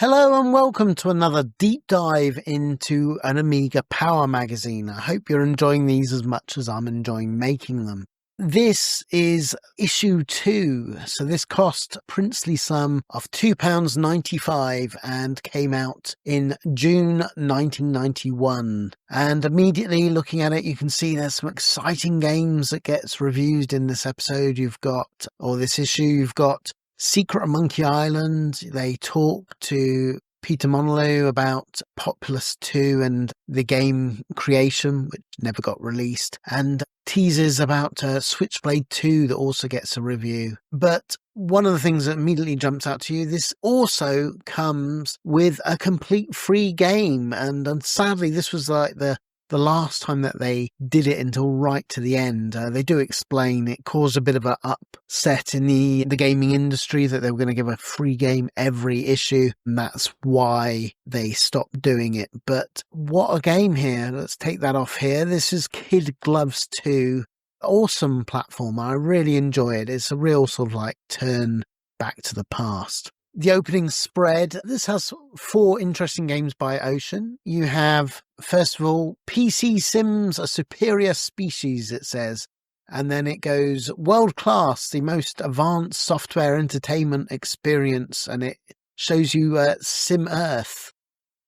Hello and welcome to another deep dive into an Amiga Power magazine. I hope you're enjoying these as much as I'm enjoying making them. This is issue 2, so this cost a princely sum of £2.95 and came out in June 1991. And immediately looking at it, you can see there's some exciting games that gets reviewed in this episode. This issue, you've got Secret of Monkey Island. They talk to Peter Molyneux about Populous 2 and the game creation, which never got released, and teases about Switchblade 2 that also gets a review. But one of the things that immediately jumps out to you, this also comes with a complete free game, and sadly this was like the last time that they did it until right to the end. They do explain it caused a bit of an upset in the gaming industry that they were going to give a free game every issue, and that's why they stopped doing it. But what a game here. Let's take that off here. This is Kid Gloves 2. Awesome platformer. I really enjoy it. It's a real sort of like turn back to the past. The opening spread, this has 4 interesting games by Ocean. You have, first of all, PC Sims, a superior species, it says. And then it goes, world class, the most advanced software entertainment experience. And it shows you Sim Earth.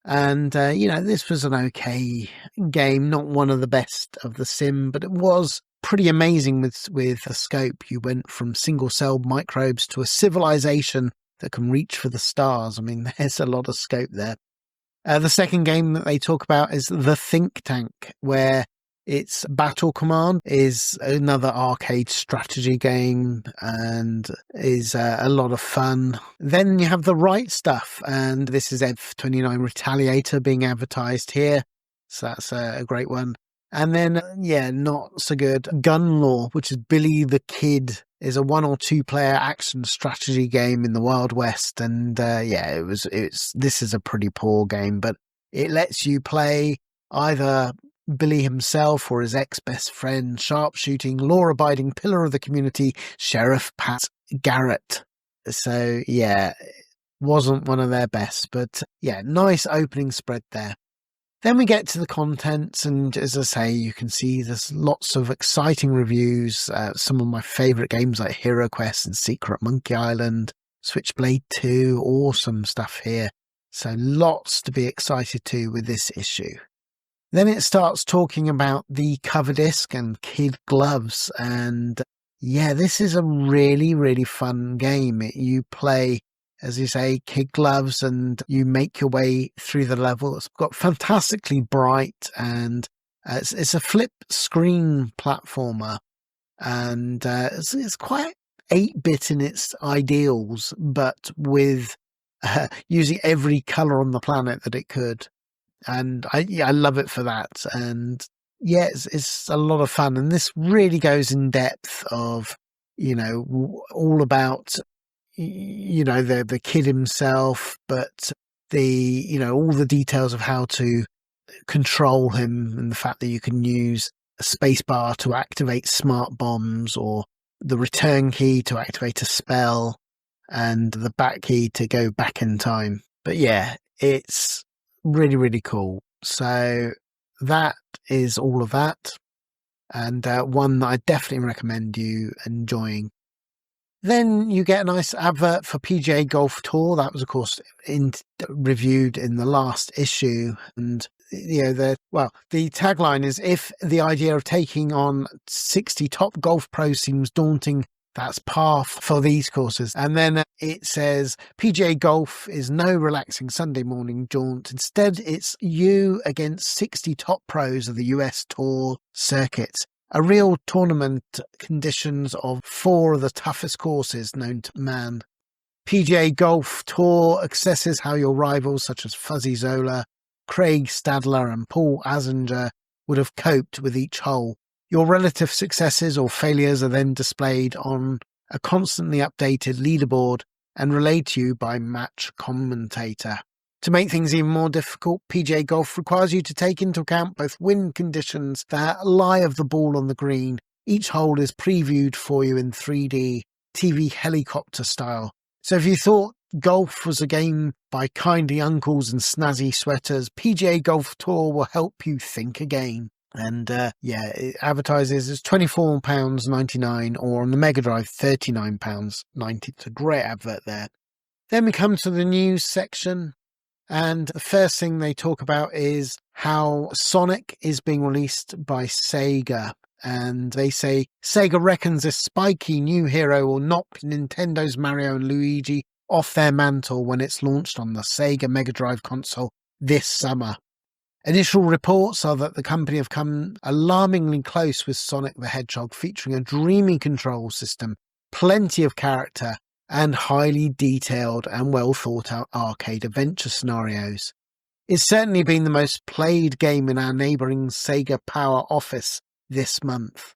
And, this was an okay game, not one of the best of the Sim, but it was pretty amazing with the scope. You went from single-cell microbes to a civilization that can reach for the stars. I mean, there's a lot of scope there. The second game that they talk about is The Think Tank, where it's Battle Command is another arcade strategy game and is a lot of fun. Then you have The Right Stuff, and this is F-29 Retaliator being advertised here. So that's a great one. And then, not so good, Gun Law, which is Billy the Kid, is a 1 or 2 player action strategy game in the Wild West. And this is a pretty poor game, but it lets you play either Billy himself or his ex-best friend, sharpshooting, law-abiding pillar of the community, Sheriff Pat Garrett. So, it wasn't one of their best, but nice opening spread there. Then we get to the contents, and as I say, you can see there's lots of exciting reviews. Some of my favourite games like Hero Quest and Secret Monkey Island, Switchblade 2, awesome stuff here. So lots to be excited to with this issue. Then it starts talking about the cover disc and Kid Gloves, and this is a really, really fun game. You play, as you say, Kid Gloves, and you make your way through the level. It's got fantastically bright, and it's a flip screen platformer, and it's quite 8-bit in its ideals, but with using every colour on the planet that it could. And I love it for that. And it's a lot of fun. And this really goes in depth of, all about the kid himself, but all the details of how to control him, and the fact that you can use a spacebar to activate smart bombs, or the return key to activate a spell, and the back key to go back in time. But it's really, really cool. So that is all of that, and one that I definitely recommend you enjoying. Then you get a nice advert for PGA Golf Tour. That was, of course, reviewed in the last issue. And, the tagline is, if the idea of taking on 60 top golf pros seems daunting, that's par for these courses. And then it says, PGA Golf is no relaxing Sunday morning jaunt. Instead, it's you against 60 top pros of the US Tour circuit. A real tournament conditions of 4 of the toughest courses known to man. PGA Golf Tour assesses how your rivals such as Fuzzy Zola, Craig Stadler and Paul Azinger would have coped with each hole. Your relative successes or failures are then displayed on a constantly updated leaderboard and relayed to you by match commentator. To make things even more difficult, PGA Golf requires you to take into account both wind conditions, the lie of the ball on the green. Each hole is previewed for you in 3D, TV helicopter style. So if you thought Golf was a game by kindly uncles and snazzy sweaters. PGA Golf Tour will help you think again. And it advertises as £24.99 or on the Mega Drive £39.90. It's a great advert there. Then we come to the news section, and the first thing they talk about is how Sonic is being released by Sega. And they say Sega reckons this spiky new hero will knock Nintendo's Mario and Luigi off their mantle when it's launched on the Sega Mega Drive console this summer. Initial reports are that the company have come alarmingly close with Sonic the Hedgehog, featuring a dreamy control system, plenty of character, and highly detailed and well thought out arcade adventure scenarios. It's certainly been the most played game in our neighbouring Sega Power office this month.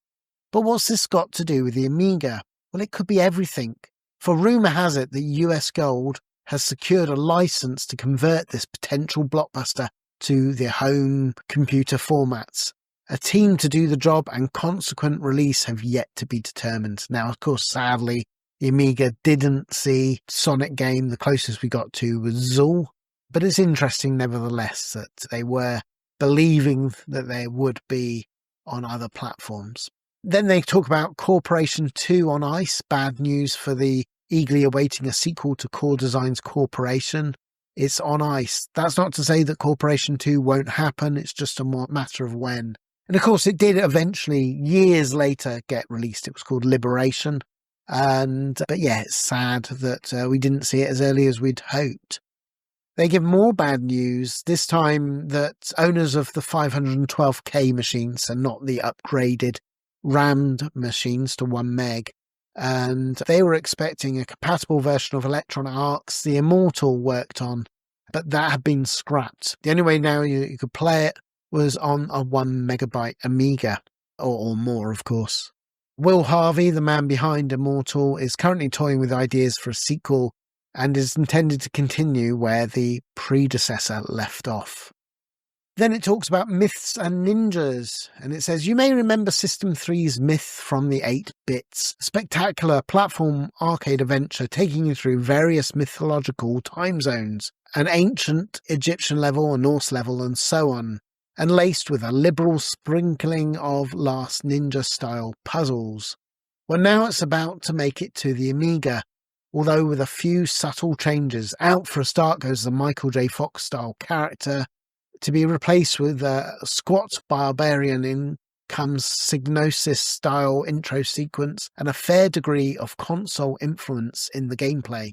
But what's this got to do with the Amiga? Well, it could be everything. For rumour has it that US Gold has secured a licence to convert this potential blockbuster to the home computer formats. A team to do the job and consequent release have yet to be determined. Now, of course, sadly, the Amiga didn't see Sonic game. The closest we got to was Zool. But it's interesting, nevertheless, that they were believing that they would be on other platforms. Then they talk about Corporation 2 on ice. Bad news for the eagerly awaiting a sequel to Core Design's Corporation. It's on ice. That's not to say that Corporation 2 won't happen. It's just a matter of when. And of course, it did eventually, years later, get released. It was called Liberation. But yeah, it's sad that we didn't see it as early as we'd hoped. They give more bad news, this time that owners of the 512K machines, and not the upgraded rammed machines to 1 meg, and they were expecting a compatible version of Electron Arcs the Immortal worked on, but that had been scrapped. The only way now you could play it was on a 1 megabyte Amiga, or more, of course. Will Harvey, the man behind Immortal, is currently toying with ideas for a sequel and is intended to continue where the predecessor left off. Then it talks about myths and ninjas, and it says, you may remember System 3's Myth from the 8 bits, spectacular platform arcade adventure taking you through various mythological time zones, an ancient Egyptian level, a Norse level, and so on, and laced with a liberal sprinkling of Last Ninja-style puzzles. Well, now it's about to make it to the Amiga, although with a few subtle changes. Out for a start goes the Michael J. Fox-style character, to be replaced with a squat barbarian. In comes Psygnosis-style intro sequence and a fair degree of console influence in the gameplay.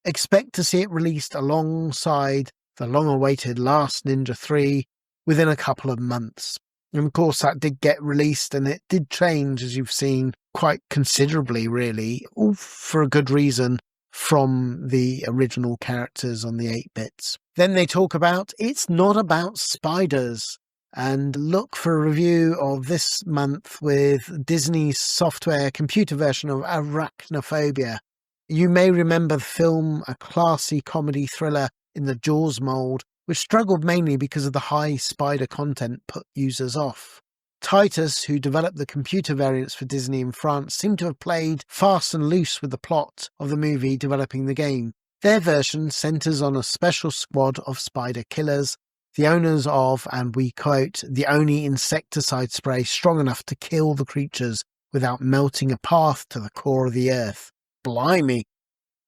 Expect to see it released alongside the long-awaited Last Ninja 3 within a couple of months. And of course that did get released, and it did change, as you've seen, quite considerably, really, all for a good reason, from the original characters on the 8-bits. Then they talk about It's Not About Spiders, and look for a review of this month with Disney's software computer version of Arachnophobia. You may remember the film, a classy comedy thriller in the Jaws mould, which struggled mainly because of the high spider content put users off. Titus, who developed the computer variants for Disney in France, seemed to have played fast and loose with the plot of the movie developing the game. Their version centres on a special squad of spider killers, the owners of, and we quote, the only insecticide spray strong enough to kill the creatures without melting a path to the core of the earth. Blimey!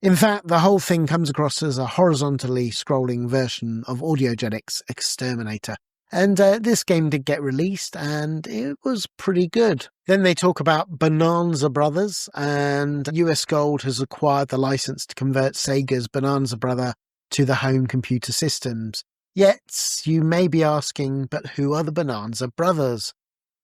In fact, the whole thing comes across as a horizontally scrolling version of Audiogenic's Exterminator. And this game did get released, and it was pretty good. Then they talk about Bonanza Brothers, and US Gold has acquired the license to convert Sega's Bonanza Brother to the home computer systems. Yet, you may be asking, but who are the Bonanza Brothers?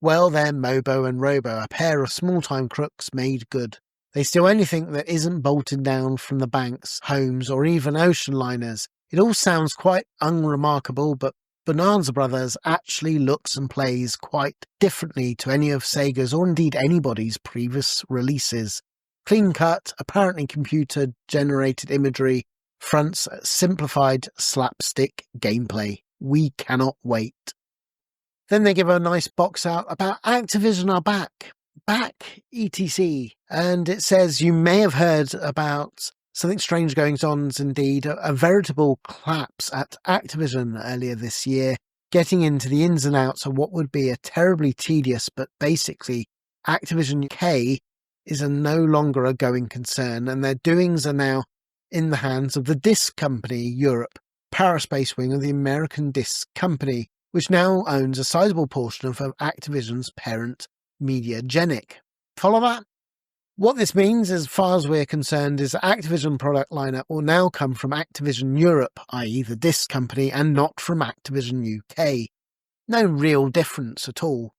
Well, they're Mobo and Robo, a pair of small-time crooks made good. They steal anything that isn't bolted down from the banks, homes, or even ocean liners. It all sounds quite unremarkable, but Bonanza Brothers actually looks and plays quite differently to any of Sega's or indeed anybody's previous releases. Clean-cut, apparently computer-generated imagery fronts simplified slapstick gameplay. We cannot wait. Then they give a nice box out about Activision are back, etc. And it says you may have heard about Something strange goings on indeed. A veritable collapse at Activision earlier this year, getting into the ins and outs of what would be a terribly tedious, but basically Activision UK is no longer a going concern, and their doings are now in the hands of the Disc Company Europe, Paraspace wing of the American Disc Company, which now owns a sizable portion of Activision's parent Mediagenic. Follow that? What this means, as far as we're concerned, is that Activision product lineup will now come from Activision Europe, i.e. the Disc Company, and not from Activision UK. No real difference at all.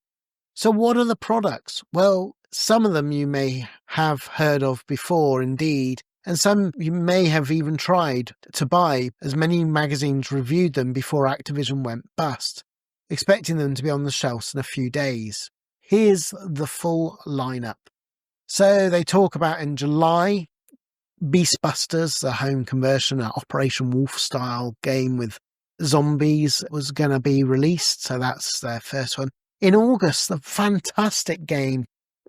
So what are the products? Well, some of them you may have heard of before indeed, and some you may have even tried to buy, as many magazines reviewed them before Activision went bust, expecting them to be on the shelves in a few days. Here's the full lineup. So they talk about in July, Beastbusters, the home conversion, an Operation Wolf style game with zombies, was going to be released. So that's their first one. In August, the fantastic game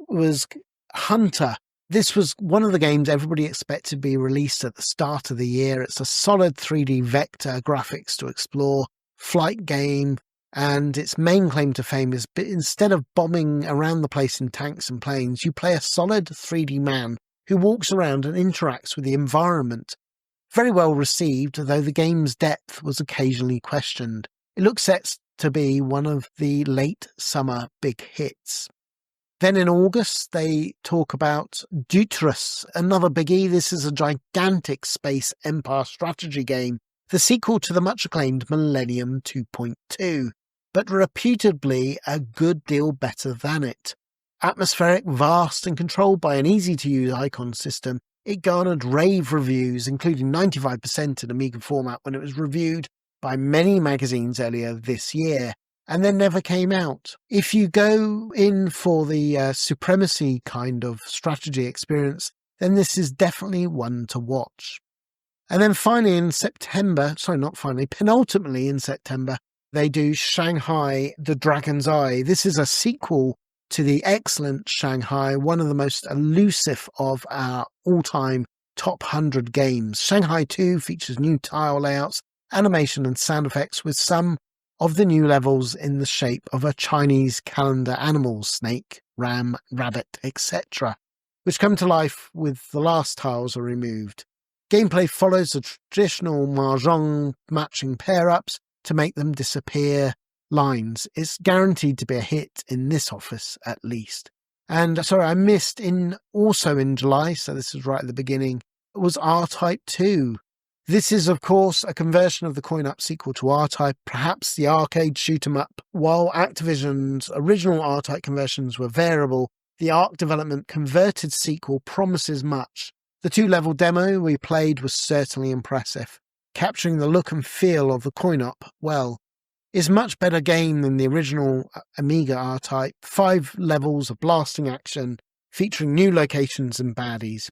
was Hunter. This was one of the games everybody expected to be released at the start of the year. It's a solid 3D vector graphics to explore, flight game, and its main claim to fame is instead of bombing around the place in tanks and planes, you play a solid 3D man who walks around and interacts with the environment. Very well received, though the game's depth was occasionally questioned. It looks set to be one of the late summer big hits. Then in August, they talk about Deuterus, another biggie. This is a gigantic space empire strategy game, the sequel to the much acclaimed Millennium 2.2, but reputably a good deal better than it. Atmospheric, vast, and controlled by an easy-to-use icon system, it garnered rave reviews, including 95% in Amiga format when it was reviewed by many magazines earlier this year, and then never came out. If you go in for the supremacy kind of strategy experience, then this is definitely one to watch. And then finally in September, penultimately in September, they do Shanghai, The Dragon's Eye. This is a sequel to the excellent Shanghai, one of the most elusive of our all-time top 100 games. Shanghai 2 features new tile layouts, animation and sound effects, with some of the new levels in the shape of a Chinese calendar animals, snake, ram, rabbit, etc., which come to life with the last tiles are removed. Gameplay follows the traditional mahjong matching pair-ups to make them disappear lines. It's guaranteed to be a hit in this office, at least. And sorry, I missed also in July, so this is right at the beginning, it was R-Type 2. This is, of course, a conversion of the coin-up sequel to R-Type, perhaps the arcade shoot-'em-up. While Activision's original R-Type conversions were variable, the Arc development converted sequel promises much. The 2-level demo we played was certainly impressive, capturing the look and feel of the coin-up well. It's a much better game than the original Amiga R-Type, 5 levels of blasting action, featuring new locations and baddies,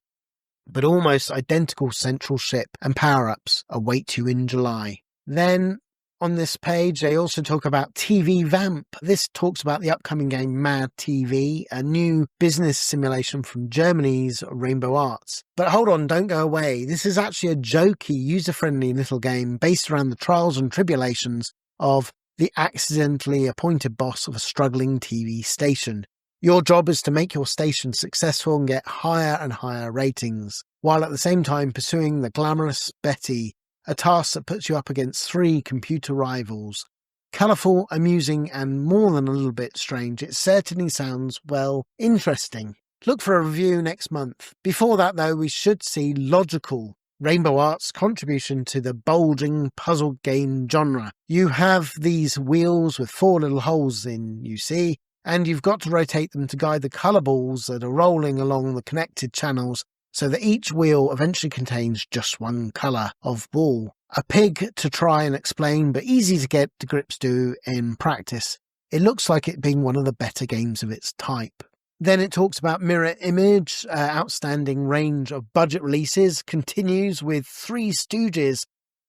but almost identical central ship and power-ups await you in July. Then, on this page, they also talk about TV Vamp. This talks about the upcoming game Mad TV, a new business simulation from Germany's Rainbow Arts. But hold on, don't go away. This is actually a jokey, user-friendly little game based around the trials and tribulations of the accidentally appointed boss of a struggling TV station. Your job is to make your station successful and get higher and higher ratings, while at the same time pursuing the glamorous Betty, a task that puts you up against 3 computer rivals. Colourful, amusing, and more than a little bit strange, it certainly sounds, well, interesting. Look for a review next month. Before that, though, we should see Logical, Rainbow Arts' contribution to the bulging puzzle game genre. You have these wheels with 4 little holes in, you see, and you've got to rotate them to guide the colour balls that are rolling along the connected channels so that each wheel eventually contains just one colour of ball. A pig to try and explain, but easy to get to grips to in practice. It looks like it being one of the better games of its type. Then it talks about Mirror Image, outstanding range of budget releases, continues with Three Stooges,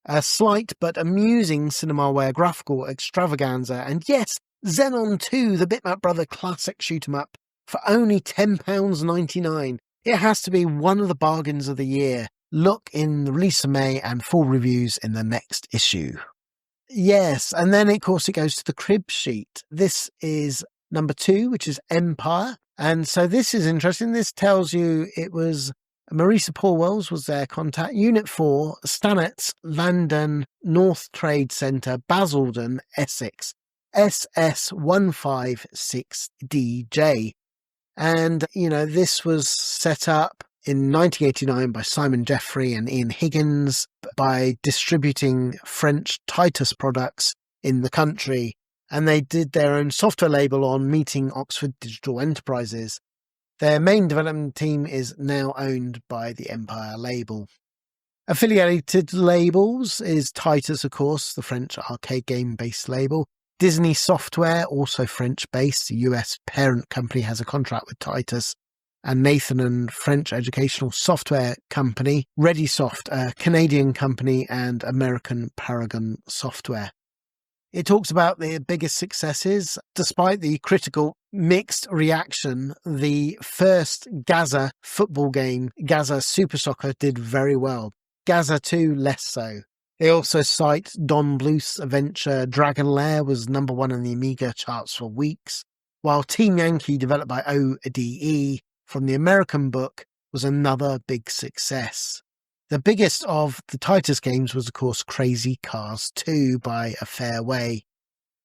a slight but amusing Cinemaware graphical extravaganza, and yes, Xenon 2, the Bitmap Brother classic shoot-'em-up, for only £10.99. It has to be one of the bargains of the year. look in the release of May and full reviews in the next issue. Yes, and then of course it goes to the crib sheet. This is number 2, which is Empire. And so this is interesting. This tells you it was Marisa Paulwells was their contact. Unit 4, Stanets, London, North Trade Centre, Basildon, Essex, SS156DJ. And, this was set up in 1989 by Simon Jeffrey and Ian Higgins by distributing French Titus products in the country. And they did their own software label on Meeting Oxford Digital Enterprises. Their main development team is now owned by the Empire label. Affiliated labels is Titus, of course, the French arcade game-based label. Disney Software, also French-based. The US parent company has a contract with Titus. And Nathan and French educational software company. ReadySoft, a Canadian company, and American Paragon Software. It talks about the biggest successes. Despite the critical mixed reaction, the first Gaza football game, Gaza Super Soccer, did very well. Gaza 2, less so. They also cite Don Bluth's adventure Dragon Lair was number 1 on the Amiga charts for weeks, while Team Yankee, developed by ODE from the American book, was another big success. The biggest of the Titus games was, of course, Crazy Cars 2 by a fair way.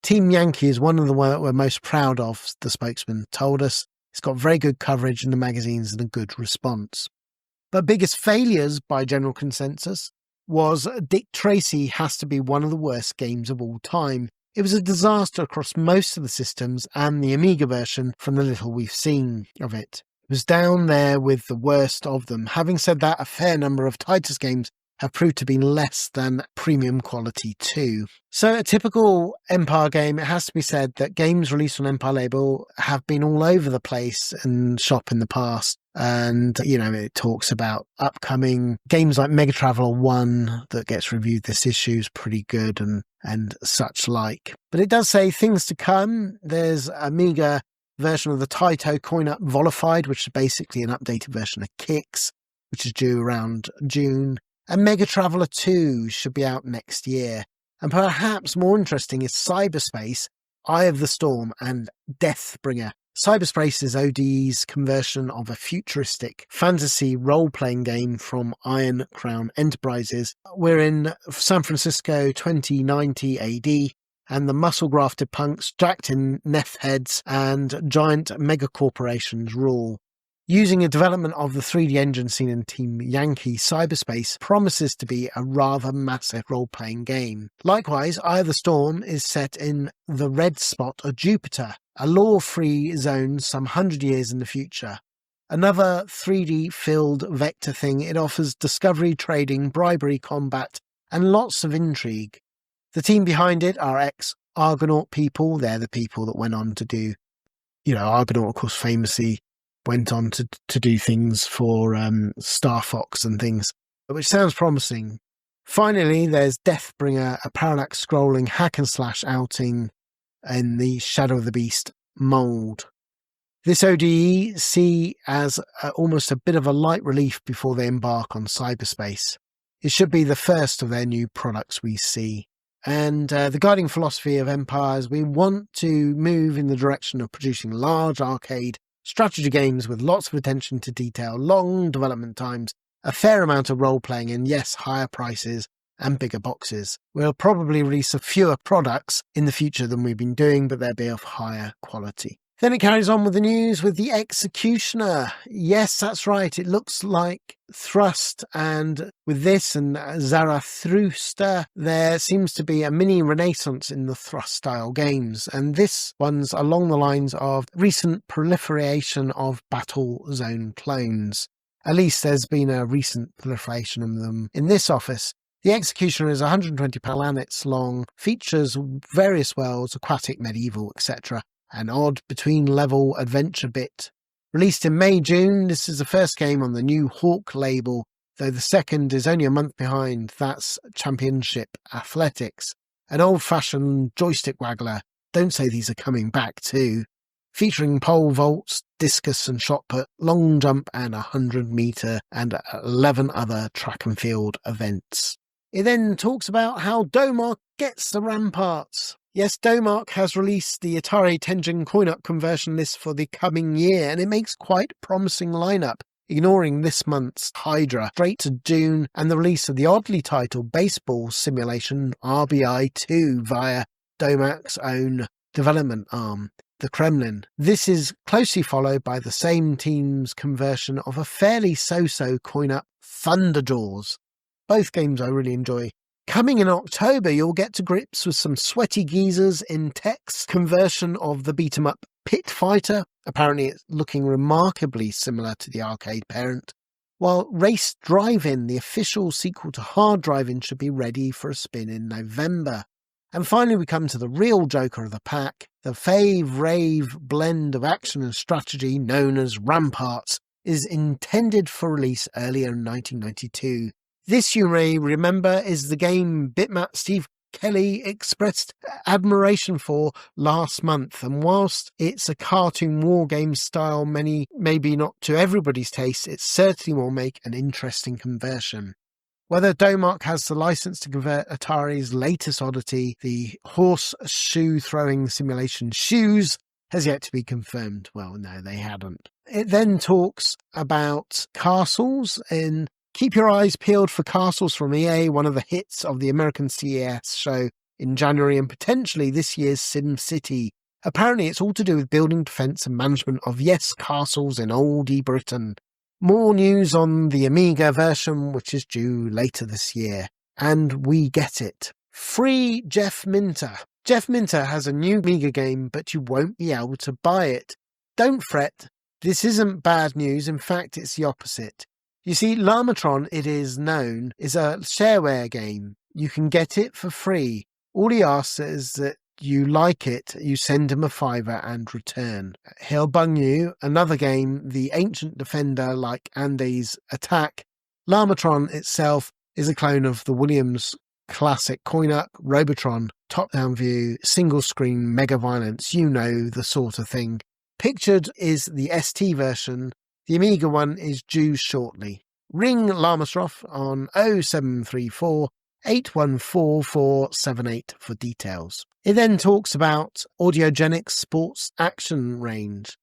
Team Yankee is one of the ones we're most proud of, the spokesman told us. It's got very good coverage in the magazines and a good response. But biggest failures, by general consensus, was Dick Tracy has to be one of the worst games of all time. It was a disaster across most of the systems and the Amiga version from the little we've seen of it. It was down there with the worst of them. Having said that, a fair number of Titus games have proved to be less than premium quality too. So a typical Empire game, it has to be said that games released on Empire label have been all over the place and shop in the past. And, it talks about upcoming games like MegaTraveller 1 that gets reviewed this issue is pretty good and such like. But it does say things to come. There's Amiga version of the Taito coin-up Volified, which is basically an updated version of Kix, which is due around June. And MegaTraveller 2 should be out next year. And perhaps more interesting is Cyberspace, Eye of the Storm, and Deathbringer. Cyberspace is ODE's conversion of a futuristic fantasy role-playing game from Iron Crown Enterprises. We're in San Francisco 2090 AD, and the muscle-grafted punks, jacked-in Neth heads, and giant megacorporations rule. Using a development of the 3D engine seen in Team Yankee, Cyberspace promises to be a rather massive role-playing game. Likewise, Eye of the Storm is set in the red spot of Jupiter, a law-free zone some 100 years in the future. Another 3D-filled vector thing, it offers discovery, trading, bribery, combat, and lots of intrigue. The team behind it are ex-Argonaut people. They're the people that went on to do, Argonaut, of course, famously went on to do things for Star Fox and things, which sounds promising. Finally, there's Deathbringer, a parallax scrolling hack and slash outing in the Shadow of the Beast mould. This ODE see as almost a bit of a light relief before they embark on Cyberspace. It should be the first of their new products we see. And the guiding philosophy of Empire is we want to move in the direction of producing large arcade strategy games with lots of attention to detail, long development times, a fair amount of role-playing, and yes, higher prices and bigger boxes. We'll probably release a fewer products in the future than we've been doing, but they'll be of higher quality. Then it carries on with the news with the Executioner. Yes, that's right. It looks like Thrust, and with this and Zarathustra, there seems to be a mini renaissance in the Thrust-style games. And this one's along the lines of recent proliferation of Battle Zone clones. At least there's been a recent proliferation of them in this office. The Executioner is 120 planets long, features various worlds, aquatic, medieval, etc., an odd between-level adventure bit. Released in May-June, this is the first game on the new Hawk label, though the second is only a month behind. That's Championship Athletics, an old-fashioned joystick waggler. Don't say these are coming back too. Featuring pole vaults, discus and shot put, long jump and 100-metre and 11 other track and field events. It then talks about how Domark gets the ramparts. Yes, Domark has released the Atari Tengen coin-up conversion list for the coming year, and it makes quite a promising lineup, ignoring this month's Hydra, straight to June and the release of the oddly titled baseball simulation RBI2 via Domark's own development arm, the Gremlin. This is closely followed by the same team's conversion of a fairly so-so coin-up Thunderjaws. Both games I really enjoy. Coming in October, you'll get to grips with some sweaty geezers in Tech's conversion of the beat-em-up Pit Fighter. Apparently it's looking remarkably similar to the arcade parent. While Race Drive-In, the official sequel to Hard Drive-In, should be ready for a spin in November. And finally we come to the real joker of the pack. The fave-rave blend of action and strategy known as Ramparts is intended for release earlier in 1992. This, you may remember, is the game Bitmap Steve Kelly expressed admiration for last month, and whilst it's a cartoon war game style, maybe not to everybody's taste, it certainly will make an interesting conversion. Whether Domark has the license to convert Atari's latest oddity, the horseshoe throwing simulation Shoes, has yet to be confirmed. Well, no, they hadn't. It then talks about castles in Keep your eyes peeled for Castles from EA, one of the hits of the American CES show in January and potentially this year's Sim City. Apparently it's all to do with building, defence and management of, yes, castles in oldie Britain. More news on the Amiga version, which is due later this year. And we get it. Free Jeff Minter. Jeff Minter has a new Amiga game, but you won't be able to buy it. Don't fret. This isn't bad news. In fact, it's the opposite. You see, Llamatron, it is known, is a shareware game. You can get it for free. All he asks is that you like it, you send him a $5 and return. He'll bung you another game, The Ancient Defender, like Andy's Attack. Llamatron itself is a clone of the Williams classic coin-up, Robotron, top-down view, single-screen, mega violence, you know the sort of thing. Pictured is the ST version. The Amiga one is due shortly. Ring Llamastroff on 0734 814478 for details. It then talks about Audiogenic's sports action range.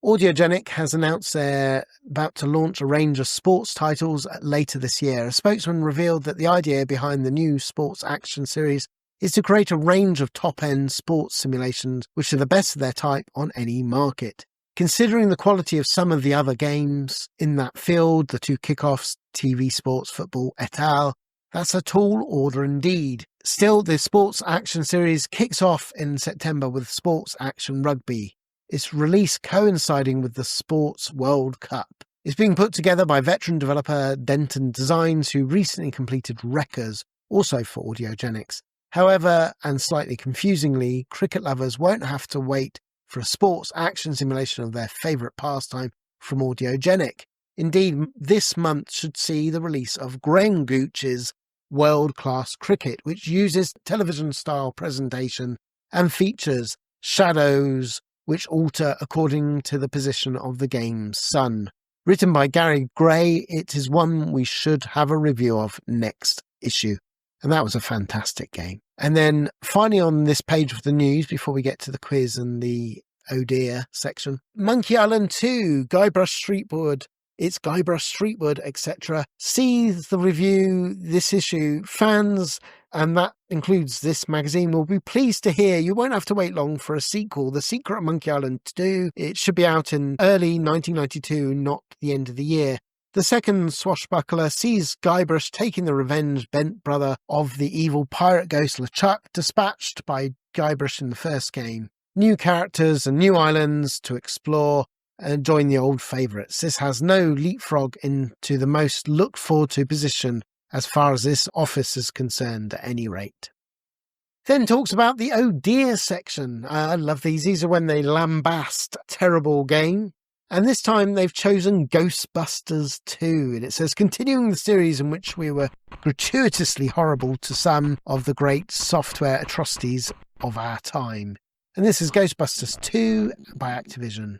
Audiogenic has announced they're about to launch a range of sports titles later this year. A spokesman revealed that the idea behind the new sports action series is to create a range of top-end sports simulations which are the best of their type on any market. Considering the quality of some of the other games in that field, the two kickoffs, TV Sports Football et al., that's a tall order indeed. Still, the Sports Action series kicks off in September with Sports Action Rugby. Its release coinciding with the Sports World Cup. It's being put together by veteran developer Denton Designs, who recently completed Wreckers, also for Audiogenics. However, and slightly confusingly, cricket lovers won't have to wait for a sports action simulation of their favourite pastime from Audiogenic. Indeed, this month should see the release of Graham Gooch's World Class Cricket, which uses television-style presentation and features shadows which alter according to the position of the game's sun. Written by Gary Gray, it is one we should have a review of next issue. And that was a fantastic game. And then finally on this page of the news, before we get to the quiz and the oh dear section, Monkey Island 2, Guybrush Threepwood, it's Guybrush Threepwood, etc. See the review this issue. Fans, and that includes this magazine, will be pleased to hear you won't have to wait long for a sequel. The Secret of Monkey Island 2, it should be out in early 1992, not the end of the year. The second swashbuckler sees Guybrush taking the revenge-bent brother of the evil pirate ghost LeChuck, dispatched by Guybrush in the first game. New characters and new islands to explore and join the old favourites. This has no leapfrog into the most looked-forward-to position as far as this office is concerned at any rate. Then talks about the oh dear section. I love these. These are when they lambast a terrible game. And this time they've chosen Ghostbusters 2. And it says, continuing the series in which we were gratuitously horrible to some of the great software atrocities of our time. and this is Ghostbusters 2 by Activision.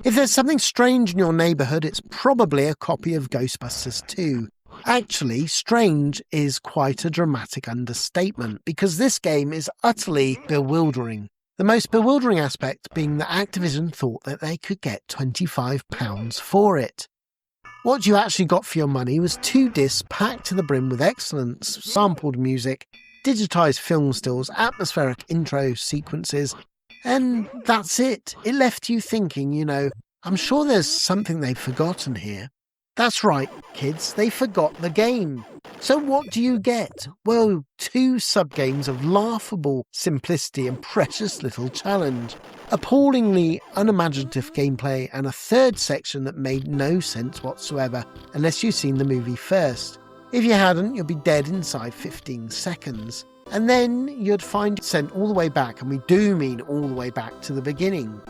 If there's something strange in your neighbourhood, it's probably a copy of Ghostbusters 2. Actually, strange is quite a dramatic understatement, because this game is utterly bewildering. The most bewildering aspect being that Activision thought that they could get £25 for it. What you actually got for your money was 2 discs packed to the brim with excellent sampled music, digitised film stills, atmospheric intro sequences, and that's it. It left you thinking, I'm sure there's something they've forgotten here. That's right, kids, they forgot the game. So what do you get? Well, 2 sub-games of laughable simplicity and precious little challenge, appallingly unimaginative gameplay, and a 3rd section that made no sense whatsoever unless you've seen the movie first. If you hadn't, you'll be dead inside 15 seconds. And then you'd find it sent all the way back, and we do mean all the way back to the beginning.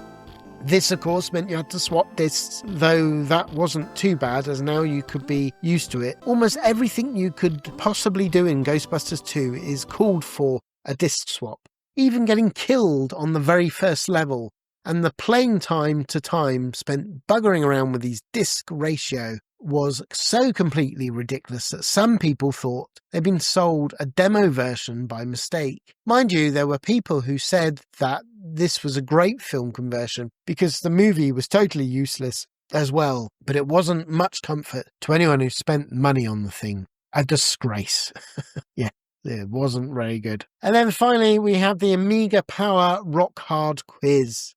This, of course, meant you had to swap discs, though that wasn't too bad, as now you could be used to it. Almost everything you could possibly do in Ghostbusters 2 is called for a disc swap. Even getting killed on the very first level, and the playing time to time spent buggering around with these disc ratio was so completely ridiculous that some people thought they'd been sold a demo version by mistake. Mind you, there were people who said that this was a great film conversion because the movie was totally useless as well, but it wasn't much comfort to anyone who spent money on the thing. A disgrace. Yeah, it wasn't very good. And then finally, we have the Amiga Power Rock Hard Quiz.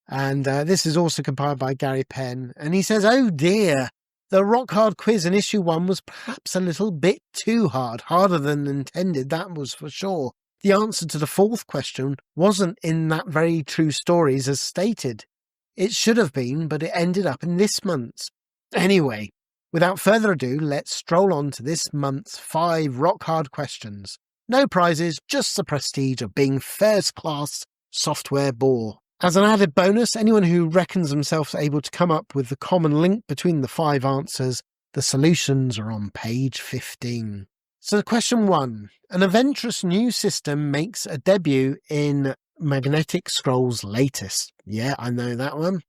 And this is also compiled by Gary Penn. And he says, oh dear, the Rock Hard Quiz in issue 1 was perhaps a little bit too hard, harder than intended, that was for sure. The answer to the 4th question wasn't in that very true stories as stated. It should have been, but it ended up in this month's. Anyway, without further ado, let's stroll on to this month's 5 rock hard questions. No prizes, just the prestige of being first-class software bore. As an added bonus, anyone who reckons themselves able to come up with the common link between the 5 answers, the solutions are on page 15. So question 1. An adventurous new system makes a debut in Magnetic Scroll's latest. Yeah, I know that one.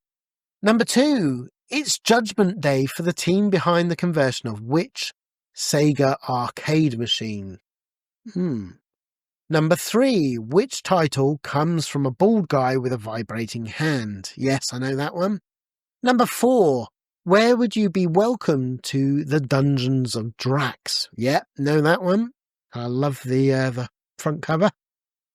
Number 2. It's Judgment Day for the team behind the conversion of which Sega arcade machine? Number 3. Which title comes from a bald guy with a vibrating hand? Yes, I know that one. Number 4. Where would you be welcome to the Dungeons of Drax? Yeah, know that one. I love the front cover.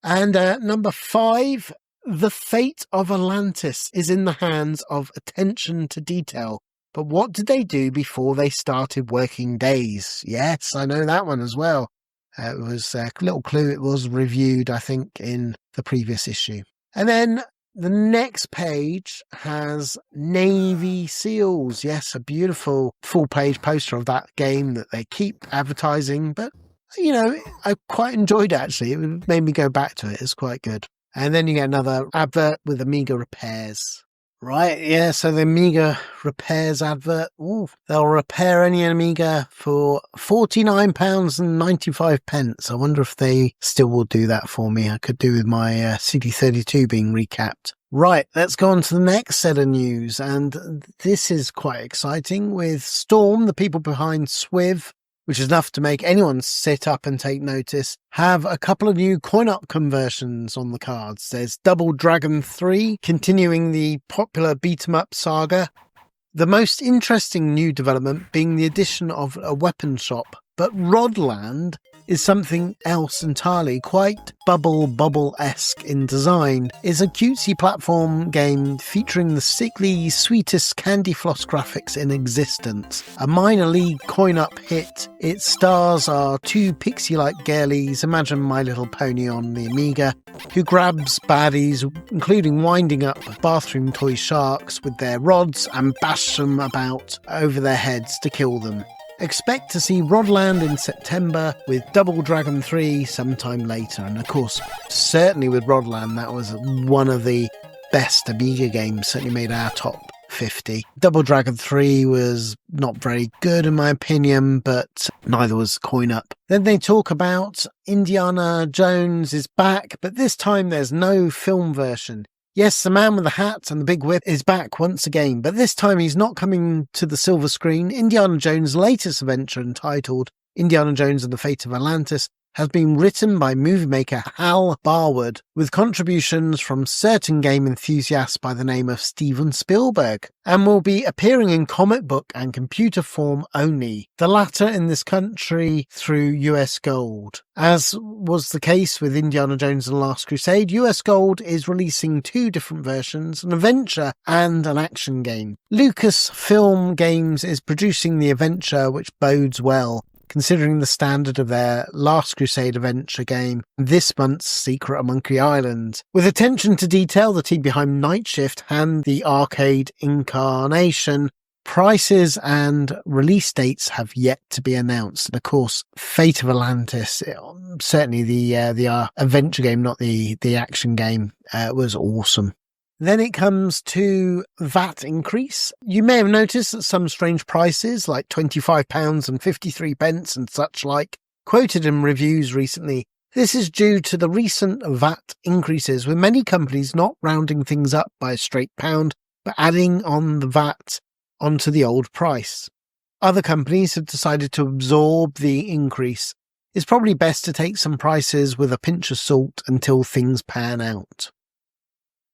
And number 5. The fate of Atlantis is in the hands of attention to detail. But what did they do before they started working days? Yes, I know that one as well. It was a little clue. It was reviewed, I think, in the previous issue. And then the next page has Navy SEALs. Yes, a beautiful full-page poster of that game that they keep advertising. But, I quite enjoyed it, actually. It made me go back to it. It's quite good. And then you get another advert with Amiga repairs. Right, yeah, so the Amiga repairs advert. Ooh, they'll repair any Amiga for £49.95. I wonder if they still will do that for me. I could do with my CD32 being recapped. Right, let's go on to the next set of news. And this is quite exciting with Storm, the people behind Swiv, which is enough to make anyone sit up and take notice, have a couple of new coin-up conversions on the cards. There's Double Dragon 3, continuing the popular beat-em-up saga. The most interesting new development being the addition of a weapon shop, but Rodland is something else entirely, quite Bubble-esque in design. It's a cutesy platform game featuring the sickly, sweetest candy floss graphics in existence. A minor league coin-up hit. Its stars are 2 pixie-like girlies, imagine My Little Pony on the Amiga, who grabs baddies, including winding up bathroom toy sharks with their rods and bash them about over their heads to kill them. Expect to see Rodland in September with Double Dragon 3 sometime later. And of course, certainly with Rodland, that was one of the best Amiga games, certainly made our top 50-50. Double Dragon 3 was not very good in my opinion, but neither was Coin Up. Then they talk about Indiana Jones is back, but this time there's no film version. Yes, the man with the hat and the big whip is back once again, but this time he's not coming to the silver screen. Indiana Jones' latest adventure, entitled Indiana Jones and the Fate of Atlantis, has been written by movie maker Hal Barwood, with contributions from certain game enthusiasts by the name of Steven Spielberg, and will be appearing in comic book and computer form only, the latter in this country through US Gold. As was the case with Indiana Jones and the Last Crusade, US Gold is releasing two different versions, an adventure and an action game. Lucasfilm Games is producing the adventure, which bodes well, considering the standard of their Last Crusade adventure game, this month's Secret of Monkey Island. With attention to detail, the team behind Night Shift and the arcade incarnation, prices and release dates have yet to be announced. And of course, Fate of Atlantis, certainly the adventure game, not the action game, was awesome. Then it comes to VAT increase. You may have noticed that some strange prices, like £25 and 53 pence and such like, quoted in reviews recently. This is due to the recent VAT increases, with many companies not rounding things up by a straight pound, but adding on the VAT onto the old price. Other companies have decided to absorb the increase. It's probably best to take some prices with a pinch of salt until things pan out.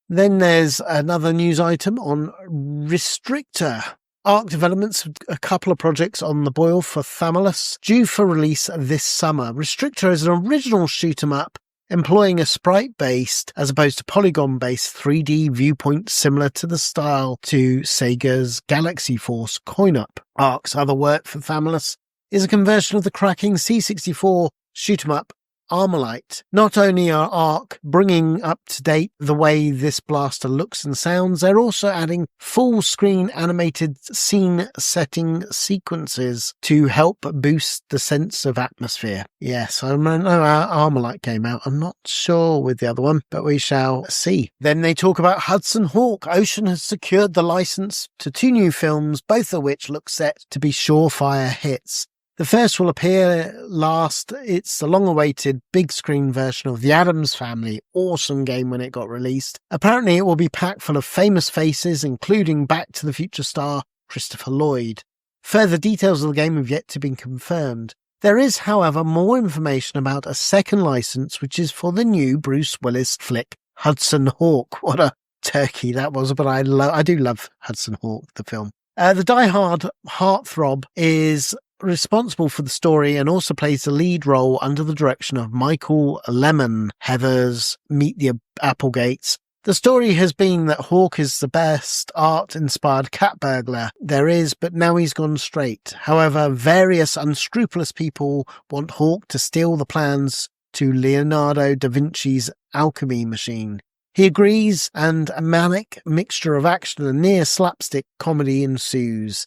Then there's another news item on Restrictor. Arc Developments, a couple of projects on the boil for Famulus, due for release this summer. Restrictor is an original shoot-'em-up, employing a sprite-based, as opposed to polygon-based 3D viewpoint similar to the style to Sega's Galaxy Force coin-up. Arc's other work for Famulus is a conversion of the cracking C64 shoot-'em-up Armalite. Not only are Arc bringing up to date the way this blaster looks and sounds, they're also adding full screen animated scene setting sequences to help boost the sense of atmosphere. Yes, I remember Armalite came out. I'm not sure with the other one, but we shall see. Then they talk about Hudson Hawk. Ocean has secured the license to two new films, both of which look set to be surefire hits. The first will appear last. It's the long-awaited big screen version of The Addams Family. Awesome game when it got released. Apparently it will be packed full of famous faces, including Back to the Future star Christopher Lloyd. Further details of the game have yet to be confirmed. There is, however, more information about a second license, which is for the new Bruce Willis flick, Hudson Hawk. What a turkey that was, but I do love Hudson Hawk, the film. The die-hard heartthrob is responsible for the story and also plays the lead role under the direction of Michael Lemon, Heather's Meet the Applegates. The story has been that Hawk is the best art-inspired cat burglar there is, but now he's gone straight. However, various unscrupulous people want Hawk to steal the plans to Leonardo da Vinci's alchemy machine. He agrees, and a manic mixture of action and near slapstick comedy ensues.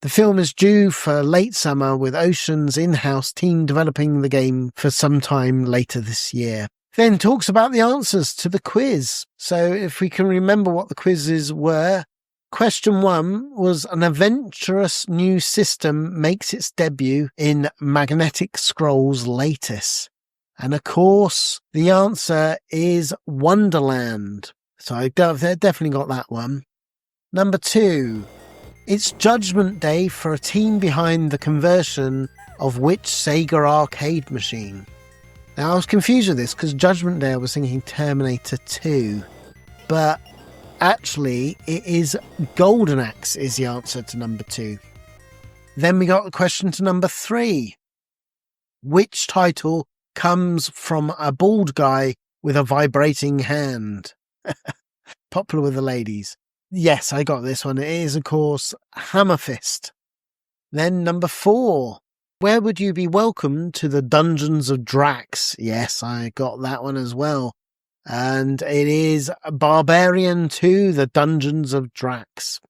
The film is due for late summer, with Ocean's in-house team developing the game for some time later this year. Then talks about the answers to the quiz. So if we can remember what the quizzes were, question 1 was an adventurous new system makes its debut in Magnetic Scroll's latest. And of course, the answer is Wonderland. So I definitely got that one. Number 2. It's Judgment Day for a team behind the conversion of which Sega arcade machine? Now, I was confused with this because Judgment Day I was thinking Terminator 2. But actually, it is Golden Axe is the answer to number 2. Then we got the question to number 3. Which title comes from a bald guy with a vibrating hand? Popular with the ladies. Yes, I got this one. It is, of course, Hammer Fist. Then number 4. Where would you be welcome to the Dungeons of Drax? Yes, I got that one as well. And it is Barbarian 2, the Dungeons of Drax.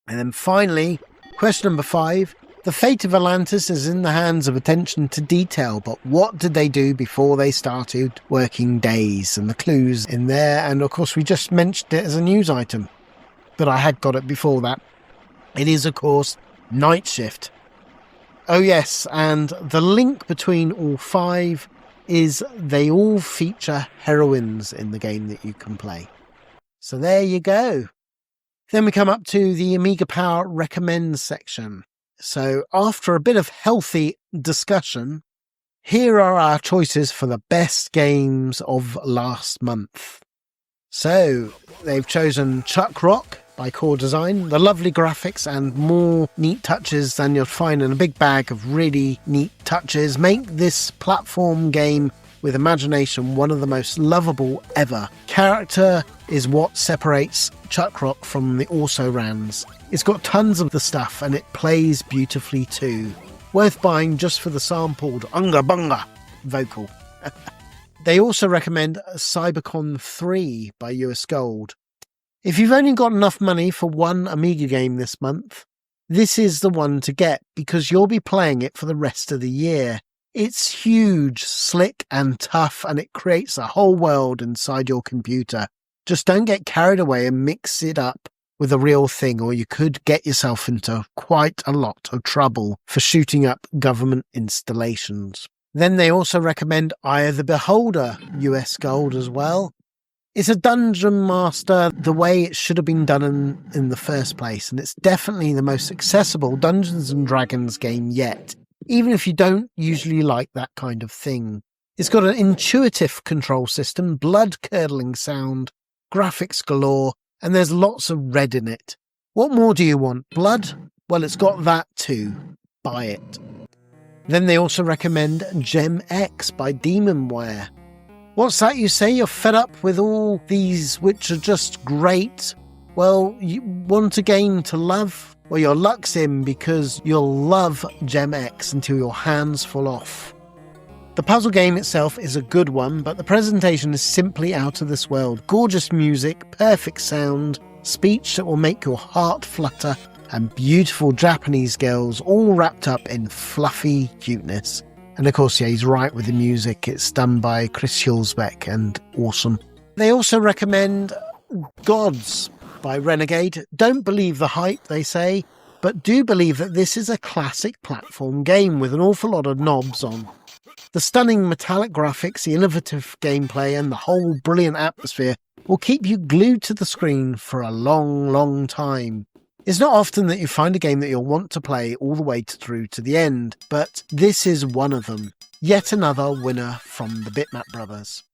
And then finally, question number 5. The fate of Atlantis is in the hands of attention to detail, but what did they do before they started working days? And the clues in there, and of course we just mentioned it as a news item. but I had got it before that. It is, of course, Night Shift. Oh yes, and the link between all 5 is they all feature heroines in the game that you can play. So there you go. Then we come up to the Amiga Power Recommends section. So after a bit of healthy discussion, here are our choices for the best games of last month. So they've chosen Chuck Rock by Core Design. The lovely graphics and more neat touches than you'll find in a big bag of really neat touches make this platform game with imagination one of the most lovable ever. Character is what separates Chuck Rock from the also-rans. It's got tons of the stuff and it plays beautifully too. Worth buying just for the sampled Unga Bunga vocal. They also recommend Cybercon 3 by US Gold. If you've only got enough money for one Amiga game this month, this is the one to get because you'll be playing it for the rest of the year. It's huge, slick and tough, and it creates a whole world inside your computer. Just don't get carried away and mix it up with a real thing, or you could get yourself into quite a lot of trouble for shooting up government installations. Then they also recommend Eye of the Beholder, US Gold as well. It's a dungeon master the way it should have been done in the first place, and it's definitely the most accessible Dungeons & Dragons game yet, even if you don't usually like that kind of thing. It's got an intuitive control system, blood-curdling sound, graphics galore, and there's lots of red in it. What more do you want? Blood? Well, it's got that too. Buy it. Then they also recommend Gem X by Demonware. What's that you say? You're fed up with all these which are just great? Well, you want a game to love? Well, your luck's in because you'll love Gem X until your hands fall off. The puzzle game itself is a good one, but the presentation is simply out of this world. Gorgeous music, perfect sound, speech that will make your heart flutter, and beautiful Japanese girls all wrapped up in fluffy cuteness. And of course, yeah, he's right with the music. It's done by Chris Hulsbeck and awesome. They also recommend Gods by Renegade. Don't believe the hype, they say, but do believe that this is a classic platform game with an awful lot of knobs on. The stunning metallic graphics, the innovative gameplay, and the whole brilliant atmosphere will keep you glued to the screen for a long, long time. It's not often that you find a game that you'll want to play all the way through to the end, but this is one of them. Yet another winner from the Bitmap brothers.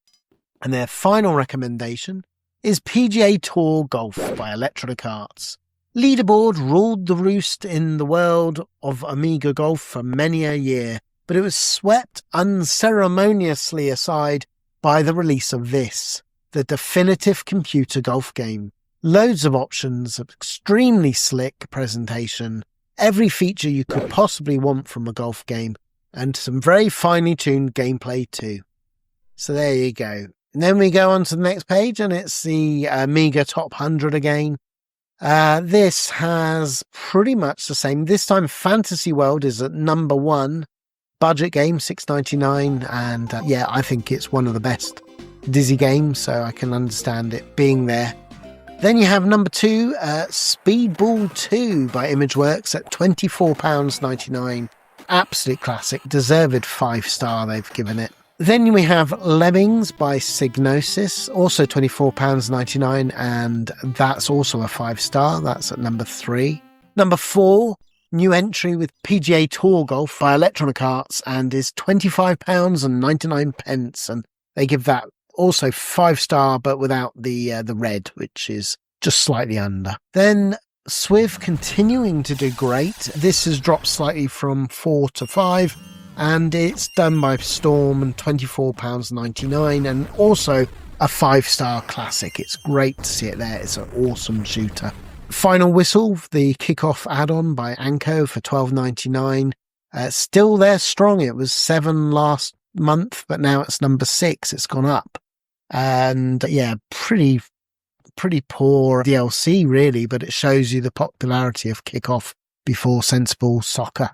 And their final recommendation is PGA Tour Golf by Electronic Arts. Leaderboard ruled the roost in the world of Amiga Golf for many a year, but it was swept unceremoniously aside by the release of this, the definitive computer golf game. Loads of options, extremely slick presentation, every feature you could possibly want from a golf game, and some very finely tuned gameplay too. So there you go. And then we go on to the next page, and it's the Amiga Top 100 again. This has pretty much the same. This time Fantasy World is at number 1. Budget game, $6.99, and yeah, I think it's one of the best Dizzy games, so I can understand it being there. Then you have number 2, Speedball 2 by Imageworks at £24.99. Absolute classic, deserved 5-star they've given it. Then we have Lemmings by Psygnosis, also £24.99, and that's also a 5-star. That's at number 3. Number 4, new entry with PGA Tour Golf by Electronic Arts, and is £25.99, and they give that also 5-star, but without the red, which is just slightly under. Then Swiv continuing to do great. This has dropped slightly from 4 to 5, and it's done by Storm and £24.99, and also a 5-star classic. It's great to see it there. It's an awesome shooter. Final Whistle, the kickoff add-on by Anko for $12.99. Still there strong. It was 7 last month, but now it's number 6. It's gone up. And yeah, pretty poor DLC really, but it shows you the popularity of Kickoff before Sensible Soccer.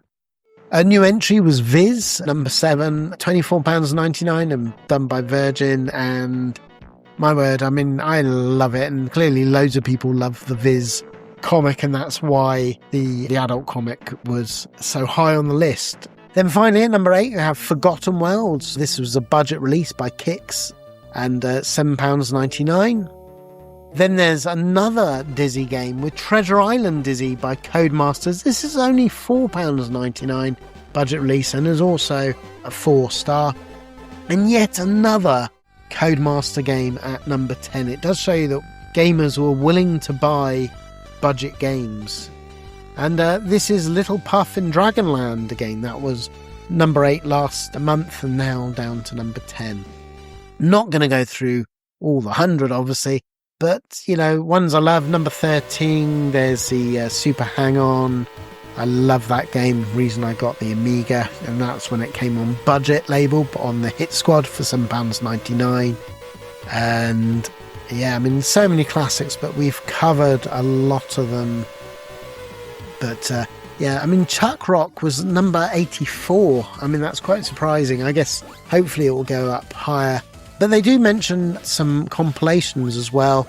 A new entry was Viz, number 7, £24.99, and done by Virgin, and My word, I mean, I love it, and clearly loads of people love the Viz comic, and that's why the adult comic was so high on the list. Then finally at number 8 you have Forgotten Worlds. This was a budget release by Kix and £7.99. Then there's another Dizzy game with Treasure Island Dizzy by Codemasters. This is only £4.99 budget release and is also a 4-star. And yet another Codemaster game at number 10. It does show you that gamers were willing to buy budget games. And this is Little Puff in Dragonland again. That was number 8 last month and now down to number 10. Not going to go through all the 100 obviously, but you know, ones I love. Number 13, there's the Super Hang-On. I love that game. Reason I got the Amiga, and that's when it came on budget label, but on the Hit Squad for £7.99. And yeah, I mean, so many classics, but we've covered a lot of them. But yeah, I mean, Chuck Rock was number 84. I mean, that's quite surprising. I guess hopefully it will go up higher. But they do mention some compilations as well.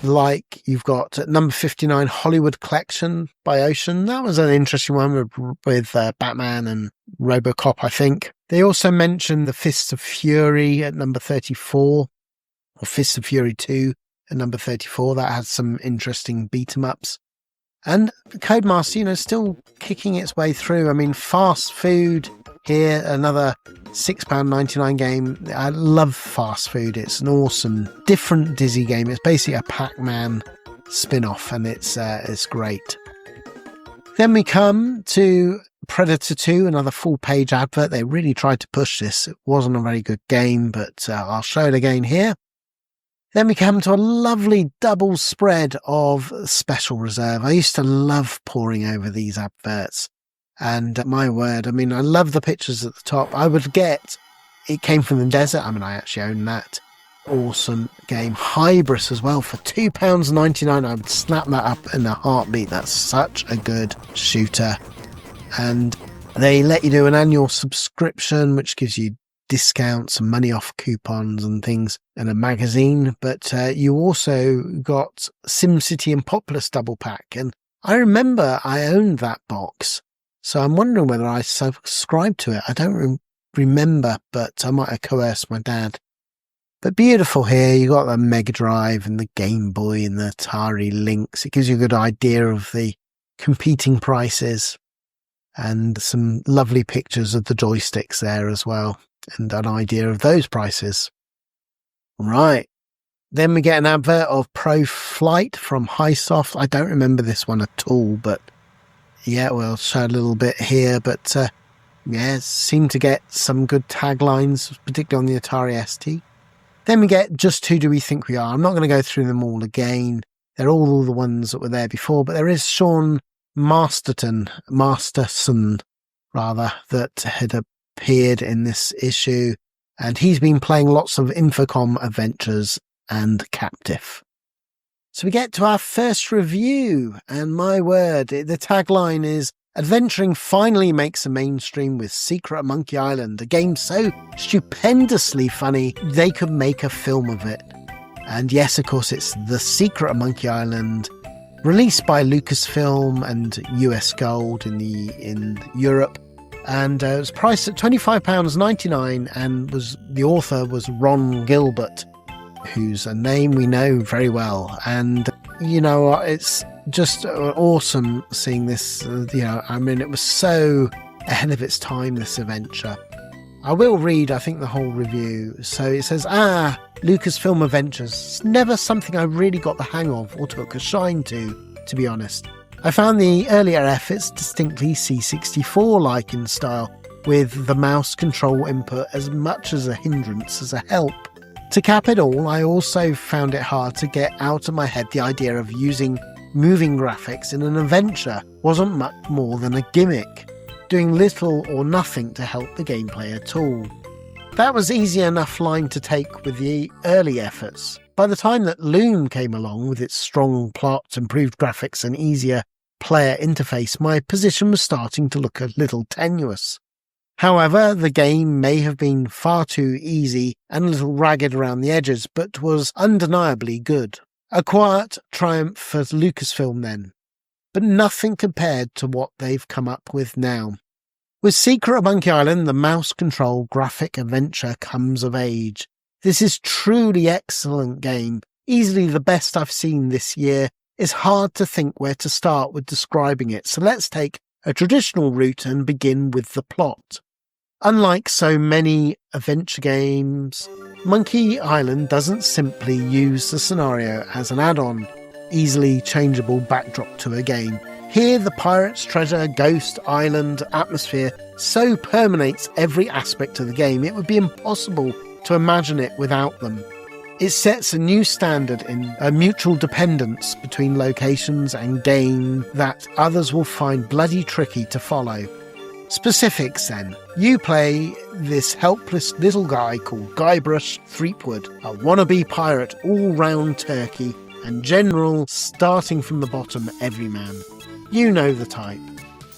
Like you've got at number 59, Hollywood Collection by Ocean. That was an interesting one with Batman and RoboCop, I think. They also mentioned the Fists of Fury at number 34, or Fists of Fury 2 at number 34. That had some interesting beat-em-ups. And Codemaster, you know, still kicking its way through. I mean, Fast Food here, another £6.99 game. I love Fast Food. It's an awesome, different Dizzy game. It's basically a Pac-Man spin-off, and it's great. Then we come to Predator 2, another full-page advert. They really tried to push this. It wasn't a very good game, but I'll show it again here. Then we come to a lovely double spread of Special Reserve. I used to love poring over these adverts. And my word, I mean, I love the pictures at the top. I would get, it came from the desert. I mean, I actually own that. Awesome game. Hybris as well for £2.99. I would snap that up in a heartbeat. That's such a good shooter. And they let you do an annual subscription, which gives you discounts and money off coupons and things, and a magazine. But you also got SimCity and Populous double pack. And I remember I owned that box. So I'm wondering whether I subscribed to it. I don't remember, but I might have coerced my dad. But beautiful here. You got the Mega Drive and the Game Boy and the Atari Lynx. It gives you a good idea of the competing prices, and some lovely pictures of the joysticks there as well, and an idea of those prices. Right. Then we get an advert of Pro Flight from Highsoft. I don't remember this one at all, but yeah, we'll show a little bit here. But yeah, seem to get some good taglines, particularly on the Atari ST. Then we get Just Who Do We Think We Are? I'm not going to go through them all again. They're all the ones that were there before, but there is Sean Masterson, that had appeared in this issue, and he's been playing lots of Infocom adventures and Captive. So we get to our first review, and my word, the tagline is, adventuring finally makes a mainstream with Secret at Monkey Island, a game so stupendously funny they could make a film of it. And yes, of course, it's The Secret at Monkey Island, released by Lucasfilm and US Gold in Europe. And it was priced at £25.99, and the author was Ron Gilbert, who's a name we know very well. And, you know, it's just awesome seeing this. I mean, it was so ahead of its time, this adventure. I will read, I think, the whole review. So it says, Lucasfilm Adventures. It's never something I really got the hang of or took a shine to be honest. I found the earlier efforts distinctly C64-like in style, with the mouse control input as much as a hindrance as a help. To cap it all, I also found it hard to get out of my head the idea of using moving graphics in an adventure wasn't much more than a gimmick, doing little or nothing to help the gameplay at all. That was easy enough line to take with the early efforts. By the time that Loom came along with its strong plot, improved graphics and easier player interface, my position was starting to look a little tenuous. However, the game may have been far too easy and a little ragged around the edges, but was undeniably good. A quiet triumph for Lucasfilm then, but nothing compared to what they've come up with now. With Secret of Monkey Island, the mouse control graphic adventure comes of age. This is truly excellent game, easily the best I've seen this year. It's hard to think where to start with describing it, so let's take a traditional route and begin with the plot. Unlike so many adventure games, Monkey Island doesn't simply use the scenario as an add-on, easily changeable backdrop to a game. Here, the pirate's treasure, ghost, island, atmosphere so permeates every aspect of the game it would be impossible to imagine it without them. It sets a new standard in a mutual dependence between locations and game that others will find bloody tricky to follow. Specifics then. You play this helpless little guy called Guybrush Threepwood, a wannabe pirate all-round turkey and general starting from the bottom everyman. You know the type.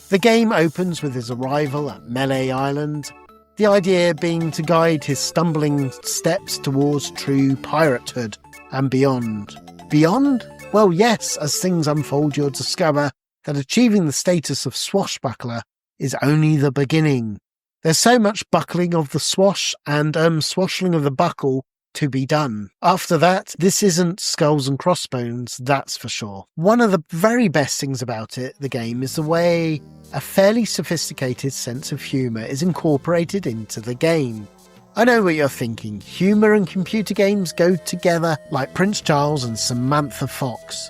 The game opens with his arrival at Melee Island, the idea being to guide his stumbling steps towards true piratehood and beyond. Beyond? Well, yes, as things unfold you'll discover that achieving the status of swashbuckler is only the beginning. There's so much buckling of the swash and swashing of the buckle to be done. After that, this isn't skulls and crossbones, that's for sure. One of the very best things about the game, is the way a fairly sophisticated sense of humour is incorporated into the game. I know what you're thinking. Humour and computer games go together like Prince Charles and Samantha Fox.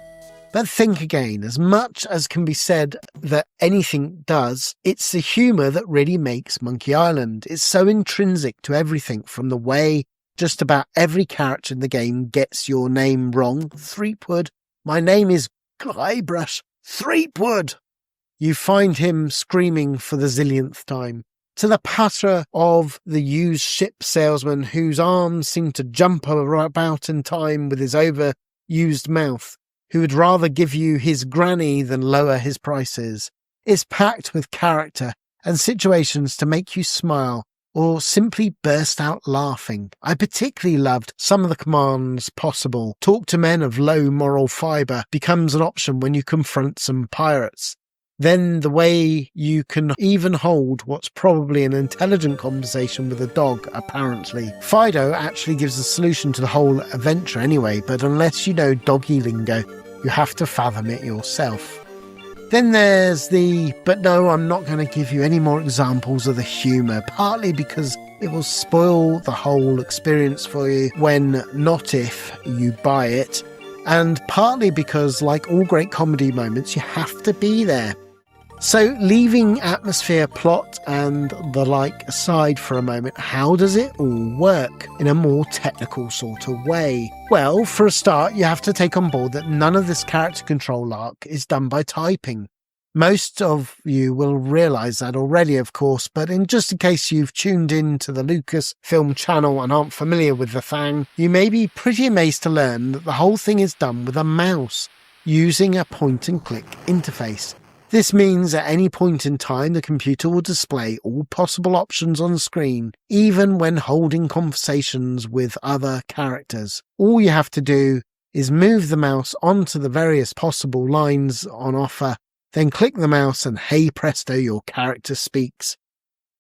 But think again, as much as can be said that anything does, it's the humour that really makes Monkey Island. It's so intrinsic to everything, from the way just about every character in the game gets your name wrong. Threepwood. My name is Guybrush Threepwood. You find him screaming for the zillionth time. To the patter of the used ship salesman whose arms seem to jump about in time with his overused mouth, who would rather give you his granny than lower his prices. It's packed with character and situations to make you smile or simply burst out laughing. I particularly loved some of the commands possible. Talk to men of low moral fibre becomes an option when you confront some pirates. Then the way you can even hold what's probably an intelligent conversation with a dog, apparently. Fido actually gives the solution to the whole adventure anyway, but unless you know doggy lingo, you have to fathom it yourself. Then there's but no, I'm not going to give you any more examples of the humour, partly because it will spoil the whole experience for you when, not if, you buy it, and partly because, like all great comedy moments, you have to be there. So, leaving atmosphere, plot, and the like aside for a moment, how does it all work in a more technical sort of way? Well, for a start, you have to take on board that none of this character control arc is done by typing. Most of you will realise that already, of course, but just in case you've tuned in to the Lucasfilm channel and aren't familiar with the thing, you may be pretty amazed to learn that the whole thing is done with a mouse, using a point-and-click interface. This means at any point in time the computer will display all possible options on the screen, even when holding conversations with other characters. All you have to do is move the mouse onto the various possible lines on offer, then click the mouse and hey presto, your character speaks.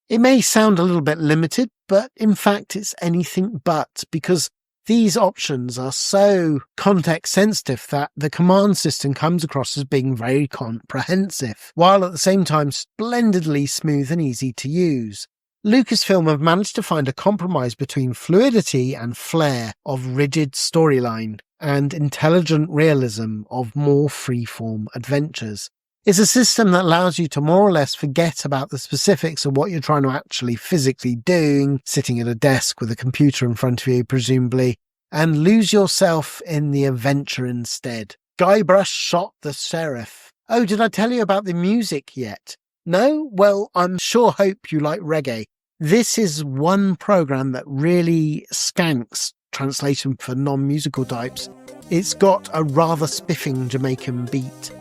It may sound a little bit limited, but in fact it's anything but, because these options are so context sensitive that the command system comes across as being very comprehensive, while at the same time splendidly smooth and easy to use. Lucasfilm have managed to find a compromise between fluidity and flair of rigid storyline and intelligent realism of more free-form adventures. It's a system that allows you to more or less forget about the specifics of what you're trying to actually physically do, sitting at a desk with a computer in front of you, presumably, and lose yourself in the adventure instead. Guybrush shot the sheriff. Oh, did I tell you about the music yet? No? Well, I'm sure hope you like reggae. This is one program that really skanks, translation for non-musical types. It's got a rather spiffing Jamaican beat.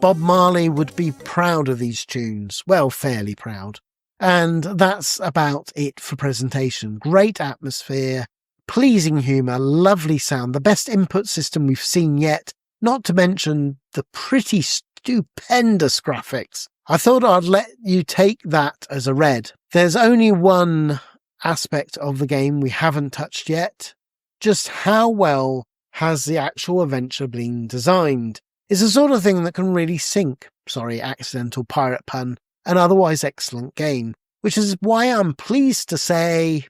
Bob Marley would be proud of these tunes. Well, fairly proud. And that's about it for presentation. Great atmosphere, pleasing humour, lovely sound, the best input system we've seen yet, not to mention the pretty stupendous graphics. I thought I'd let you take that as a read. There's only one aspect of the game we haven't touched yet. Just how well has the actual adventure been designed? It's the sort of thing that can really sink, sorry, accidental pirate pun, an otherwise excellent game, which is why I'm pleased to say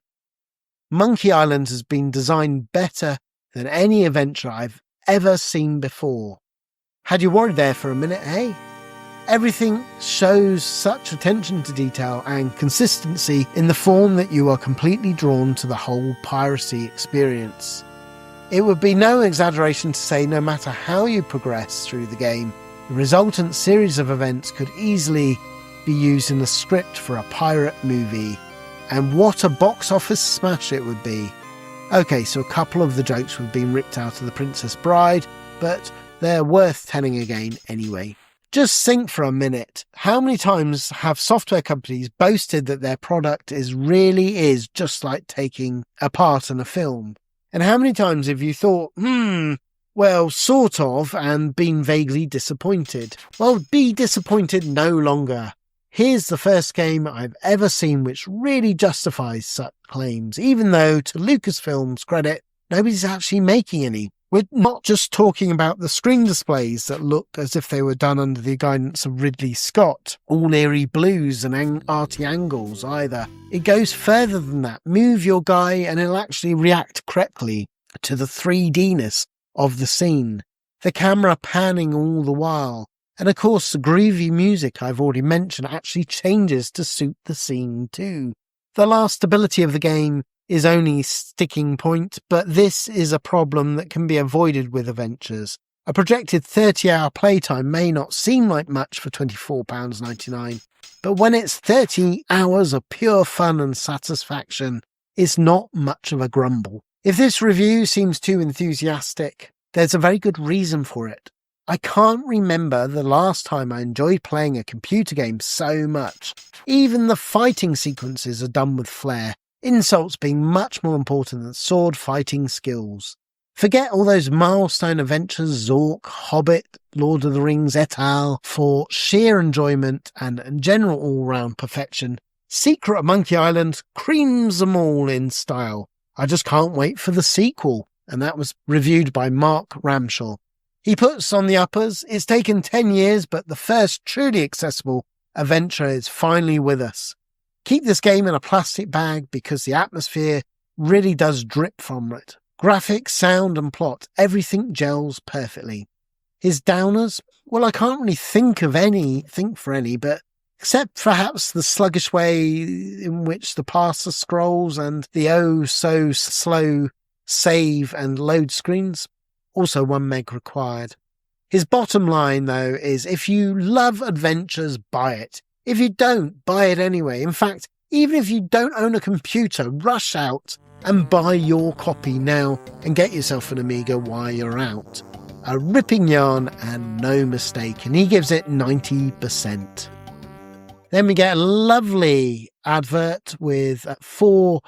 Monkey Island has been designed better than any adventure I've ever seen before. Had you worried there for a minute, eh? Everything shows such attention to detail and consistency in the form that you are completely drawn to the whole piracy experience. It would be no exaggeration to say no matter how you progress through the game, the resultant series of events could easily be used in the script for a pirate movie. And what a box office smash it would be. Okay, so a couple of the jokes have been ripped out of The Princess Bride, but they're worth telling again anyway. Just think for a minute, how many times have software companies boasted that their product really is just like taking a part in a film? And how many times have you thought, well, sort of, and been vaguely disappointed? Well, be disappointed no longer. Here's the first game I've ever seen which really justifies such claims, even though, to Lucasfilm's credit, nobody's actually making any. We're not just talking about the screen displays that look as if they were done under the guidance of Ridley Scott, all eerie blues and arty angles either. It goes further than that. Move your guy and it'll actually react correctly to the 3D-ness of the scene. The camera panning all the while. And of course, the groovy music I've already mentioned actually changes to suit the scene too. The last ability of the game is only sticking point, but this is a problem that can be avoided with adventures. A projected 30-hour playtime may not seem like much for £24.99, but when it's 30 hours of pure fun and satisfaction, it's not much of a grumble. If this review seems too enthusiastic, there's a very good reason for it. I can't remember the last time I enjoyed playing a computer game so much. Even the fighting sequences are done with flair, insults being much more important than sword fighting skills. Forget all those milestone adventures, Zork, Hobbit, Lord of the Rings et al. For sheer enjoyment and general all-round perfection. Secret of Monkey Island creams them all in style. I just can't wait for the sequel, and that was reviewed by Mark Ramshaw. He puts on the uppers, it's taken 10 years, but the first truly accessible adventure is finally with us. Keep this game in a plastic bag because the atmosphere really does drip from it. Graphics, sound and plot, everything gels perfectly. His downers? Well, I can't really think for any, but except perhaps the sluggish way in which the parser scrolls and the oh-so-slow save and load screens. Also 1 meg required. His bottom line, though, is if you love adventures, buy it. If you don't, buy it anyway. In fact, even if you don't own a computer, rush out and buy your copy now and get yourself an Amiga while you're out. A ripping yarn and no mistake, and he gives it 90%. Then we get a lovely advert with 4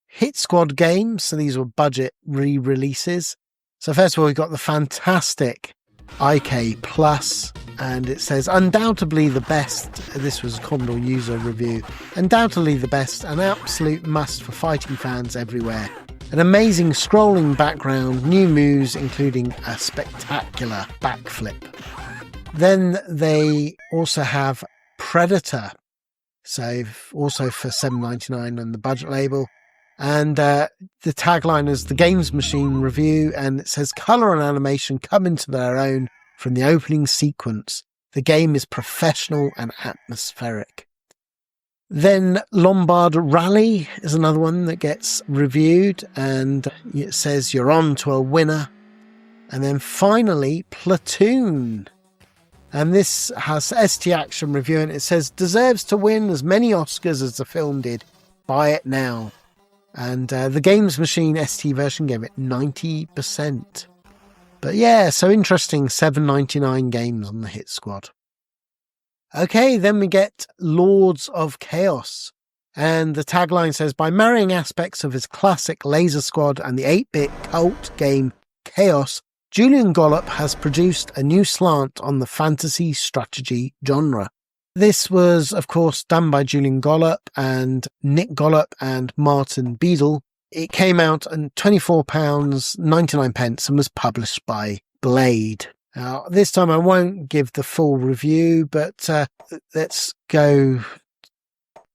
Hit Squad games, so these were budget re-releases. So first of all, we've got the fantastic IK Plus, and it says, undoubtedly the best, this was a Commodore user review, undoubtedly the best, an absolute must for fighting fans everywhere. An amazing scrolling background, new moves, including a spectacular backflip. Then they also have Predator, so also for $7.99 on the budget label. And the tagline is the Games Machine review, and it says colour and animation come into their own from the opening sequence. The game is professional and atmospheric. Then Lombard Rally is another one that gets reviewed, and it says you're on to a winner. And then finally Platoon. And this has ST Action review, and it says deserves to win as many Oscars as the film did. Buy it now. And the Games Machine ST version gave it 90%. But yeah, so interesting, $7.99 games on the Hit Squad. Okay, then we get Lords of Chaos. And the tagline says, by marrying aspects of his classic Laser Squad and the 8-bit cult game Chaos, Julian Gollop has produced a new slant on the fantasy strategy genre. This was, of course, done by Julian Gollop and Nick Gollop and Martin Beadle. It came out at £24.99 and was published by Blade. Now, this time I won't give the full review, but let's go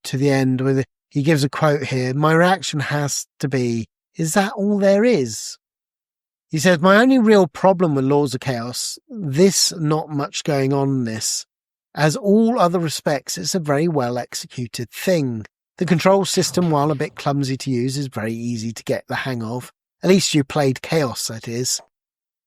to the end with it. He gives a quote here. My reaction has to be, is that all there is? He says, my only real problem with Lords of Chaos, this not much going on in this. As all other respects, it's a very well executed thing. The control system, while a bit clumsy to use, is very easy to get the hang of. At least you played Chaos, that is.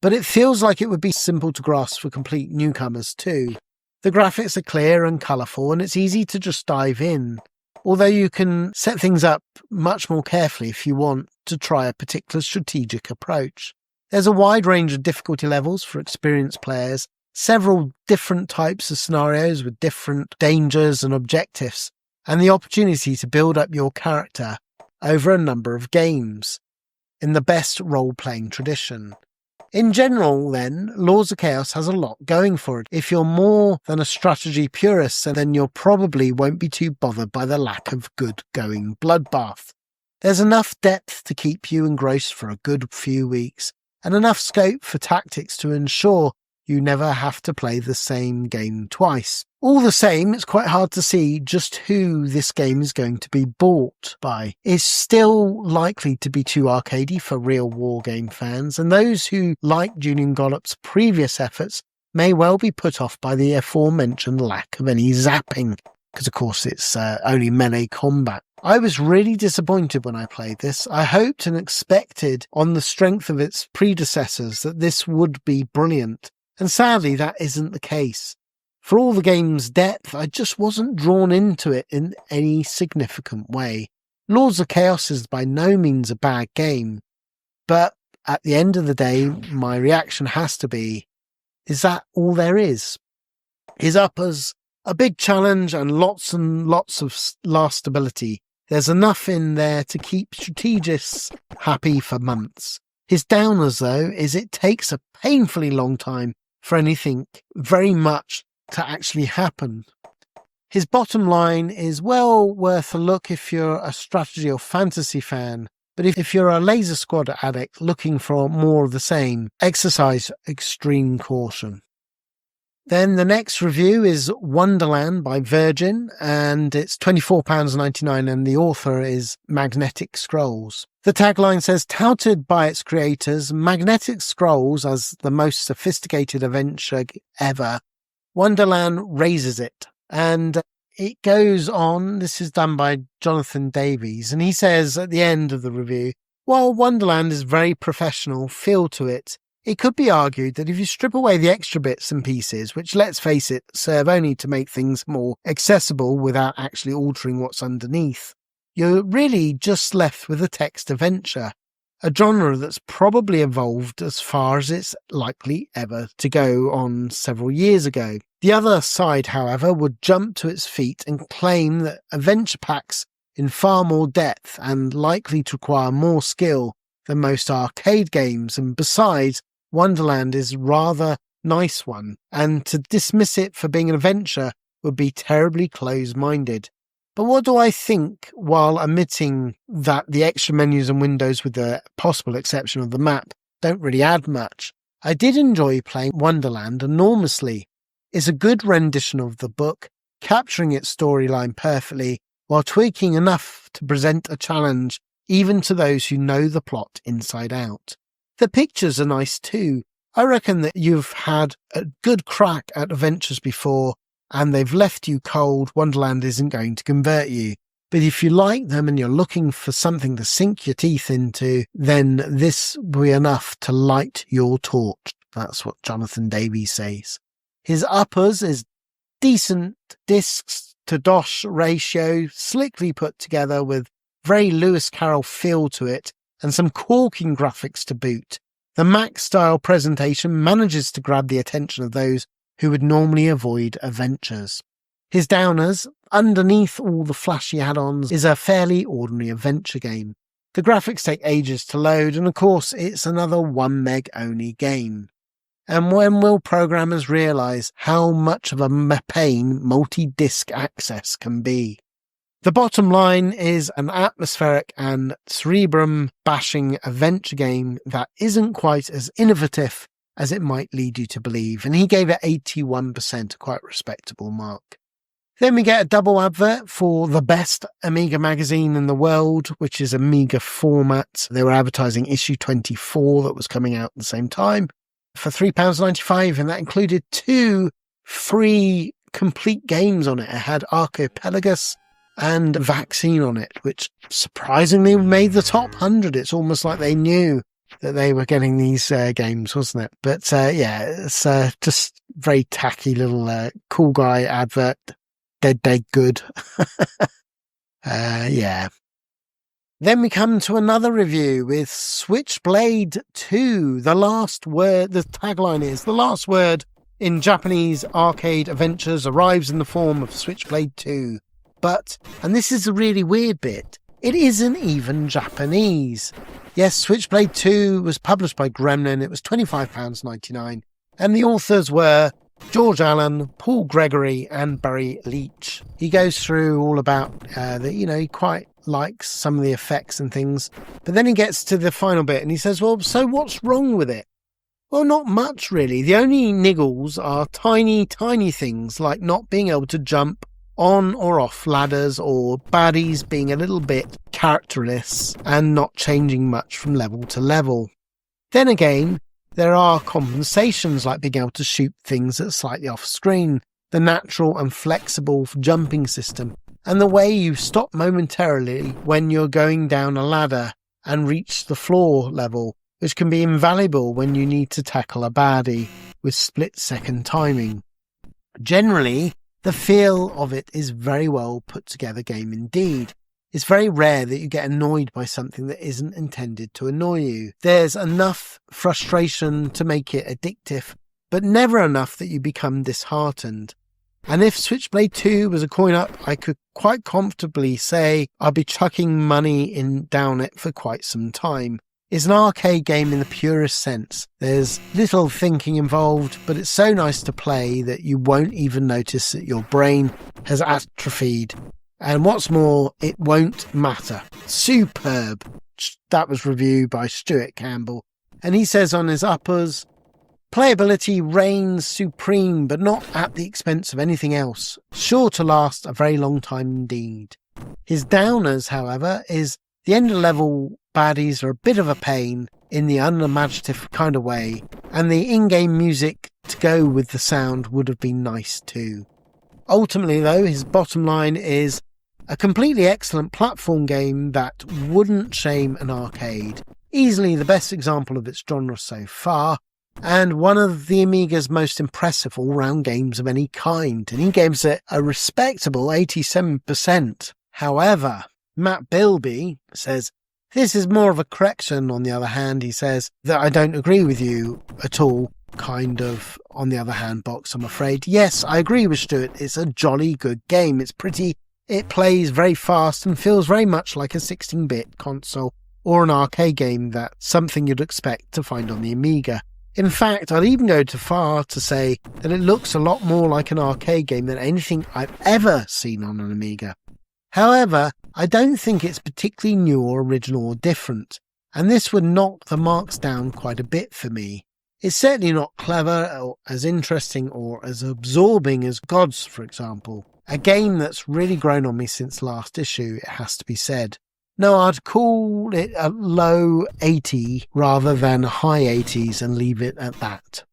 But it feels like it would be simple to grasp for complete newcomers too. The graphics are clear and colourful, and it's easy to just dive in. Although you can set things up much more carefully if you want to try a particular strategic approach. There's a wide range of difficulty levels for experienced players, several different types of scenarios with different dangers and objectives, and the opportunity to build up your character over a number of games in the best role-playing tradition. In general, then, Lords of Chaos has a lot going for it. If you're more than a strategy purist, then you probably won't be too bothered by the lack of good-going bloodbath. There's enough depth to keep you engrossed for a good few weeks, and enough scope for tactics to ensure you never have to play the same game twice. All the same, it's quite hard to see just who this game is going to be bought by. It's still likely to be too arcadey for real wargame fans, and those who like Julian Gollop's previous efforts may well be put off by the aforementioned lack of any zapping, because of course it's only melee combat. I was really disappointed when I played this. I hoped and expected, on the strength of its predecessors, that this would be brilliant. And sadly, that isn't the case. For all the game's depth, I just wasn't drawn into it in any significant way. Lords of Chaos is by no means a bad game, but at the end of the day, my reaction has to be, is that all there is? His uppers, a big challenge and lots of lastability. There's enough in there to keep strategists happy for months. His downers, though, is it takes a painfully long time for anything very much to actually happen. His bottom line is well worth a look if you're a strategy or fantasy fan, but if you're a Laser Squad addict looking for more of the same, exercise extreme caution. Then the next review is Wonderland by Virgin, and it's £24.99, and the author is Magnetic Scrolls. The tagline says, touted by its creators, Magnetic Scrolls as the most sophisticated adventure ever, Wonderland raises it. And it goes on, this is done by Jonathan Davies, and he says at the end of the review, while Wonderland is very professional feel to it, it could be argued that if you strip away the extra bits and pieces, which, let's face it, serve only to make things more accessible without actually altering what's underneath, you're really just left with a text adventure, a genre that's probably evolved as far as it's likely ever to go on several years ago. The other side, however, would jump to its feet and claim that adventure packs in far more depth and likely to require more skill than most arcade games, and besides, Wonderland is a rather nice one, and to dismiss it for being an adventure would be terribly close-minded. But what do I think, while admitting that the extra menus and windows, with the possible exception of the map, don't really add much? I did enjoy playing Wonderland enormously. It's a good rendition of the book, capturing its storyline perfectly, while tweaking enough to present a challenge even to those who know the plot inside out. The pictures are nice too. I reckon that you've had a good crack at adventures before and they've left you cold. Wonderland isn't going to convert you. But if you like them and you're looking for something to sink your teeth into, then this will be enough to light your torch. That's what Jonathan Davies says. His uppers is decent discs to DOS ratio, slickly put together with very Lewis Carroll feel to it, and some corking graphics to boot. The Mac-style presentation manages to grab the attention of those who would normally avoid adventures. His downers, underneath all the flashy add-ons, is a fairly ordinary adventure game. The graphics take ages to load, and of course it's another 1 meg only game. And when will programmers realise how much of a pain multi-disc access can be? The bottom line is an atmospheric and cerebrum-bashing adventure game that isn't quite as innovative as it might lead you to believe, and he gave it 81%, a quite respectable mark. Then we get a double advert for the best Amiga magazine in the world, which is Amiga format. They were advertising issue 24 that was coming out at the same time for £3.95, and that included 2 free complete games on it. It had Archipelagus and Vaccine on it, which surprisingly made the top 100. It's almost like they knew that they were getting these games, wasn't it? But yeah, it's just very tacky little cool guy advert. Dead good. Yeah. Then we come to another review with Switchblade 2. The last word, the tagline is, the last word in Japanese arcade adventures arrives in the form of Switchblade 2. But, and this is a really weird bit, it isn't even Japanese. Yes, Switchblade 2 was published by Gremlin. It was £25.99. And the authors were George Allen, Paul Gregory and Barry Leach. He goes through all about that, he quite likes some of the effects and things. But then he gets to the final bit and he says, well, so what's wrong with it? Well, not much really. The only niggles are tiny things like not being able to jump on or off ladders, or baddies being a little bit characterless and not changing much from level to level. Then again, there are compensations like being able to shoot things that are slightly off screen, the natural and flexible jumping system, and the way you stop momentarily when you're going down a ladder and reach the floor level, which can be invaluable when you need to tackle a baddie with split-second timing. Generally, the feel of it is very well put together game indeed. It's very rare that you get annoyed by something that isn't intended to annoy you. There's enough frustration to make it addictive, but never enough that you become disheartened. And if Switchblade 2 was a coin up, I could quite comfortably say I'll be chucking money down it for quite some time. It's an arcade game in the purest sense. There's little thinking involved, but it's so nice to play that you won't even notice that your brain has atrophied. And what's more, it won't matter. Superb. That was reviewed by Stuart Campbell. And he says on his uppers, playability reigns supreme, but not at the expense of anything else. Sure to last a very long time indeed. His downers, however, is the end of level baddies are a bit of a pain in the unimaginative kind of way, and the in-game music to go with the sound would have been nice too. Ultimately, though, his bottom line is a completely excellent platform game that wouldn't shame an arcade. Easily the best example of its genre so far, and one of the Amiga's most impressive all-round games of any kind, and he gives it a respectable 87%. However, Matt Bilby says, this is more of a correction. On the other hand, he says that I don't agree with you at all. Kind of on the other hand box, I'm afraid. Yes, I agree with Stuart. It's a jolly good game. It's pretty, it plays very fast and feels very much like a 16-bit console or an arcade game. That's something you'd expect to find on the Amiga. In fact, I'd even go too far to say that it looks a lot more like an arcade game than anything I've ever seen on an Amiga. However, I don't think it's particularly new or original or different, and this would knock the marks down quite a bit for me. It's certainly not clever or as interesting or as absorbing as Gods, for example, a game that's really grown on me since last issue, it has to be said. No, I'd call it a low 80 rather than high 80s and leave it at that.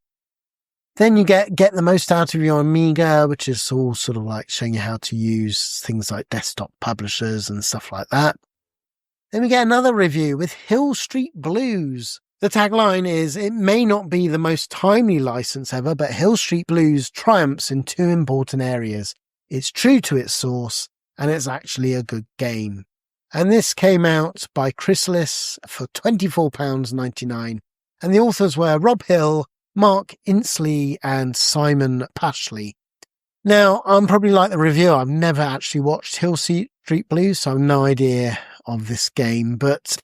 Then you get the most out of your Amiga, which is all sort of like showing you how to use things like desktop publishers and stuff like that. Then we get another review with Hill Street Blues. The tagline is, it may not be the most timely license ever, but Hill Street Blues triumphs in 2 important areas. It's true to its source, and it's actually a good game. And this came out by Krisalis for £24.99. And the authors were Rob Hill, Mark Insley and Simon Pashley. Now, I'm probably like the reviewer. I've never actually watched Hill Street Blues, so I've no idea of this game, but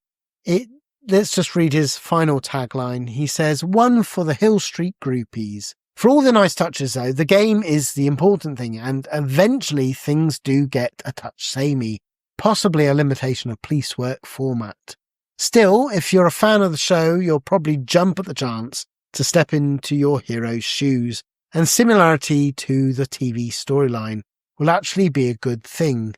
let's just read his final tagline. He says, "One for the Hill Street groupies." For all the nice touches, though, the game is the important thing, and eventually things do get a touch samey, possibly a limitation of police work format. Still, if you're a fan of the show, you'll probably jump at the chance to step into your hero's shoes, and similarity to the TV storyline will actually be a good thing.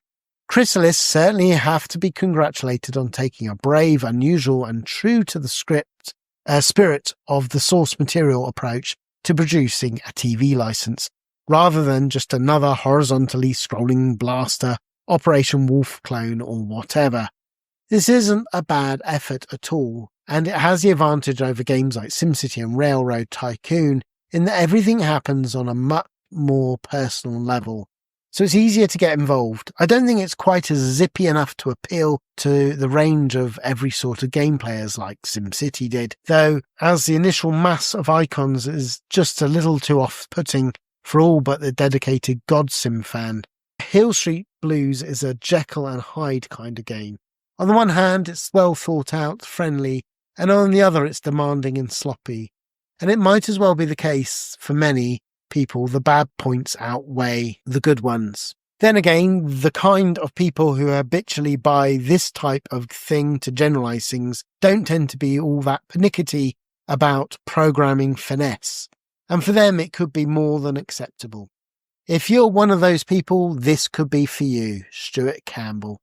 Krisalis certainly have to be congratulated on taking a brave, unusual, and true to the spirit of the source material approach to producing a TV license, rather than just another horizontally scrolling blaster, Operation Wolf clone, or whatever. This isn't a bad effort at all, and it has the advantage over games like SimCity and Railroad Tycoon in that everything happens on a much more personal level. So it's easier to get involved. I don't think it's quite as zippy enough to appeal to the range of every sort of game players like SimCity did, though as the initial mass of icons is just a little too off-putting for all but the dedicated GodSim fan. Hill Street Blues is a Jekyll and Hyde kind of game. On the one hand, it's well thought out, friendly, and on the other, it's demanding and sloppy. And it might as well be the case for many people, the bad points outweigh the good ones. Then again, the kind of people who habitually buy this type of thing to generalize things don't tend to be all that pernickety about programming finesse. And for them, it could be more than acceptable. If you're one of those people, this could be for you. Stuart Campbell.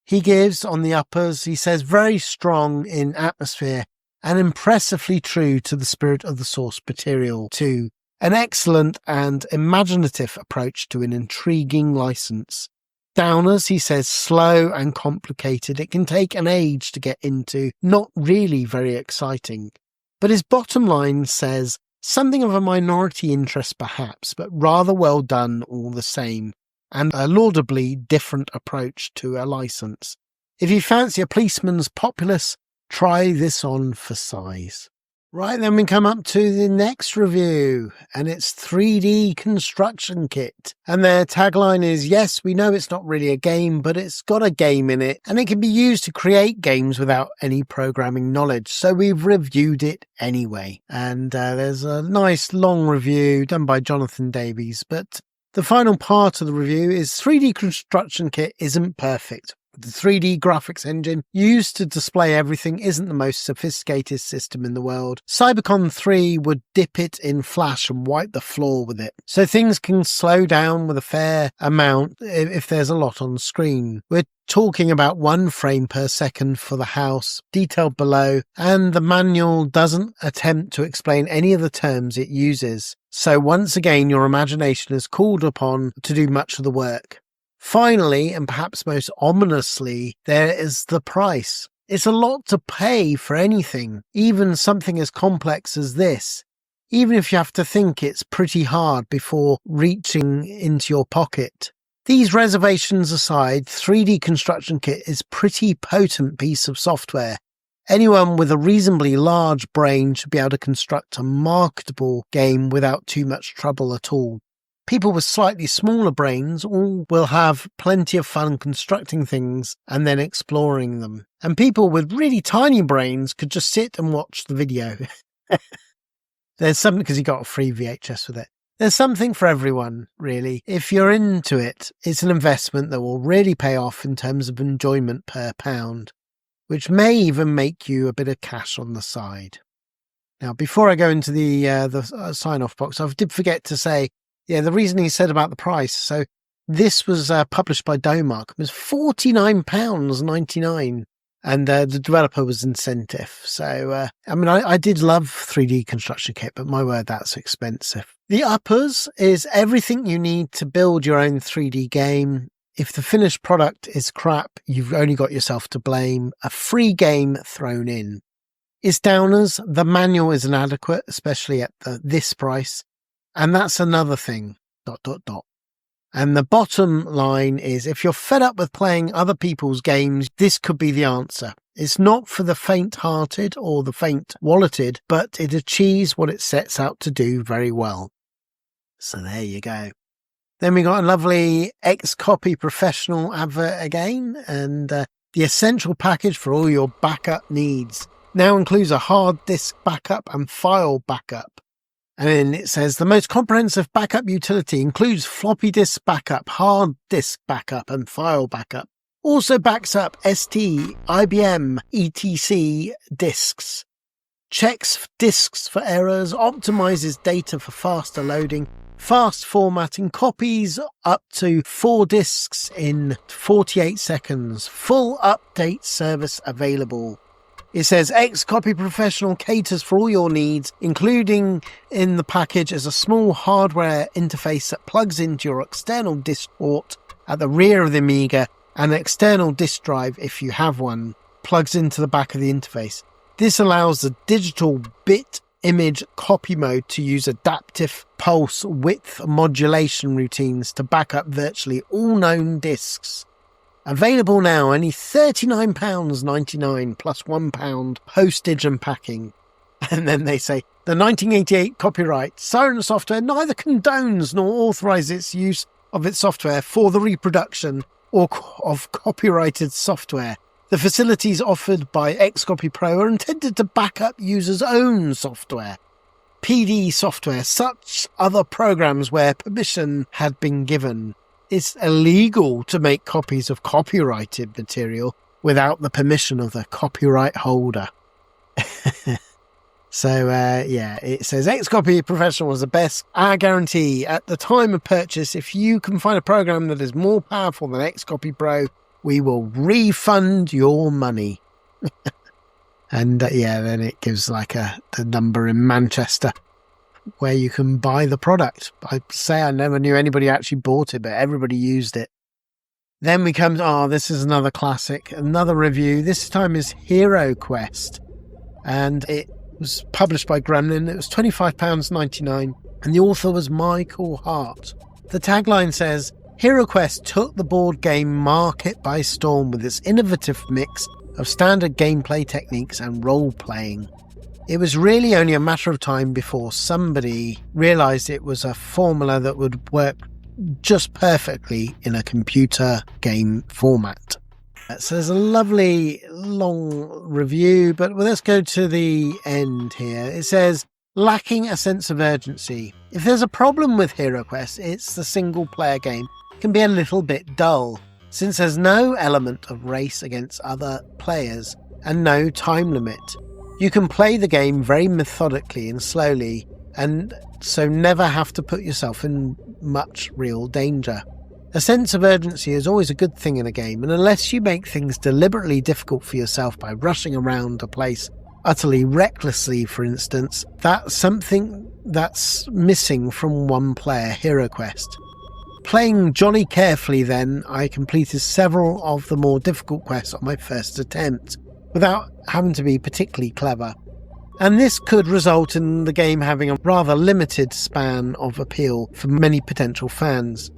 He gives on the uppers, he says, very strong in atmosphere and impressively true to the spirit of the source material too. An excellent and imaginative approach to an intriguing license. Downers, he says, slow and complicated. It can take an age to get into, not really very exciting. But his bottom line says, something of a minority interest perhaps, but rather well done all the same, and a laudably different approach to a license. If you fancy a policeman's populace, try this on for size. Right, then we come up to the next review, and it's 3D Construction Kit. And their tagline is, yes, we know it's not really a game, but it's got a game in it, and it can be used to create games without any programming knowledge. So we've reviewed it anyway. And there's a nice long review done by Jonathan Davies, but the final part of the review is 3D Construction Kit isn't perfect. The 3D graphics engine used to display everything isn't the most sophisticated system in the world. Cybercon 3 would dip it in Flash and wipe the floor with it. So things can slow down with a fair amount if there's a lot on screen. We're talking about 1 frame per second for the house, detailed below, and the manual doesn't attempt to explain any of the terms it uses. So once again, your imagination is called upon to do much of the work. Finally, and perhaps most ominously, there is the price. It's a lot to pay for anything, even something as complex as this, even if you have to think it's pretty hard before reaching into your pocket. These reservations aside, 3D Construction Kit is a pretty potent piece of software. Anyone with a reasonably large brain should be able to construct a marketable game without too much trouble at all. People with slightly smaller brains all will have plenty of fun constructing things and then exploring them. And people with really tiny brains could just sit and watch the video. There's something, because you got a free VHS with it. There's something for everyone, really. If you're into it, it's an investment that will really pay off in terms of enjoyment per pound, which may even make you a bit of cash on the side. Now, before I go into the sign-off box, I did forget to say, the reason he said about the price. So this was published by Domark. It was £49.99, and the developer was Incentive. So, I did love 3D Construction Kit, but my word, that's expensive. The uppers is everything you need to build your own 3D game. If the finished product is crap, you've only got yourself to blame. A free game thrown in. Its downers, the manual is inadequate, especially at this price. And that's another thing, ... And the bottom line is, if you're fed up with playing other people's games, this could be the answer. It's not for the faint-hearted or the faint-walleted, but it achieves what it sets out to do very well. So there you go. Then we got a lovely Xcopy Professional advert again, and the essential package for all your backup needs. Now includes a hard disk backup and file backup. And then it says the most comprehensive backup utility includes floppy disk backup, hard disk backup, and file backup. Also backs up ST, IBM, etc. disks. Checks disks for errors, optimizes data for faster loading, fast formatting, copies up to 4 disks in 48 seconds. Full update service available. It says Xcopy Professional caters for all your needs, including in the package as a small hardware interface that plugs into your external disk port at the rear of the Amiga, and an external disk drive, if you have one, plugs into the back of the interface. This allows the digital bit image copy mode to use adaptive pulse width modulation routines to back up virtually all known disks. Available now, only £39.99 plus £1 postage and packing. And then they say, the 1988 copyright, Siren Software neither condones nor authorises its use of its software for the reproduction or of copyrighted software. The facilities offered by Xcopy Pro are intended to back up users' own software. PD software, such other programs where permission had been given. It's illegal to make copies of copyrighted material without the permission of the copyright holder. So, it says Xcopy Professional was the best. Our guarantee at the time of purchase, if you can find a program that is more powerful than Xcopy Pro, we will refund your money. And then it gives like the number in Manchester where you can buy the product. I say I never knew anybody actually bought it, but everybody used it. Then we come to, this is another classic, another review. This time is Hero Quest. And it was published by Gremlin. It was £25.99. And the author was Michael Hart. The tagline says, Hero Quest took the board game market by storm with its innovative mix of standard gameplay techniques and role-playing. It was really only a matter of time before somebody realised it was a formula that would work just perfectly in a computer game format. So there's a lovely long review, but let's go to the end here. It says, lacking a sense of urgency. If there's a problem with Hero Quest, it's the single-player game can be a little bit dull, since there's no element of race against other players and no time limit. You can play the game very methodically and slowly, and so never have to put yourself in much real danger. A sense of urgency is always a good thing in a game, and unless you make things deliberately difficult for yourself by rushing around a place utterly recklessly, for instance, that's something that's missing from one-player Hero Quest. Playing jolly carefully then, I completed several of the more difficult quests on my first attempt, without having to be particularly clever. And this could result in the game having a rather limited span of appeal for many potential fans.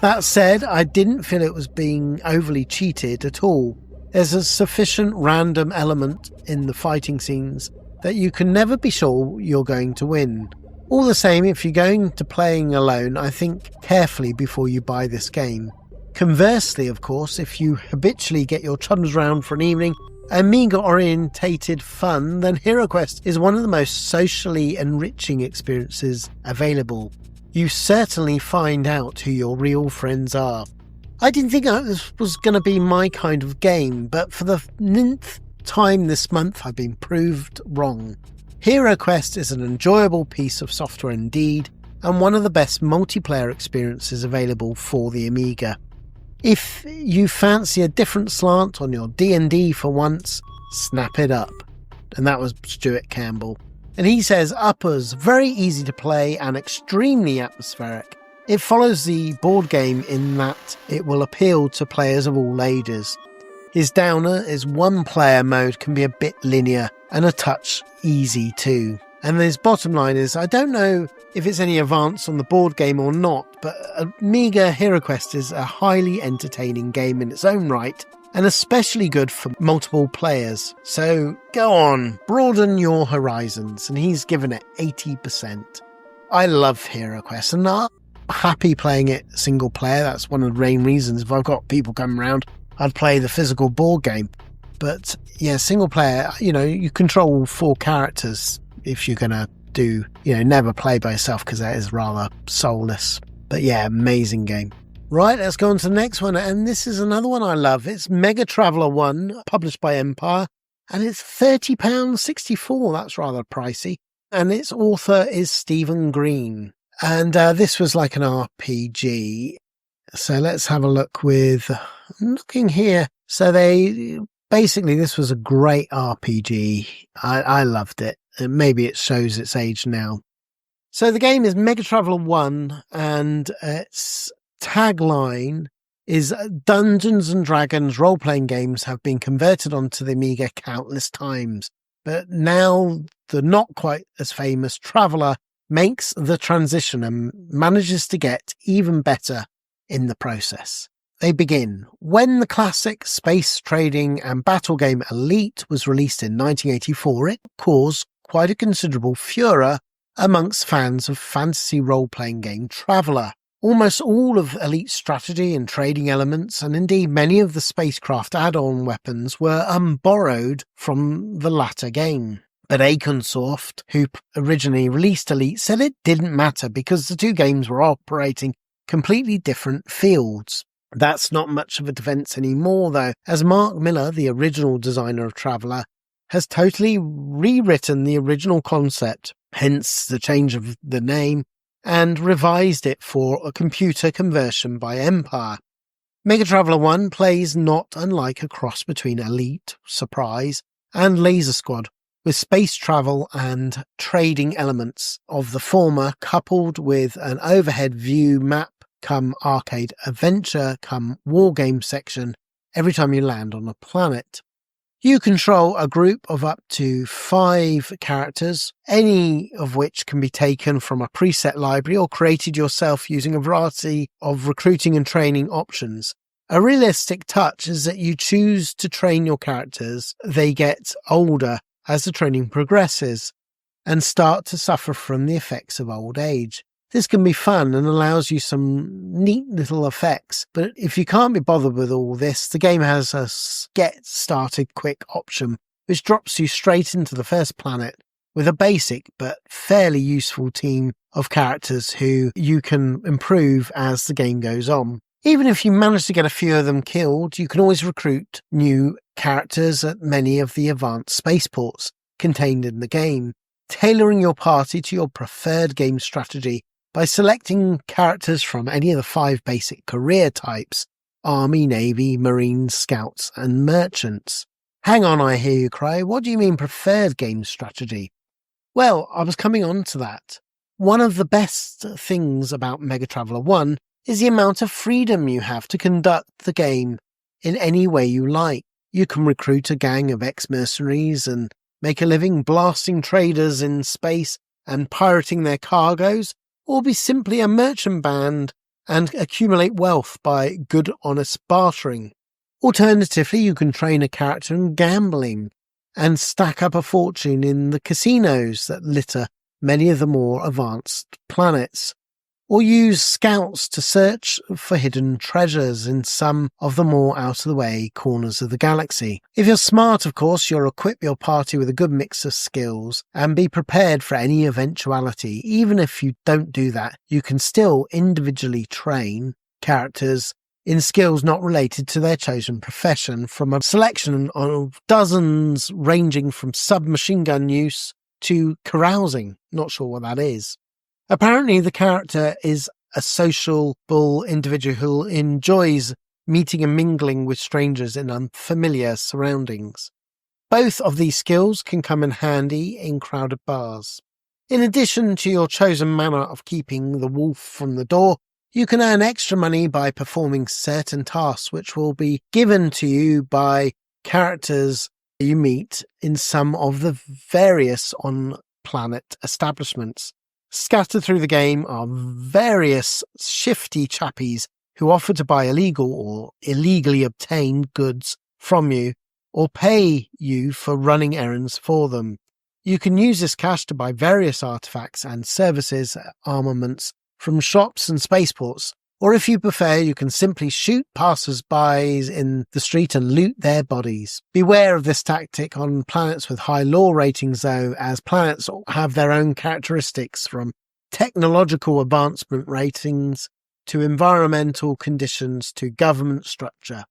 That said, I didn't feel it was being overly cheated at all. There's a sufficient random element in the fighting scenes that you can never be sure you're going to win. All the same, if you're going to playing alone, I think carefully before you buy this game. Conversely, of course, if you habitually get your chums round for an evening, Amiga-orientated fun, then Hero Quest is one of the most socially enriching experiences available. You certainly find out who your real friends are. I didn't think this was going to be my kind of game, but for the 9th time this month I've been proved wrong. Hero Quest is an enjoyable piece of software indeed, and one of the best multiplayer experiences available for the Amiga. If you fancy a different slant on your D&D for once, snap it up. And that was Stuart Campbell. And he says, uppers, very easy to play and extremely atmospheric. It follows the board game in that it will appeal to players of all ages. His downer is one-player mode can be a bit linear and a touch easy too. And his bottom line is, I don't know if it's any advance on the board game or not, but Amiga Hero Quest is a highly entertaining game in its own right, and especially good for multiple players. So go on, broaden your horizons, and he's given it 80%. I love Hero Quest, and I happy playing it single player. That's one of the main reasons. If I've got people coming around, I'd play the physical board game. But yeah, single player, you control 4 characters if you're going to do, never play by yourself, because that is rather soulless. But yeah, amazing game. Right, let's go on to the next one. And this is another one I love. It's MegaTraveller 1, published by Empire. And it's £30.64. That's rather pricey. And its author is Stephen Green. And this was like an RPG. So let's have a look with... I'm looking here. So basically, this was a great RPG. I loved it. And maybe it shows its age now. So the game is MegaTraveller 1, and its tagline is Dungeons and Dragons role-playing games have been converted onto the Amiga countless times. But now the not quite as famous Traveller makes the transition and manages to get even better in the process. They begin. When the classic space trading and battle game Elite was released in 1984, it caused quite a considerable furor amongst fans of fantasy role-playing game Traveller. Almost all of Elite's strategy and trading elements, and indeed many of the spacecraft add-on weapons, were borrowed from the latter game. But Aconsoft, who originally released Elite, said it didn't matter because the two games were operating completely different fields. That's not much of a defense anymore, though, as Mark Miller, the original designer of Traveller, has totally rewritten the original concept, hence the change of the name, and revised it for a computer conversion by Empire. MegaTraveller 1 plays not unlike a cross between Elite, Surprise, and Laser Squad, with space travel and trading elements of the former coupled with an overhead view map come arcade adventure come wargame section every time you land on a planet. You control a group of up to 5 characters, any of which can be taken from a preset library or created yourself using a variety of recruiting and training options. A realistic touch is that you choose to train your characters. They get older as the training progresses and start to suffer from the effects of old age. This can be fun and allows you some neat little effects, but if you can't be bothered with all this, the game has a get started quick option, which drops you straight into the first planet with a basic but fairly useful team of characters who you can improve as the game goes on. Even if you manage to get a few of them killed, you can always recruit new characters at many of the advanced spaceports contained in the game, tailoring your party to your preferred game strategy by selecting characters from any of the 5 basic career types: Army, Navy, Marines, Scouts, and Merchants. Hang on, I hear you cry. What do you mean preferred game strategy? Well, I was coming on to that. One of the best things about MegaTraveller 1 is the amount of freedom you have to conduct the game in any way you like. You can recruit a gang of ex-mercenaries and make a living blasting traders in space and pirating their cargoes, or be simply a merchant band and accumulate wealth by good, honest bartering. Alternatively, you can train a character in gambling and stack up a fortune in the casinos that litter many of the more advanced planets, or use scouts to search for hidden treasures in some of the more out-of-the-way corners of the galaxy. If you're smart, of course, you'll equip your party with a good mix of skills and be prepared for any eventuality. Even if you don't do that, you can still individually train characters in skills not related to their chosen profession from a selection of dozens ranging from submachine gun use to carousing. Not sure what that is. Apparently, the character is a sociable individual who enjoys meeting and mingling with strangers in unfamiliar surroundings. Both of these skills can come in handy in crowded bars. In addition to your chosen manner of keeping the wolf from the door, you can earn extra money by performing certain tasks which will be given to you by characters you meet in some of the various on-planet establishments. Scattered through the game are various shifty chappies who offer to buy illegal or illegally obtained goods from you or pay you for running errands for them. You can use this cash to buy various artifacts and services, armaments from shops and spaceports. Or if you prefer, you can simply shoot passers-by in the street and loot their bodies. Beware of this tactic on planets with high lore ratings though, as planets have their own characteristics, from technological advancement ratings to environmental conditions to government structure.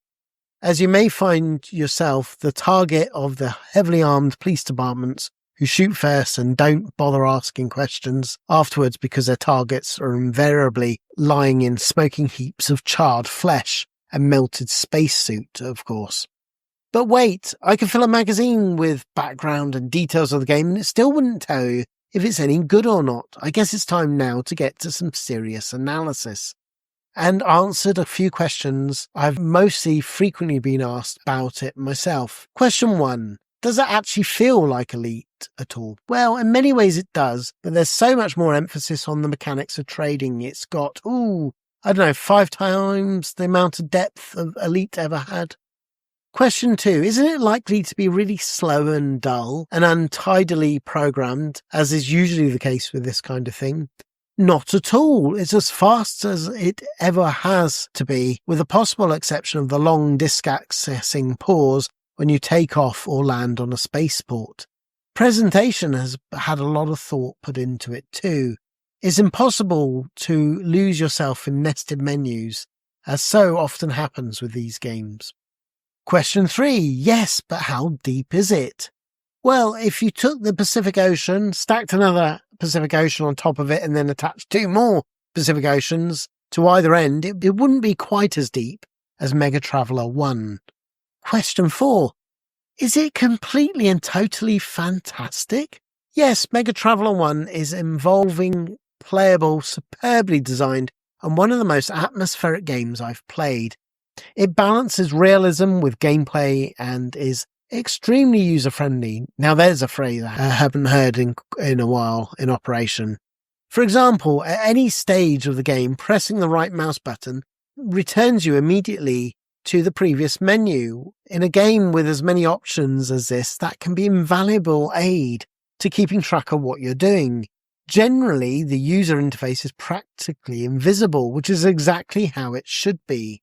As you may find yourself the target of the heavily armed police departments who shoot first and don't bother asking questions afterwards because their targets are invariably lying in smoking heaps of charred flesh and melted spacesuit, of course. But wait, I can fill a magazine with background and details of the game and it still wouldn't tell you if it's any good or not. I guess it's time now to get to some serious analysis. And answered a few questions I've mostly frequently been asked about it myself. Question 1. Does it actually feel like Elite at all? Well, in many ways it does, but there's so much more emphasis on the mechanics of trading. It's got, 5 times the amount of depth of Elite ever had. Question 2, isn't it likely to be really slow and dull and untidily programmed, as is usually the case with this kind of thing? Not at all. It's as fast as it ever has to be, with the possible exception of the long disk accessing pause when you take off or land on a spaceport. Presentation has had a lot of thought put into it too. It's impossible to lose yourself in nested menus, as so often happens with these games. Question 3. Yes, but how deep is it? Well, if you took the Pacific Ocean, stacked another Pacific Ocean on top of it, and then attached 2 more Pacific Oceans to either end, it wouldn't be quite as deep as MegaTraveller 1. Question 4. Is it completely and totally fantastic? Yes, MegaTraveller 1 is involving, playable, superbly designed, and one of the most atmospheric games I've played. It balances realism with gameplay and is extremely user-friendly. Now there's a phrase I haven't heard in a while in operation. For example, at any stage of the game, pressing the right mouse button returns you immediately to the previous menu. In a game with as many options as this, that can be invaluable aid to keeping track of what you're doing. Generally, the user interface is practically invisible, which is exactly how it should be.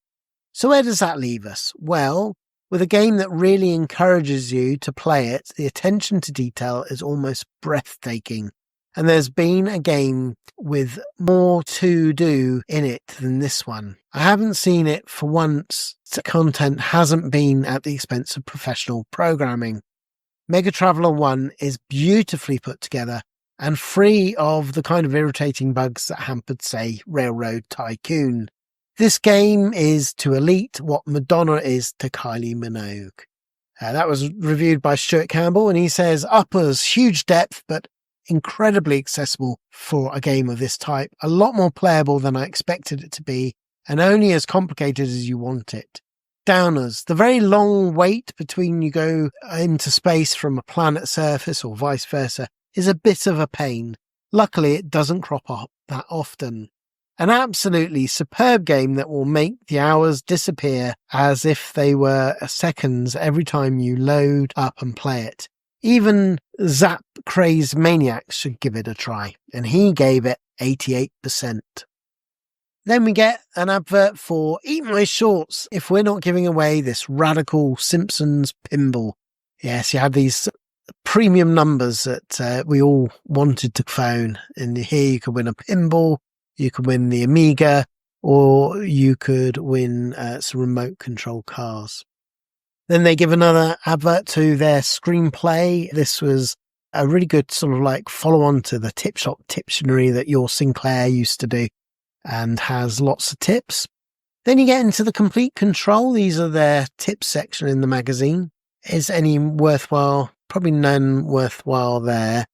So where does that leave us? Well, with a game that really encourages you to play it, the attention to detail is almost breathtaking. And there's been a game with more to do in it than this one. I haven't seen it for once. The content hasn't been at the expense of professional programming. MegaTraveller 1 is beautifully put together and free of the kind of irritating bugs that hampered, say, Railroad Tycoon. This game is to Elite what Madonna is to Kylie Minogue. That was reviewed by Stuart Campbell, and he says, uppers, huge depth, but incredibly accessible for a game of this type. A lot more playable than I expected it to be, and only as complicated as you want it. Downers, the very long wait between you go into space from a planet surface or vice versa is a bit of a pain. Luckily, it doesn't crop up that often. An absolutely superb game that will make the hours disappear as if they were seconds every time you load up and play it. Even Zap Crazed Maniacs should give it a try, and he gave it 88%. Then we get an advert for Eat My Shorts if we're not giving away this radical Simpsons pinball. Yes, you had these premium numbers that we all wanted to phone, and here you could win a pinball. You could win the Amiga, or you could win some remote control cars. Then they give another advert to their screenplay. This was a really good sort of like follow-on to the Tip Shop Tiptionary that your Sinclair used to do, and has lots of tips. Then you get into the Complete Control. These are their tips section in the magazine. Is any worthwhile? Probably none worthwhile there.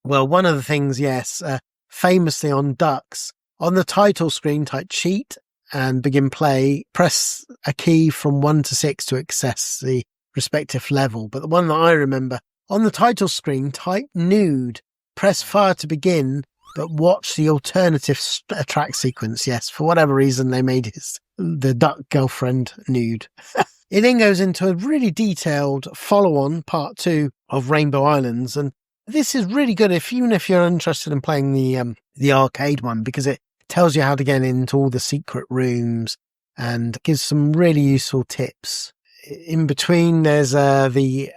Well, one of the things, yes, famously on Ducks, on the title screen, type cheat and begin play, press a key from 1 to 6 to access the respective level. But the one that I remember, on the title screen, type nude, press fire to begin, but watch the alternative track sequence. Yes, for whatever reason, they made the duck girlfriend nude. It then goes into a really detailed follow-on, part 2 of Rainbow Islands, and this is really good even if you're interested in playing the arcade one, because it tells you how to get into all the secret rooms and gives some really useful tips. In between, there's the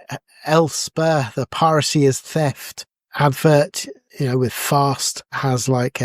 Elspeth, the piracy is theft advert, with Fast, has like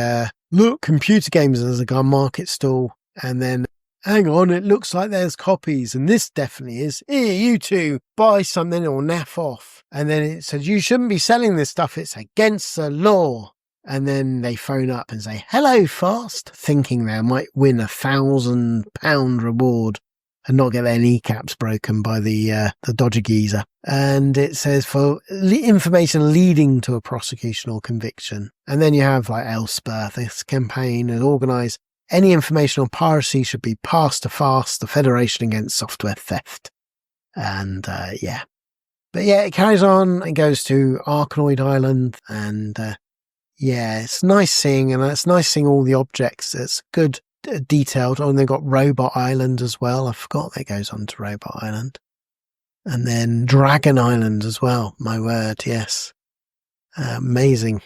look, computer games, there's a gun market stall, and then hang on, it looks like there's copies, and this definitely is. Here, you two, buy something or naff off. And then it says, you shouldn't be selling this stuff, it's against the law. And then they phone up and say, hello, Fast, thinking they might win £1,000 reward and not get their kneecaps broken by the dodgy geezer. And it says for information leading to a prosecution or conviction. And then you have like Elspeth, this campaign and organise any information on piracy should be passed to FAST, the Federation Against Software Theft. And But yeah, it carries on and goes to Arkanoid Island, and it's nice seeing, all the objects. It's good, detailed. Oh, and they've got Robot Island as well. I forgot that goes on to Robot Island. And then Dragon Island as well. My word, yes. Amazing.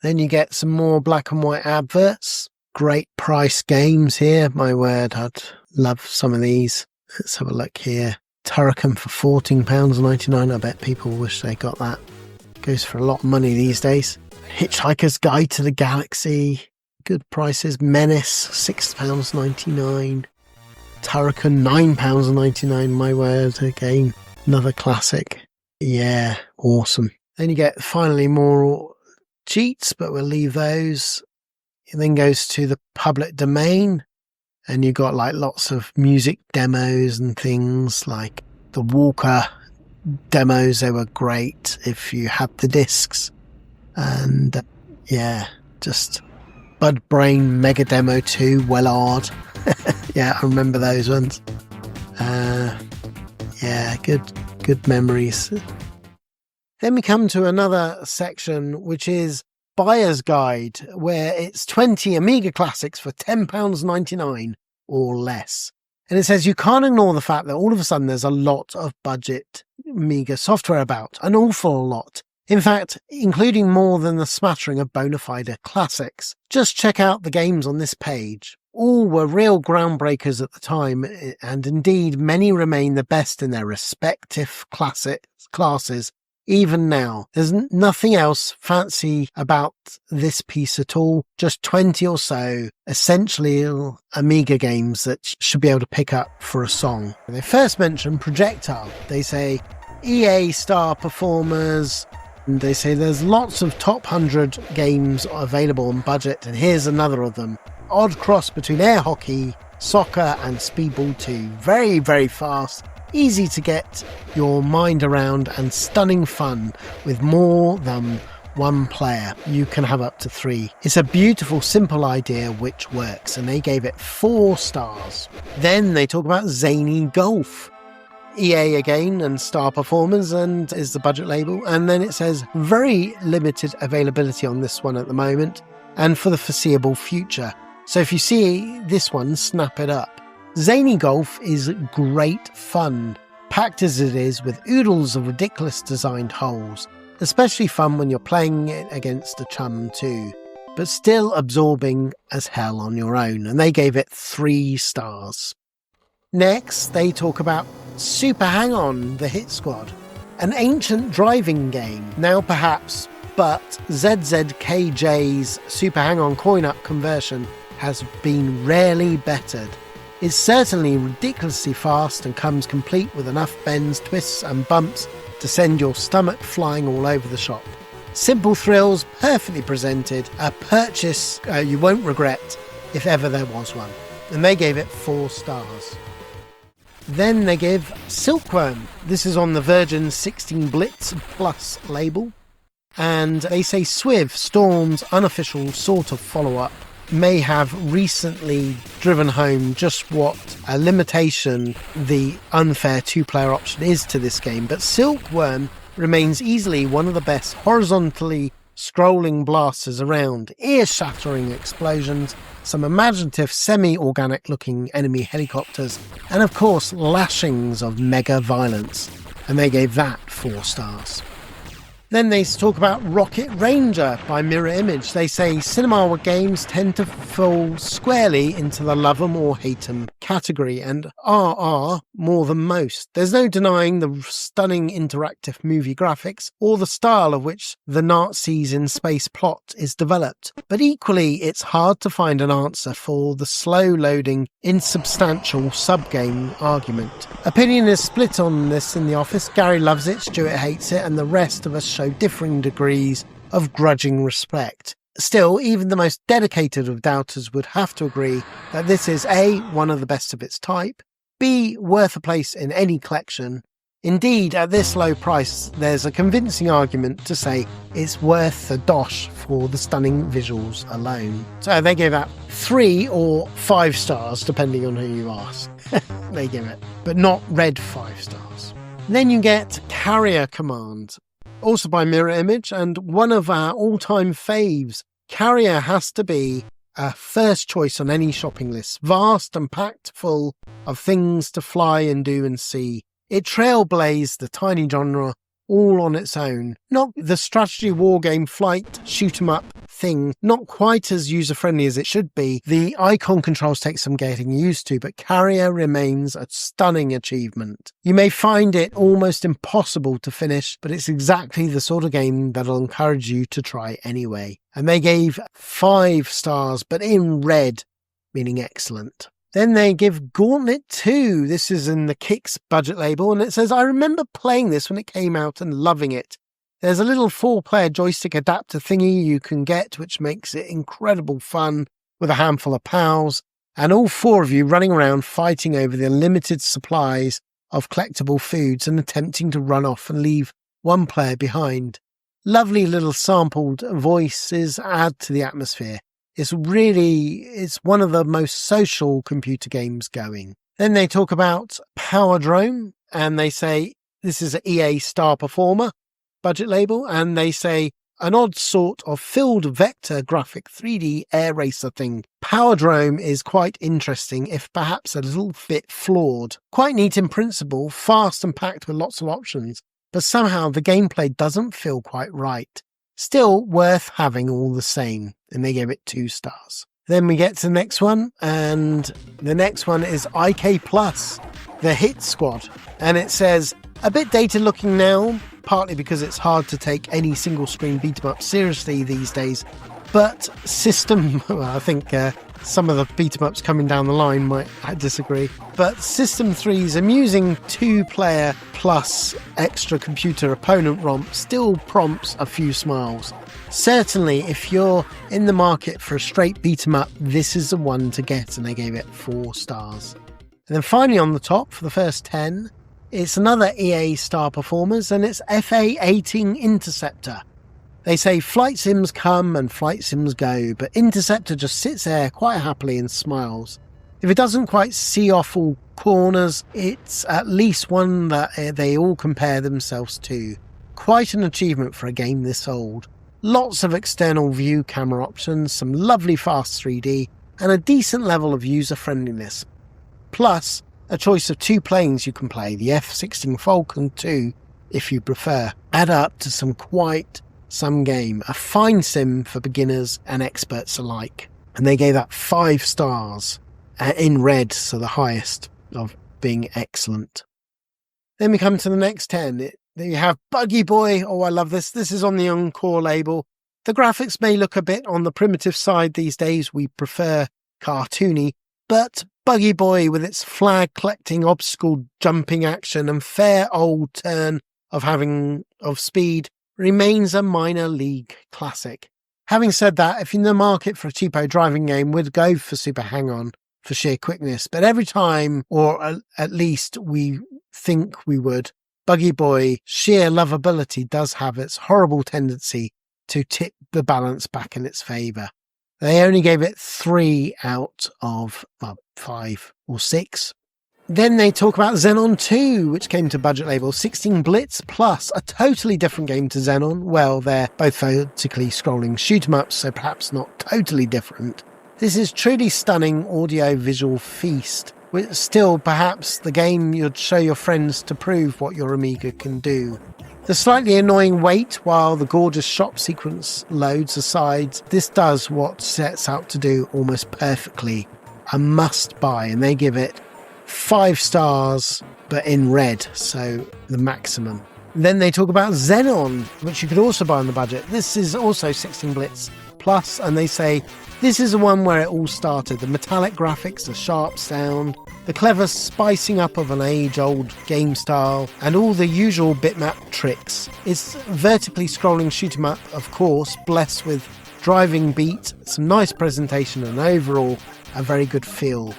Then you get some more black and white adverts. Great price games here. My word, I'd love some of these. Let's have a look here. Turrican for £14.99. I bet people wish they got that. Goes for a lot of money these days. Hitchhiker's Guide to the Galaxy. Good prices. Menace, £6.99. Turrican, £9.99. My word, again, another classic. Yeah, awesome. Then you get finally more cheats, but we'll leave those. It then goes to the public domain. And you got like lots of music demos and things like the Walker demos. They were great if you had the discs. And just Bud Brain Mega Demo 2, Wellard. Yeah, I remember those ones. Good memories. Then we come to another section, which is Buyer's Guide, where it's 20 Amiga classics for £10.99 or less. And it says you can't ignore the fact that all of a sudden there's a lot of budget Amiga software about, an awful lot. In fact, including more than the smattering of bona fide classics. Just check out the games on this page. All were real groundbreakers at the time, and indeed many remain the best in their respective classes. Even now, there's nothing else fancy about this piece at all. Just 20 or so essentially Amiga games that should be able to pick up for a song. They first mention Projectile. They say EA star performers. And they say there's lots of top 100 games available on budget. And here's another of them. Odd cross between air hockey, soccer and Speedball 2. Very, very fast. Easy to get your mind around and stunning fun with more than one player. You can have up to 3. It's a beautiful, simple idea which works, and they gave it 4 stars. Then they talk about Zany Golf. EA again and Star Performers and is the budget label. And then it says very limited availability on this one at the moment and for the foreseeable future. So if you see this one, snap it up. Zany Golf is great fun, packed as it is with oodles of ridiculous designed holes, especially fun when you're playing it against a chum too, but still absorbing as hell on your own, and they gave it 3 stars. Next, they talk about Super Hang-On, the Hit Squad, an ancient driving game, now perhaps, but ZZKJ's Super Hang-On coin-up conversion has been rarely bettered. It's certainly ridiculously fast and comes complete with enough bends, twists and bumps to send your stomach flying all over the shop. Simple thrills, perfectly presented, a purchase you won't regret if ever there was one. And they gave it 4 stars. Then they give Silkworm. This is on the Virgin 16 Blitz Plus label. And they say Swiv, Storm's unofficial sort of follow-up, may have recently driven home just what a limitation the unfair 2-player option is to this game, but Silkworm remains easily one of the best horizontally scrolling blasters around, ear-shattering explosions, some imaginative semi-organic looking enemy helicopters, and of course lashings of mega violence, and they gave that 4 stars. Then they talk about Rocket Ranger by Mirror Image. They say Cinema games tend to fall squarely into the love 'em or hate 'em category, and are more than most. There's no denying the stunning interactive movie graphics or the style of which the Nazis in space plot is developed. But equally, it's hard to find an answer for the slow-loading, insubstantial sub-game argument. Opinion is split on this in the office. Gary loves it, Stuart hates it, and the rest of us show differing degrees of grudging respect. Still, even the most dedicated of doubters would have to agree that this is A, one of the best of its type, B, worth a place in any collection. Indeed, at this low price, there's a convincing argument to say it's worth the dosh for the stunning visuals alone. So they gave that 3 or 5 stars, depending on who you ask. They give it, but not red 5 stars. Then you get Carrier Command, also by Mirror Image, and one of our all-time faves. Carrier has to be a first choice on any shopping list. Vast and packed full of things to fly and do and see. It trailblazed the tiny genre all on its own. Not the strategy wargame flight shoot 'em up thing, not quite as user-friendly as it should be. The icon controls take some getting used to, but Carrier remains a stunning achievement. You may find it almost impossible to finish, but it's exactly the sort of game that'll encourage you to try anyway. And they gave 5 stars, but in red, meaning excellent. Then they give Gauntlet 2. This is in the Kicks budget label, and it says, I remember playing this when it came out and loving it. There's a little 4-player joystick adapter thingy you can get, which makes it incredible fun with a handful of pals, and all 4 of you running around fighting over the limited supplies of collectible foods and attempting to run off and leave one player behind. Lovely little sampled voices add to the atmosphere. It's one of the most social computer games going. Then they talk about Power Drone, and they say this is an EA Star Performer budget label, and they say an odd sort of filled vector graphic 3D air racer thing. Power Drone is quite interesting, if perhaps a little bit flawed. Quite neat in principle, fast and packed with lots of options, but somehow the gameplay doesn't feel quite right. Still worth having all the same, and they gave it 2 stars. Then we get to the next one, and the next one is IK Plus, the Hit Squad, and it says, a bit dated looking now, partly because it's hard to take any single screen beat 'em up seriously these days, but I think some of the beat 'em ups coming down the line might disagree, but System 3's amusing 2-player plus extra computer opponent romp still prompts a few smiles. Certainly, if you're in the market for a straight beat 'em up, this is the one to get, and they gave it 4 stars. And then finally on the top, for the first 10, it's another EA Star Performers, and it's FA-18 Interceptor. They say flight sims come and flight sims go, but Interceptor just sits there quite happily and smiles. If it doesn't quite see off all corners, it's at least one that they all compare themselves to. Quite an achievement for a game this old. Lots of external view camera options, some lovely fast 3D, and a decent level of user-friendliness. Plus, a choice of 2 planes you can play, the F-16 Falcon 2, if you prefer, add up to some game. A fine sim for beginners and experts alike. And they gave that 5 stars, in red, so the highest of being excellent. Then we come to the next 10. You have Buggy Boy. Oh, I love this. This is on the Encore label. The graphics may look a bit on the primitive side these days. We prefer cartoony, but Buggy Boy, with its flag collecting, obstacle jumping action and fair old turn of speed, remains a minor league classic. Having said that, if you're in the market for a cheapo driving game, we'd go for Super Hang-On for sheer quickness. But every time, or at least we think we would, Buggy Boy sheer lovability does have its horrible tendency to tip the balance back in its favour. They only gave it 3 out of 5 or 6. Then they talk about Xenon 2, which came to budget label 16 Blitz Plus, a totally different game to Xenon. Well, they're both vertically scrolling shoot-em-ups, so perhaps not totally different. This is truly stunning audio-visual feast, with still perhaps the game you'd show your friends to prove what your Amiga can do. The slightly annoying wait while the gorgeous shop sequence loads aside, this does what sets out to do almost perfectly. A must buy, and they give it 5 stars, but in red, so the maximum. Then they talk about Xenon, which you could also buy on the budget. This is also 16 Blitz Plus, and they say this is the one where it all started. The metallic graphics, the sharp sound, the clever spicing up of an age-old game style, and all the usual bitmap tricks. It's vertically scrolling shoot-'em-up, of course, blessed with driving beat, some nice presentation, and overall a very good feel.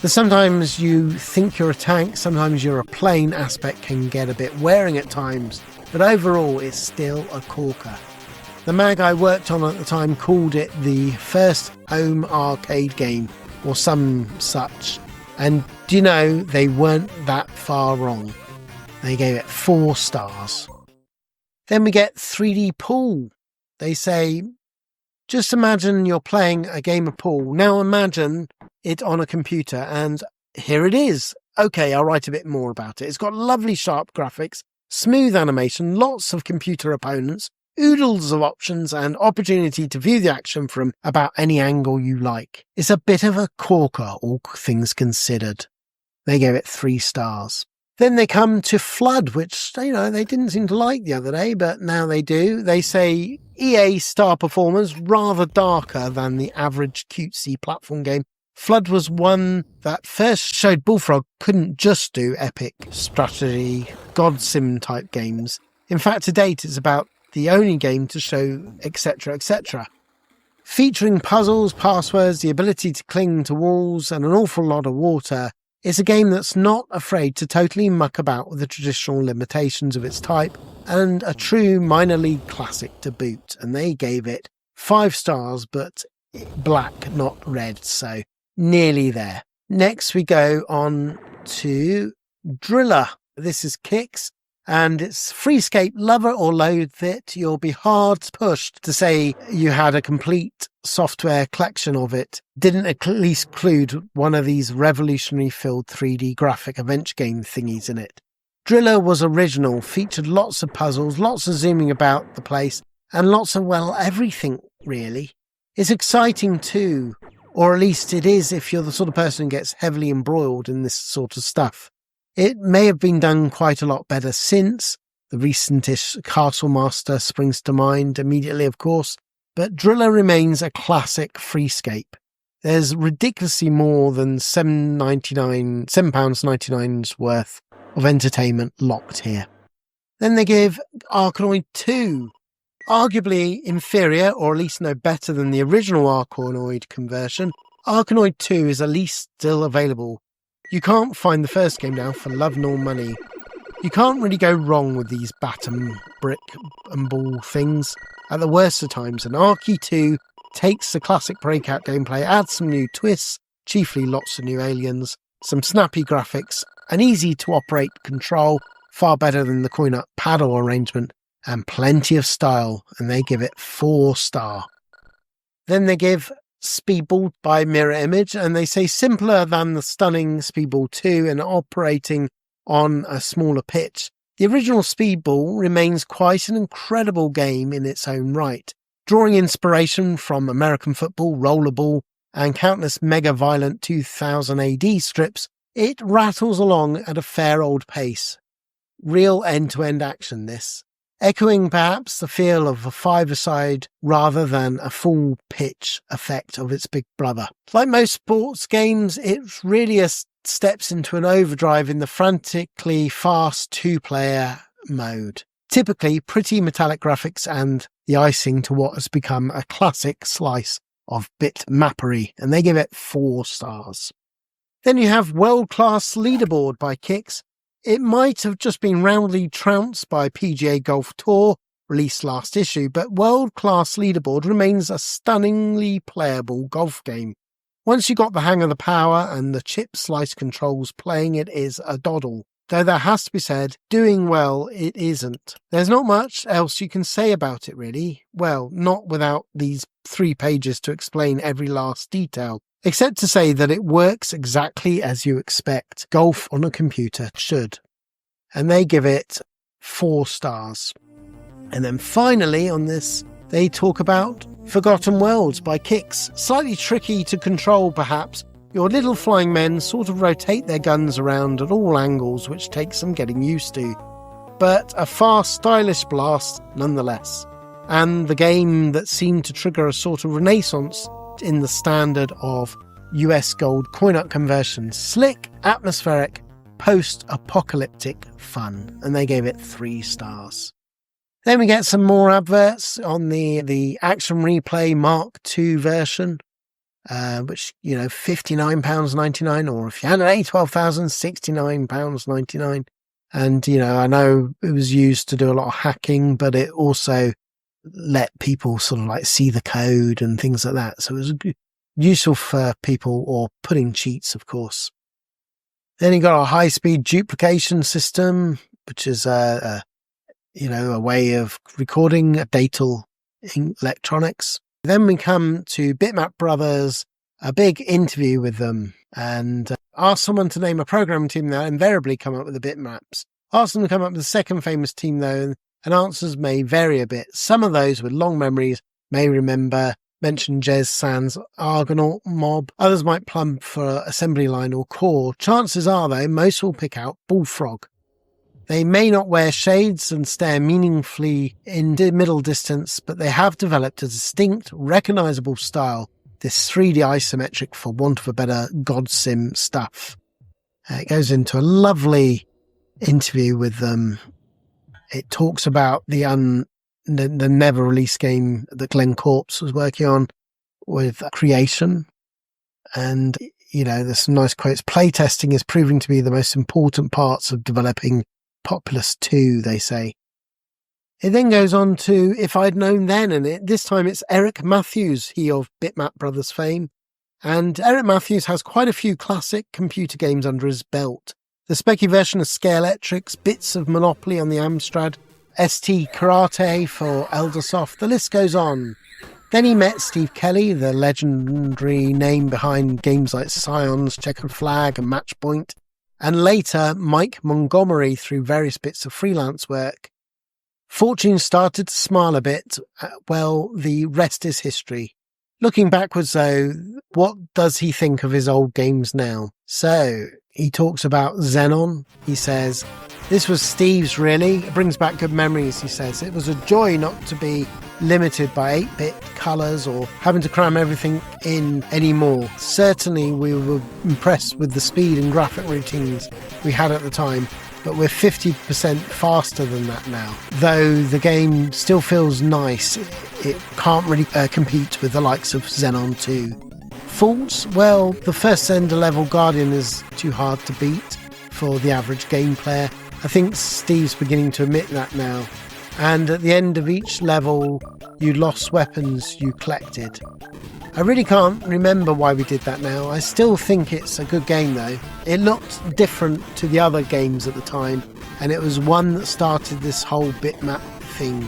The sometimes you think you're a tank, sometimes you're a plane aspect can get a bit wearing at times, but overall it's still a corker. The mag I worked on at the time called it the first home arcade game, or some such. And do you know, they weren't that far wrong. They gave it 4 stars. Then we get 3D Pool. They say, just imagine you're playing a game of pool. Now imagine it on a computer, and here it is. Okay, I'll write a bit more about it. It's got lovely sharp graphics, smooth animation, lots of computer opponents, oodles of options, and opportunity to view the action from about any angle you like. It's a bit of a corker, all things considered. They gave it 3 stars. Then they come to Flood, which, they didn't seem to like the other day, but now they do. They say EA star performance, rather darker than the average cutesy platform game. Flood was one that first showed Bullfrog couldn't just do epic strategy, god sim type games. In fact, to date, it's about the only game to show etc, etc. Featuring puzzles, passwords, the ability to cling to walls, and an awful lot of water, it's a game that's not afraid to totally muck about with the traditional limitations of its type, and a true minor league classic to boot. And they gave it 5 stars, but black, not red, so nearly there. Next we go on to Driller. This is Kicks, and it's Freescape. Love it or loathe it, you'll be hard pushed to say you had a complete software collection of it. Didn't at least include one of these revolutionary filled 3D graphic adventure game thingies in it. Driller was original, featured lots of puzzles, lots of zooming about the place, and lots of, everything really. It's exciting too. Or at least it is if you're the sort of person who gets heavily embroiled in this sort of stuff. It may have been done quite a lot better since. The recentish Castle Master springs to mind immediately, of course. But Driller remains a classic Freescape. There's ridiculously more than £7.99's worth of entertainment locked here. Then they give Arkanoid 2. Arguably inferior, or at least no better than the original Arkanoid conversion, Arkanoid 2 is at least still available. You can't find the first game now for love nor money. You can't really go wrong with these baton, brick and ball things at the worst of times, and Arky 2 takes the classic breakout gameplay, adds some new twists, chiefly lots of new aliens, some snappy graphics, an easy to operate control, far better than the coin-up paddle arrangement, and plenty of style, and they give it 4 star. Then they give Speedball by Mirror Image, and they say simpler than the stunning Speedball 2 and operating on a smaller pitch. The original Speedball remains quite an incredible game in its own right, drawing inspiration from American football, rollerball, and countless mega-violent 2000 AD strips. It rattles along at a fair old pace. Real end-to-end action, this. Echoing perhaps the feel of a 5-a-side rather than a full pitch effect of its big brother. Like most sports games, it really steps into an overdrive in the frantically fast 2-player mode. Typically pretty metallic graphics and the icing to what has become a classic slice of bitmappery, and they give it 4 stars. Then you have World Class Leaderboard by Kicks. It might have just been roundly trounced by PGA Golf Tour, released last issue, but World Class Leaderboard remains a stunningly playable golf game. Once you got the hang of the power and the chip slice controls, playing it is a doddle. Though there has to be said, doing well it isn't. There's not much else you can say about it really. Well, not without these 3 pages to explain every last detail. Except to say that it works exactly as you expect golf on a computer should. And they give it 4 stars. And then finally on this, they talk about Forgotten Worlds by Kix. Slightly tricky to control, perhaps. Your little flying men sort of rotate their guns around at all angles, which takes some getting used to. But a fast, stylish blast nonetheless. And the game that seemed to trigger a sort of renaissance in the standard of US gold coin-up conversions. Slick, atmospheric, post-apocalyptic fun. And they gave it 3 stars. Then we get some more adverts on the Action Replay Mark II version, which, £59.99, or if you had an A12000, £69.99. And, I know it was used to do a lot of hacking, but it also let people sort of like see the code and things like that. So it was useful for people, or putting cheats, of course. Then you got a high-speed duplication system, which is a way of recording data electronics. Then we come to Bitmap Brothers, a big interview with them, and ask someone to name a programming team that invariably come up with the bitmaps. Ask them to come up with the second famous team though, and answers may vary a bit. Some of those with long memories may mention Jez Sans Argonaut Mob. Others might plumb for assembly line or core. Chances are though, most will pick out Bullfrog. They may not wear shades and stare meaningfully in middle distance, but they have developed a distinct, recognisable style, this 3D isometric, for want of a better, God Sim stuff. It goes into a lovely interview with them. It talks about the never-released game that Glenn Corpse was working on with Creation. And, there's some nice quotes. Playtesting is proving to be the most important parts of developing Populous 2, they say. It then goes on to If I'd Known Then, and this time it's Eric Matthews, he of Bitmap Brothers fame. And Eric Matthews has quite a few classic computer games under his belt. The specky version of Scalextrics, bits of Monopoly on the Amstrad, ST Karate for Eldersoft, the list goes on. Then he met Steve Kelly, the legendary name behind games like Scions, Checkered Flag and Matchpoint. And later, Mike Montgomery through various bits of freelance work. Fortune started to smile a bit. Well, the rest is history. Looking backwards, though, what does he think of his old games now? So, he talks about Xenon. He says, this was Steve's, really. It brings back good memories, he says. It was a joy not to be limited by 8-bit colours or having to cram everything in anymore. Certainly we were impressed with the speed and graphic routines we had at the time, but we're 50% faster than that now. Though the game still feels nice, it can't really compete with the likes of Xenon 2. Faults? Well, the first Ender level Guardian is too hard to beat for the average game player. I think Steve's beginning to admit that now. And at the end of each level, you lost weapons you collected. I really can't remember why we did that now. I still think it's a good game though. It looked different to the other games at the time, and it was one that started this whole bitmap thing.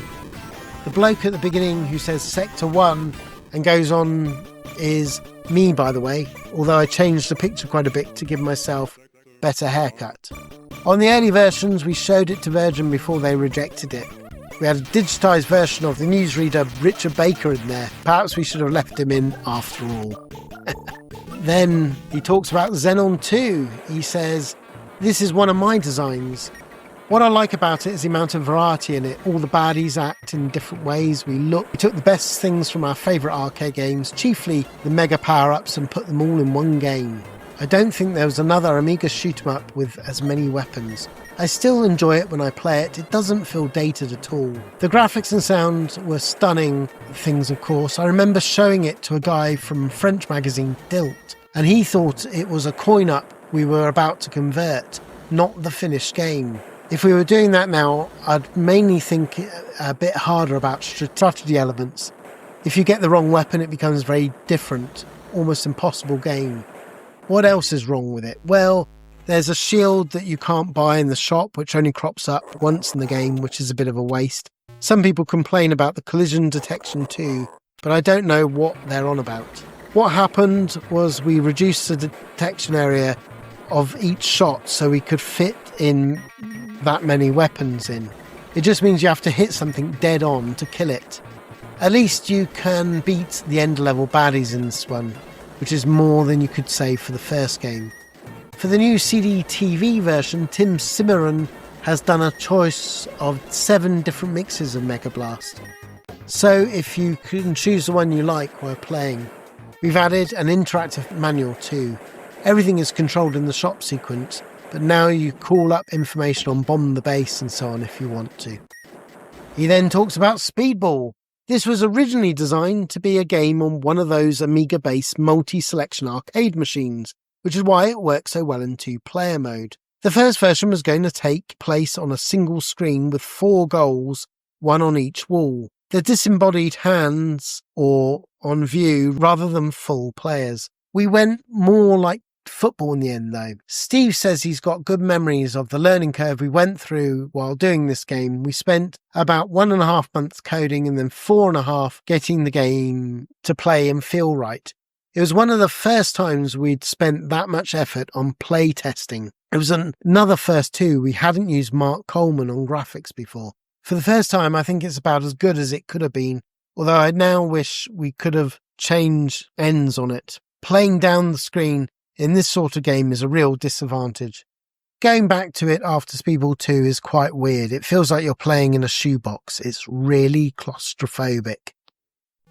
The bloke at the beginning who says Sector 1 and goes on is me, by the way, although I changed the picture quite a bit to give myself better haircut. On the early versions, we showed it to Virgin before they rejected it. We had a digitised version of the newsreader Richard Baker in there. Perhaps we should have left him in after all. Then he talks about Xenon 2. He says, this is one of my designs. What I like about it is the amount of variety in it. All the baddies act in different ways. We took the best things from our favourite arcade games, chiefly the mega power-ups, and put them all in one game. I don't think there was another Amiga shoot-'em-up with as many weapons. I still enjoy it when I play it. It doesn't feel dated at all. The graphics and sound were stunning things, of course. I remember showing it to a guy from French magazine Dilt, and he thought it was a coin-up we were about to convert, not the finished game. If we were doing that now, I'd mainly think a bit harder about strategy elements. If you get the wrong weapon, it becomes a very different, almost impossible game. What else is wrong with it? Well, there's a shield that you can't buy in the shop, which only crops up once in the game, which is a bit of a waste. Some people complain about the collision detection too, but I don't know what they're on about. What happened was we reduced the detection area of each shot so we could fit in that many weapons in. It just means you have to hit something dead on to kill it. At least you can beat the end level baddies in this one, which is more than you could say for the first game. For the new CD-TV version, Tim Cimarron has done a choice of 7 different mixes of Mega Blast. So if you can choose the one you like while playing. We've added an interactive manual too. Everything is controlled in the shop sequence, but now you call up information on Bomb the Base and so on if you want to. He then talks about Speedball. This was originally designed to be a game on one of those Amiga-based multi-selection arcade machines, which is why it works so well in 2-player mode. The first version was going to take place on a single screen with 4 goals, 1 on each wall. The disembodied hands or on view rather than full players. We went more like football in the end though. Steve says he's got good memories of the learning curve we went through while doing this game. We spent about 1.5 months coding and then 4.5 getting the game to play and feel right. It was one of the first times we'd spent that much effort on play testing. It was another first too. We hadn't used Mark Coleman on graphics before. For the first time, I think it's about as good as it could have been, although I now wish we could have changed ends on it. Playing down the screen in this sort of game is a real disadvantage. Going back to it after Speedball 2 is quite weird. It feels like you're playing in a shoebox. It's really claustrophobic.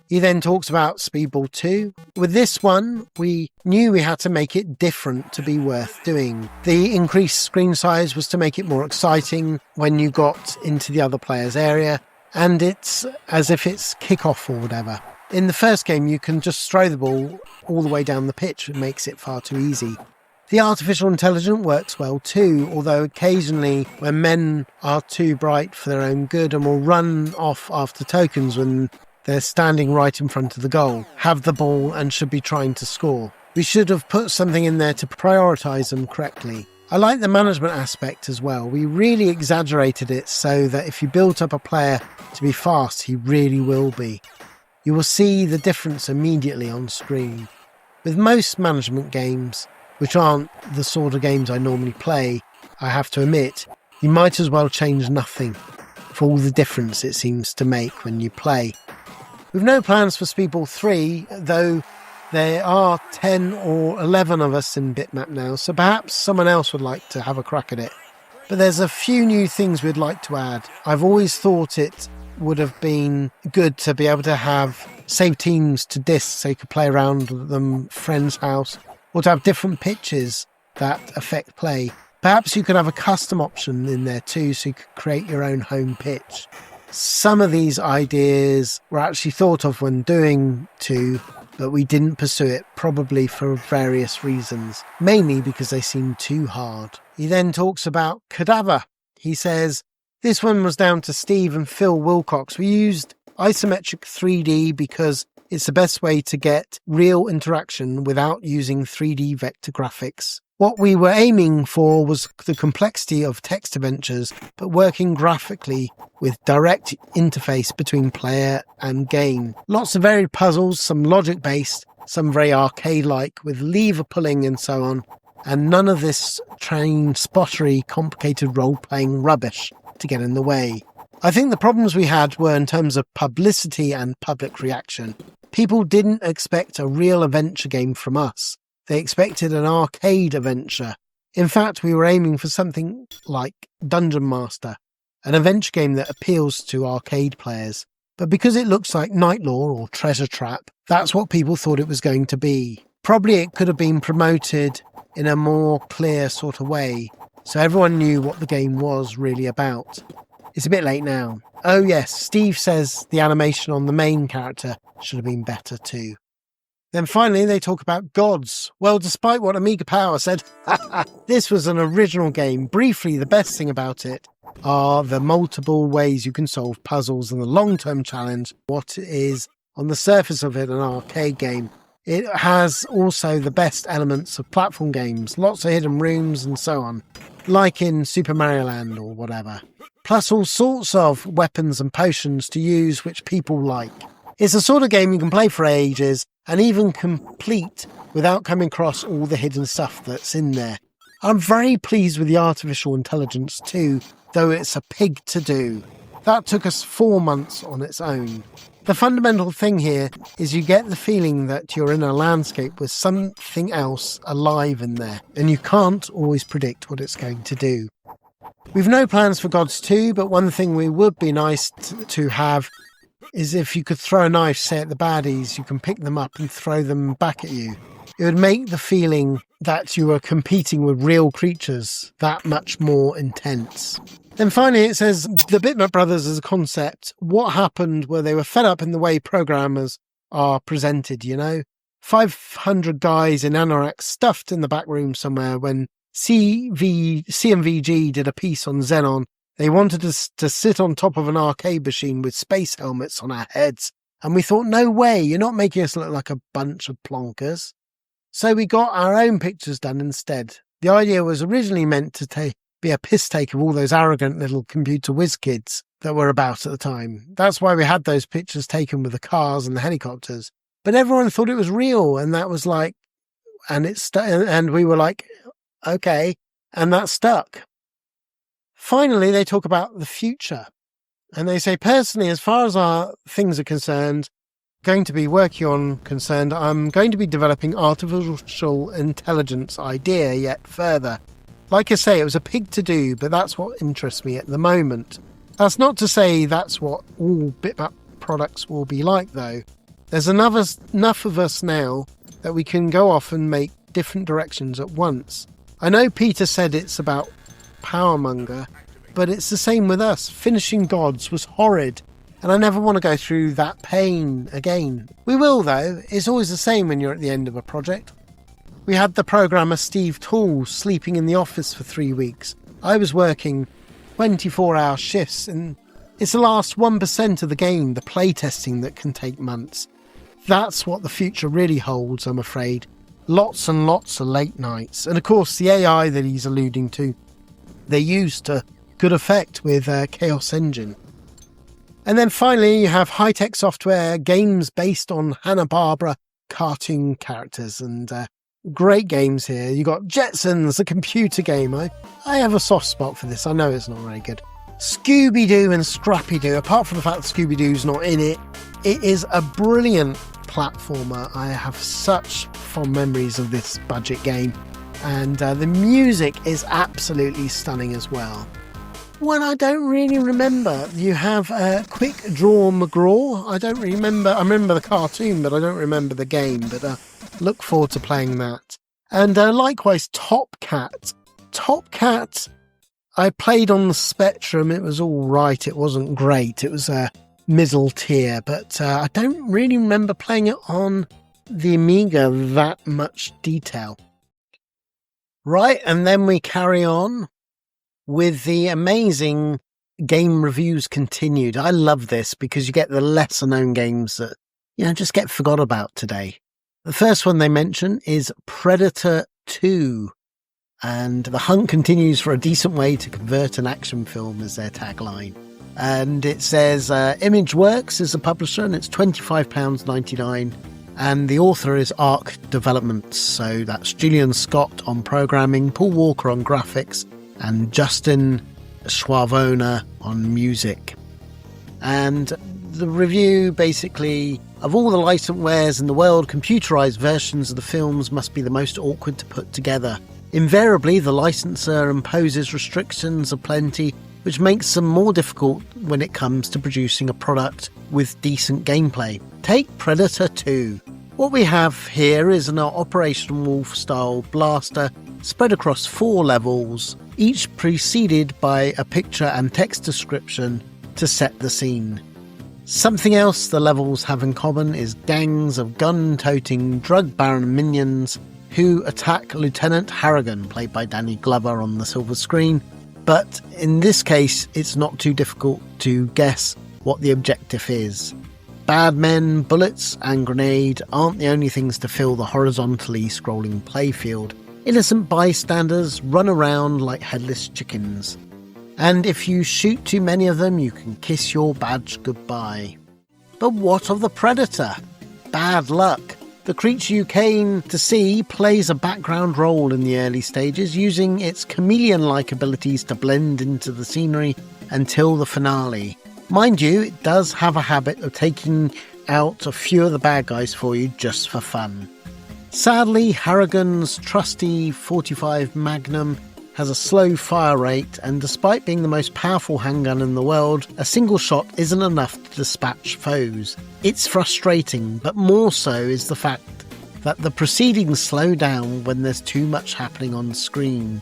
He then talks about Speedball 2. With this one, we knew we had to make it different to be worth doing. The increased screen size was to make it more exciting when you got into the other player's area, and it's as if it's kickoff or whatever. In the first game, you can just throw the ball all the way down the pitch. It makes it far too easy. The artificial intelligence works well too, although occasionally when men are too bright for their own good and will run off after tokens when they're standing right in front of the goal, have the ball and should be trying to score. We should have put something in there to prioritise them correctly. I like the management aspect as well. We really exaggerated it so that if you built up a player to be fast, he really will be. You will see the difference immediately on screen. With most management games, which aren't the sort of games I normally play, I have to admit, you might as well change nothing for all the difference it seems to make when you play. We've no plans for Speedball 3, though there are 10 or 11 of us in Bitmap now, so perhaps someone else would like to have a crack at it. But there's a few new things we'd like to add. I've always thought it would have been good to be able to have save teams to discs so you could play around them friend's house, or to have different pitches that affect play. Perhaps you could have a custom option in there too, so you could create your own home pitch. Some of these ideas were actually thought of when doing 2, but we didn't pursue it, probably for various reasons, mainly because they seemed too hard. He then talks about Cadaver. He says, this one was down to Steve and Phil Wilcox. We used isometric 3D because it's the best way to get real interaction without using 3D vector graphics. What we were aiming for was the complexity of text adventures, but working graphically with direct interface between player and game. Lots of varied puzzles, some logic-based, some very arcade-like, with lever pulling and so on, and none of this train-spottery, complicated role-playing rubbish to get in the way. I think the problems we had were in terms of publicity and public reaction. People didn't expect a real adventure game from us. They expected an arcade adventure. In fact, we were aiming for something like Dungeon Master, an adventure game that appeals to arcade players. But because it looks like Night Law or Treasure Trap, that's what people thought it was going to be. Probably it could have been promoted in a more clear sort of way, so everyone knew what the game was really about. It's a bit late now. Oh yes, Steve says the animation on the main character should have been better too. Then finally they talk about gods. Well, despite what Amiga Power said, this was an original game. Briefly, the best thing about it are the multiple ways you can solve puzzles and the long-term challenge, what is on the surface of it an arcade game. It has also the best elements of platform games, lots of hidden rooms and so on, like in Super Mario Land or whatever. Plus all sorts of weapons and potions to use which people like. It's the sort of game you can play for ages and even complete without coming across all the hidden stuff that's in there. I'm very pleased with the artificial intelligence too. though it's a pig to do. That took us 4 months on its own. The fundamental thing here is you get the feeling that you're in a landscape with something else alive in there, and you can't always predict what it's going to do. We've no plans for Gods 2, but one thing we would be nice to have is if you could throw a knife, say, at the baddies, you can pick them up and throw them back at you. It would make the feeling that you were competing with real creatures that much more intense. Then finally it says, the Bitmap brothers as a concept, what happened where they were fed up in the way programmers are presented, 500 guys in anoraks stuffed in the back room somewhere when CMVG did a piece on Xenon. They wanted us to sit on top of an arcade machine with space helmets on our heads. And we thought, no way, you're not making us look like a bunch of plonkers. So we got our own pictures done instead. The idea was originally meant to be a piss take of all those arrogant little computer whiz kids that were about at the time. That's why we had those pictures taken with the cars and the helicopters. But everyone thought it was real, and that was like, and we were like, okay, and that stuck. Finally, they talk about the future, and they say, personally, as far as our things are concerned, I'm going to be developing artificial intelligence idea yet further. Like I say, it was a pig to do, but that's what interests me at the moment. That's not to say that's what all Bitmap products will be like, though. There's enough of us now that we can go off and make different directions at once. I know Peter said it's about Powermonger, but it's the same with us. Finishing Gods was horrid, and I never want to go through that pain again. We will, though. It's always the same when you're at the end of a project. We had the programmer Steve Toole sleeping in the office for 3 weeks. I was working 24-hour shifts, and it's the last 1% of the game, the playtesting, that can take months. That's what the future really holds, I'm afraid. Lots and lots of late nights. And of course, the AI that he's alluding to, they used to good effect with Chaos Engine. And then finally, you have high-tech software, games based on Hanna-Barbera cartoon characters, and great games here. You got Jetsons, a computer game. I have a soft spot for this. I know it's not very good. Scooby-Doo and Scrappy-Doo, apart from the fact that Scooby-Doo's not in it, it is a brilliant platformer. I have such fond memories of this budget game, and the music is absolutely stunning as well. One I don't really remember. You have Quick Draw McGraw. I don't remember. I remember the cartoon, but I don't remember the game. But look forward to playing that. And likewise, Top Cat. Top Cat, I played on the Spectrum. It was all right. It wasn't great. It was a middle tier. But I don't really remember playing it on the Amiga that much detail. Right, and then we carry on with the amazing game reviews continued. I love this because you get the lesser known games that, just get forgot about today. The first one they mention is Predator 2, and the hunt continues for a decent way to convert an action film as their tagline. And it says ImageWorks is the publisher, and it's £25.99, and the author is Arc Developments, so that's Julian Scott on programming, Paul Walker on graphics, and Justin Schwavona on music. And the review basically, of all the licensed wares in the world, computerized versions of the films must be the most awkward to put together. Invariably, the licensor imposes restrictions aplenty, which makes them more difficult when it comes to producing a product with decent gameplay. Take Predator 2. What we have here is an Operation Wolf style blaster spread across 4 levels, each preceded by a picture and text description to set the scene. Something else the levels have in common is gangs of gun-toting drug baron minions who attack Lieutenant Harrigan, played by Danny Glover on the silver screen, but in this case it's not too difficult to guess what the objective is. Bad men, bullets and grenade aren't the only things to fill the horizontally scrolling playfield. Innocent bystanders run around like headless chickens. And if you shoot too many of them, you can kiss your badge goodbye. But what of the Predator? Bad luck. The creature you came to see plays a background role in the early stages, using its chameleon-like abilities to blend into the scenery until the finale. Mind you, it does have a habit of taking out a few of the bad guys for you just for fun. Sadly, Harrigan's trusty 45 Magnum has a slow fire rate, and despite being the most powerful handgun in the world, a single shot isn't enough to dispatch foes. It's frustrating, but more so is the fact that the proceedings slow down when there's too much happening on screen.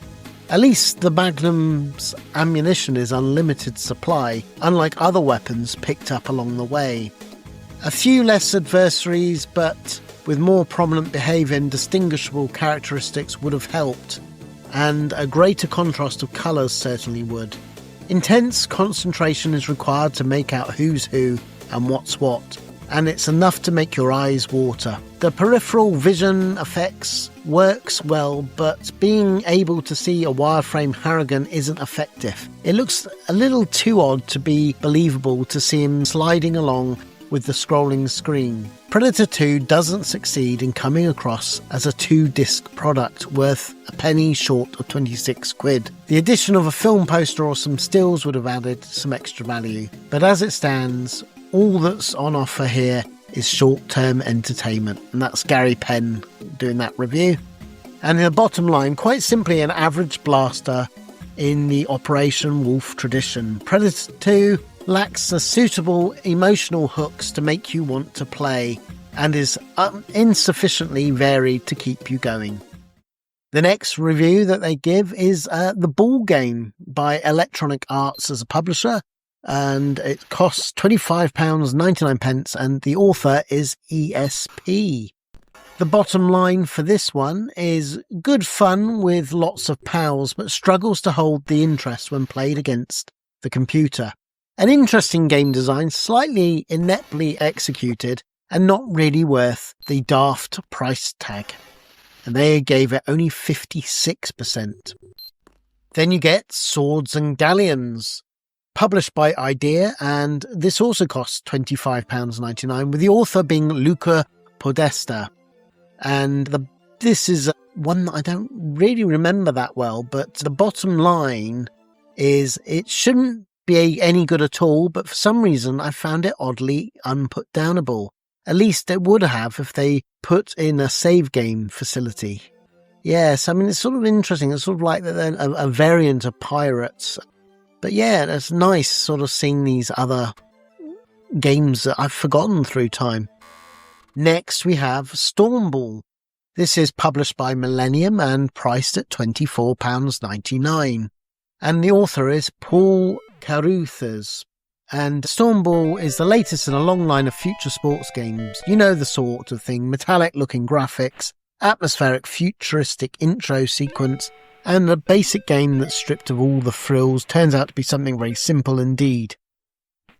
At least the Magnum's ammunition is unlimited supply, unlike other weapons picked up along the way. A few less adversaries, but with more prominent behaviour and distinguishable characteristics would have helped, and a greater contrast of colours certainly would. Intense concentration is required to make out who's who and what's what, and it's enough to make your eyes water. The peripheral vision effects works well, but being able to see a wireframe Harrigan isn't effective. It looks a little too odd to be believable to see him sliding along with the scrolling screen. Predator 2 doesn't succeed in coming across as a 2-disc product worth a penny short of 26 quid. The addition of a film poster or some stills would have added some extra value, but as it stands, all that's on offer here is short-term entertainment, and that's Gary Penn doing that review. And in the bottom line, quite simply an average blaster in the Operation Wolf tradition. Predator 2 lacks the suitable emotional hooks to make you want to play, and is insufficiently varied to keep you going. The next review that they give is The Ball Game by Electronic Arts as a publisher, and it costs £25.99, and the author is ESP. The bottom line for this one is good fun with lots of pals, but struggles to hold the interest when played against the computer. An interesting game design, slightly ineptly executed, and not really worth the daft price tag. And they gave it only 56%. Then you get Swords and Galleons, published by Idea, and this also costs £25.99, with the author being Luca Podesta. And this is one that I don't really remember that well, but the bottom line is it shouldn't be any good at all, but for some reason I found it oddly unputdownable. At least it would have if they put in a save game facility. Yes, I mean, it's sort of interesting. It's sort of like a variant of Pirates. But yeah, it's nice sort of seeing these other games that I've forgotten through time. Next, we have Stormball. This is published by Millennium and priced at £24.99. And the author is Paul Caruthers. And Stormball is the latest in a long line of future sports games. You know the sort of thing: metallic looking graphics, atmospheric futuristic intro sequence, and a basic game that's stripped of all the frills turns out to be something very simple indeed.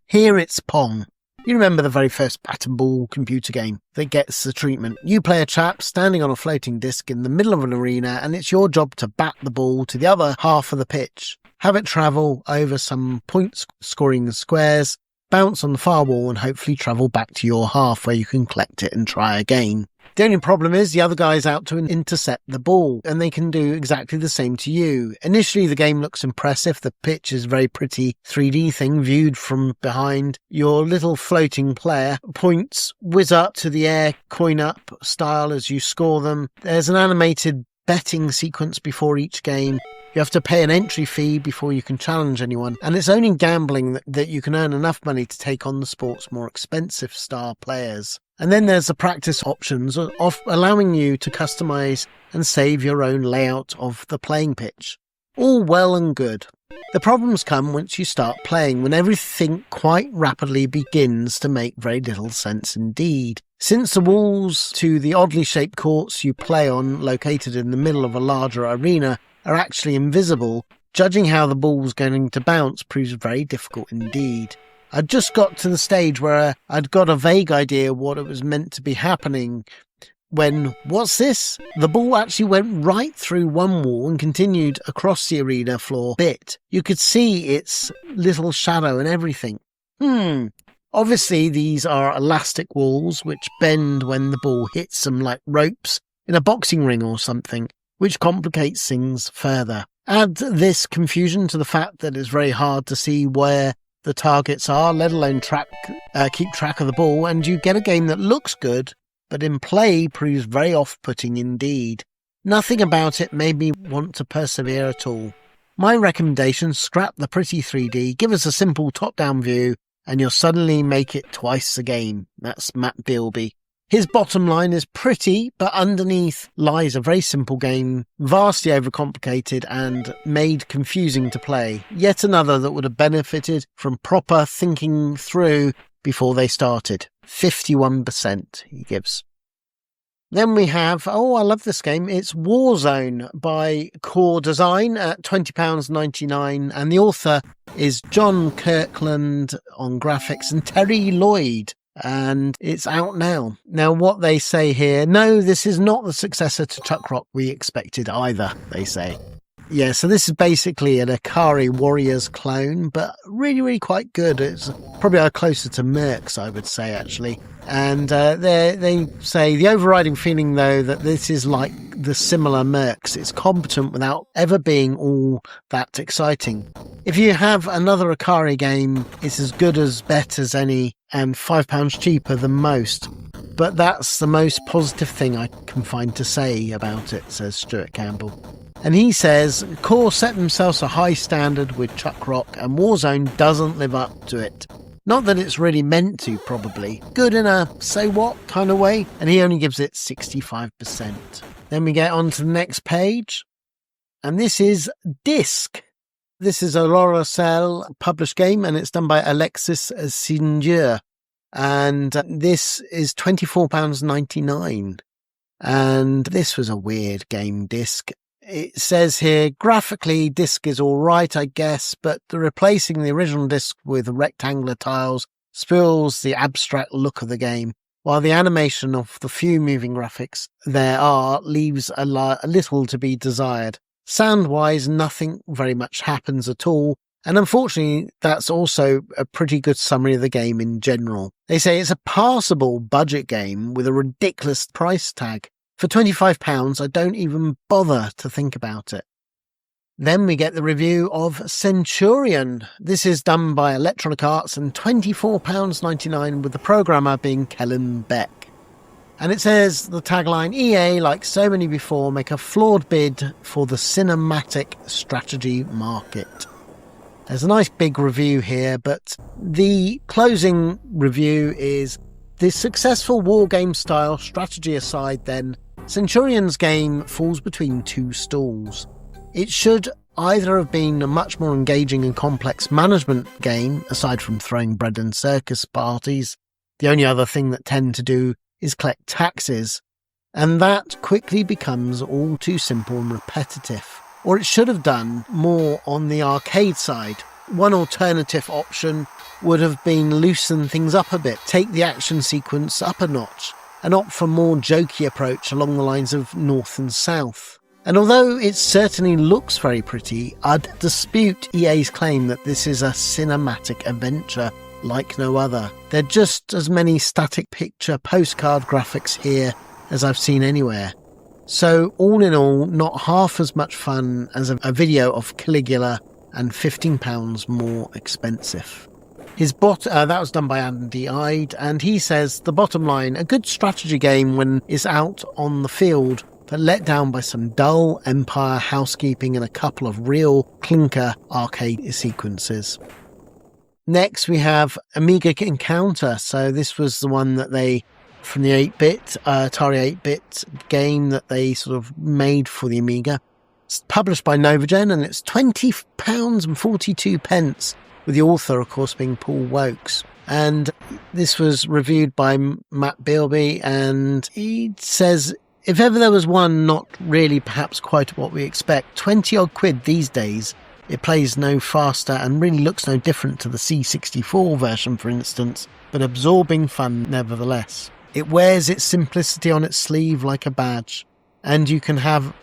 Here it's Pong. You remember the very first bat and ball computer game that gets the treatment. You play a chap standing on a floating disc in the middle of an arena, and it's your job to bat the ball to the other half of the pitch, have it travel over some point-scoring squares, bounce on the far wall, and hopefully travel back to your half where you can collect it and try again. The only problem is the other guy's out to intercept the ball, and they can do exactly the same to you. Initially, the game looks impressive. The pitch is a very pretty 3D thing viewed from behind. Your little floating player points whiz up to the air, coin up style as you score them. There's an animated betting sequence before each game. You have to pay an entry fee before you can challenge anyone, and it's only in gambling that you can earn enough money to take on the sport's more expensive star players. And then there's the practice options of allowing you to customize and save your own layout of the playing pitch. All well and good. The problems come once you start playing, when everything quite rapidly begins to make very little sense indeed. Since the walls to the oddly shaped courts you play on, located in the middle of a larger arena, are actually invisible, judging how the ball's going to bounce proves very difficult indeed. I'd just got to the stage where I'd got a vague idea what it was meant to be happening when, what's this? The ball actually went right through one wall and continued across the arena floor bit. You could see its little shadow and everything. Obviously, these are elastic walls which bend when the ball hits them like ropes in a boxing ring or something, which complicates things further. Add this confusion to the fact that it's very hard to see where the targets are, let alone keep track of the ball, and you get a game that looks good, but in play proves very off-putting indeed. Nothing about it made me want to persevere at all. My recommendation, scrap the pretty 3D, give us a simple top-down view, and you'll suddenly make it twice the game. That's Matt Bilby. His bottom line is pretty, but underneath lies a very simple game, vastly overcomplicated and made confusing to play. Yet another that would have benefited from proper thinking through before they started. 51% he gives. Then we have, I love this game, it's Warzone by Core Design at £20.99, and the author is John Kirkland on graphics and Terry Lloyd, and it's out now. Now, what they say here, no, this is not the successor to Chuck Rock we expected either, they say. Yeah, so this is basically an Akari Warriors clone, but really, really quite good. It's probably closer to Mercs, I would say, actually. And they say the overriding feeling, though, that this is like the similar Mercs. It's competent without ever being all that exciting. If you have another Akari game, it's as good as bet as any and £5 cheaper than most. But that's the most positive thing I can find to say about it, says Stuart Campbell. And he says, Core set themselves a high standard with Chuck Rock, and Warzone doesn't live up to it. Not that it's really meant to, probably. Good in a so what kind of way, and he only gives it 65%. Then we get on to the next page, and this is Disc. This is a Laura Cell published game, and it's done by Alexis Sinjur. And this is £24.99. And this was a weird game, Disc. It says here, graphically, Disc is all right, I guess, but replacing the original Disc with rectangular tiles spoils the abstract look of the game, while the animation of the few moving graphics there are leaves a little to be desired. Sound-wise, nothing very much happens at all, and unfortunately, that's also a pretty good summary of the game in general. They say it's a passable budget game with a ridiculous price tag. For £25, I don't even bother to think about it. Then we get the review of Centurion. This is done by Electronic Arts and £24.99 with the programmer being Kellen Beck. And it says the tagline, EA, like so many before, make a flawed bid for the cinematic strategy market. There's a nice big review here, but the closing review is, the successful war game style strategy aside then, Centurion's game falls between two stools. It should either have been a much more engaging and complex management game, aside from throwing bread and circus parties. The only other thing that tend to do is collect taxes, and that quickly becomes all too simple and repetitive. Or it should have done more on the arcade side. One alternative option would have been loosen things up a bit, take the action sequence up a notch, and opt for a more jokey approach along the lines of North and South. And although it certainly looks very pretty, I'd dispute EA's claim that this is a cinematic adventure like no other. There are just as many static picture postcard graphics here as I've seen anywhere. So all in all, not half as much fun as a video of Caligula and £15 more expensive. That was done by Andy Ide, and he says, the bottom line, a good strategy game when it's out on the field, but let down by some dull Empire housekeeping and a couple of real clinker arcade sequences. Next we have Amiga Encounter. So this was the one that they, from the 8-bit, Atari 8-bit game that they sort of made for the Amiga. It's published by Novagen, and it's £20.42, with the author, of course, being Paul Wokes. And this was reviewed by Matt Bilby, and he says, if ever there was one not really perhaps quite what we expect, 20-odd quid these days, it plays no faster and really looks no different to the C64 version, for instance, but absorbing fun nevertheless. It wears its simplicity on its sleeve like a badge, and you have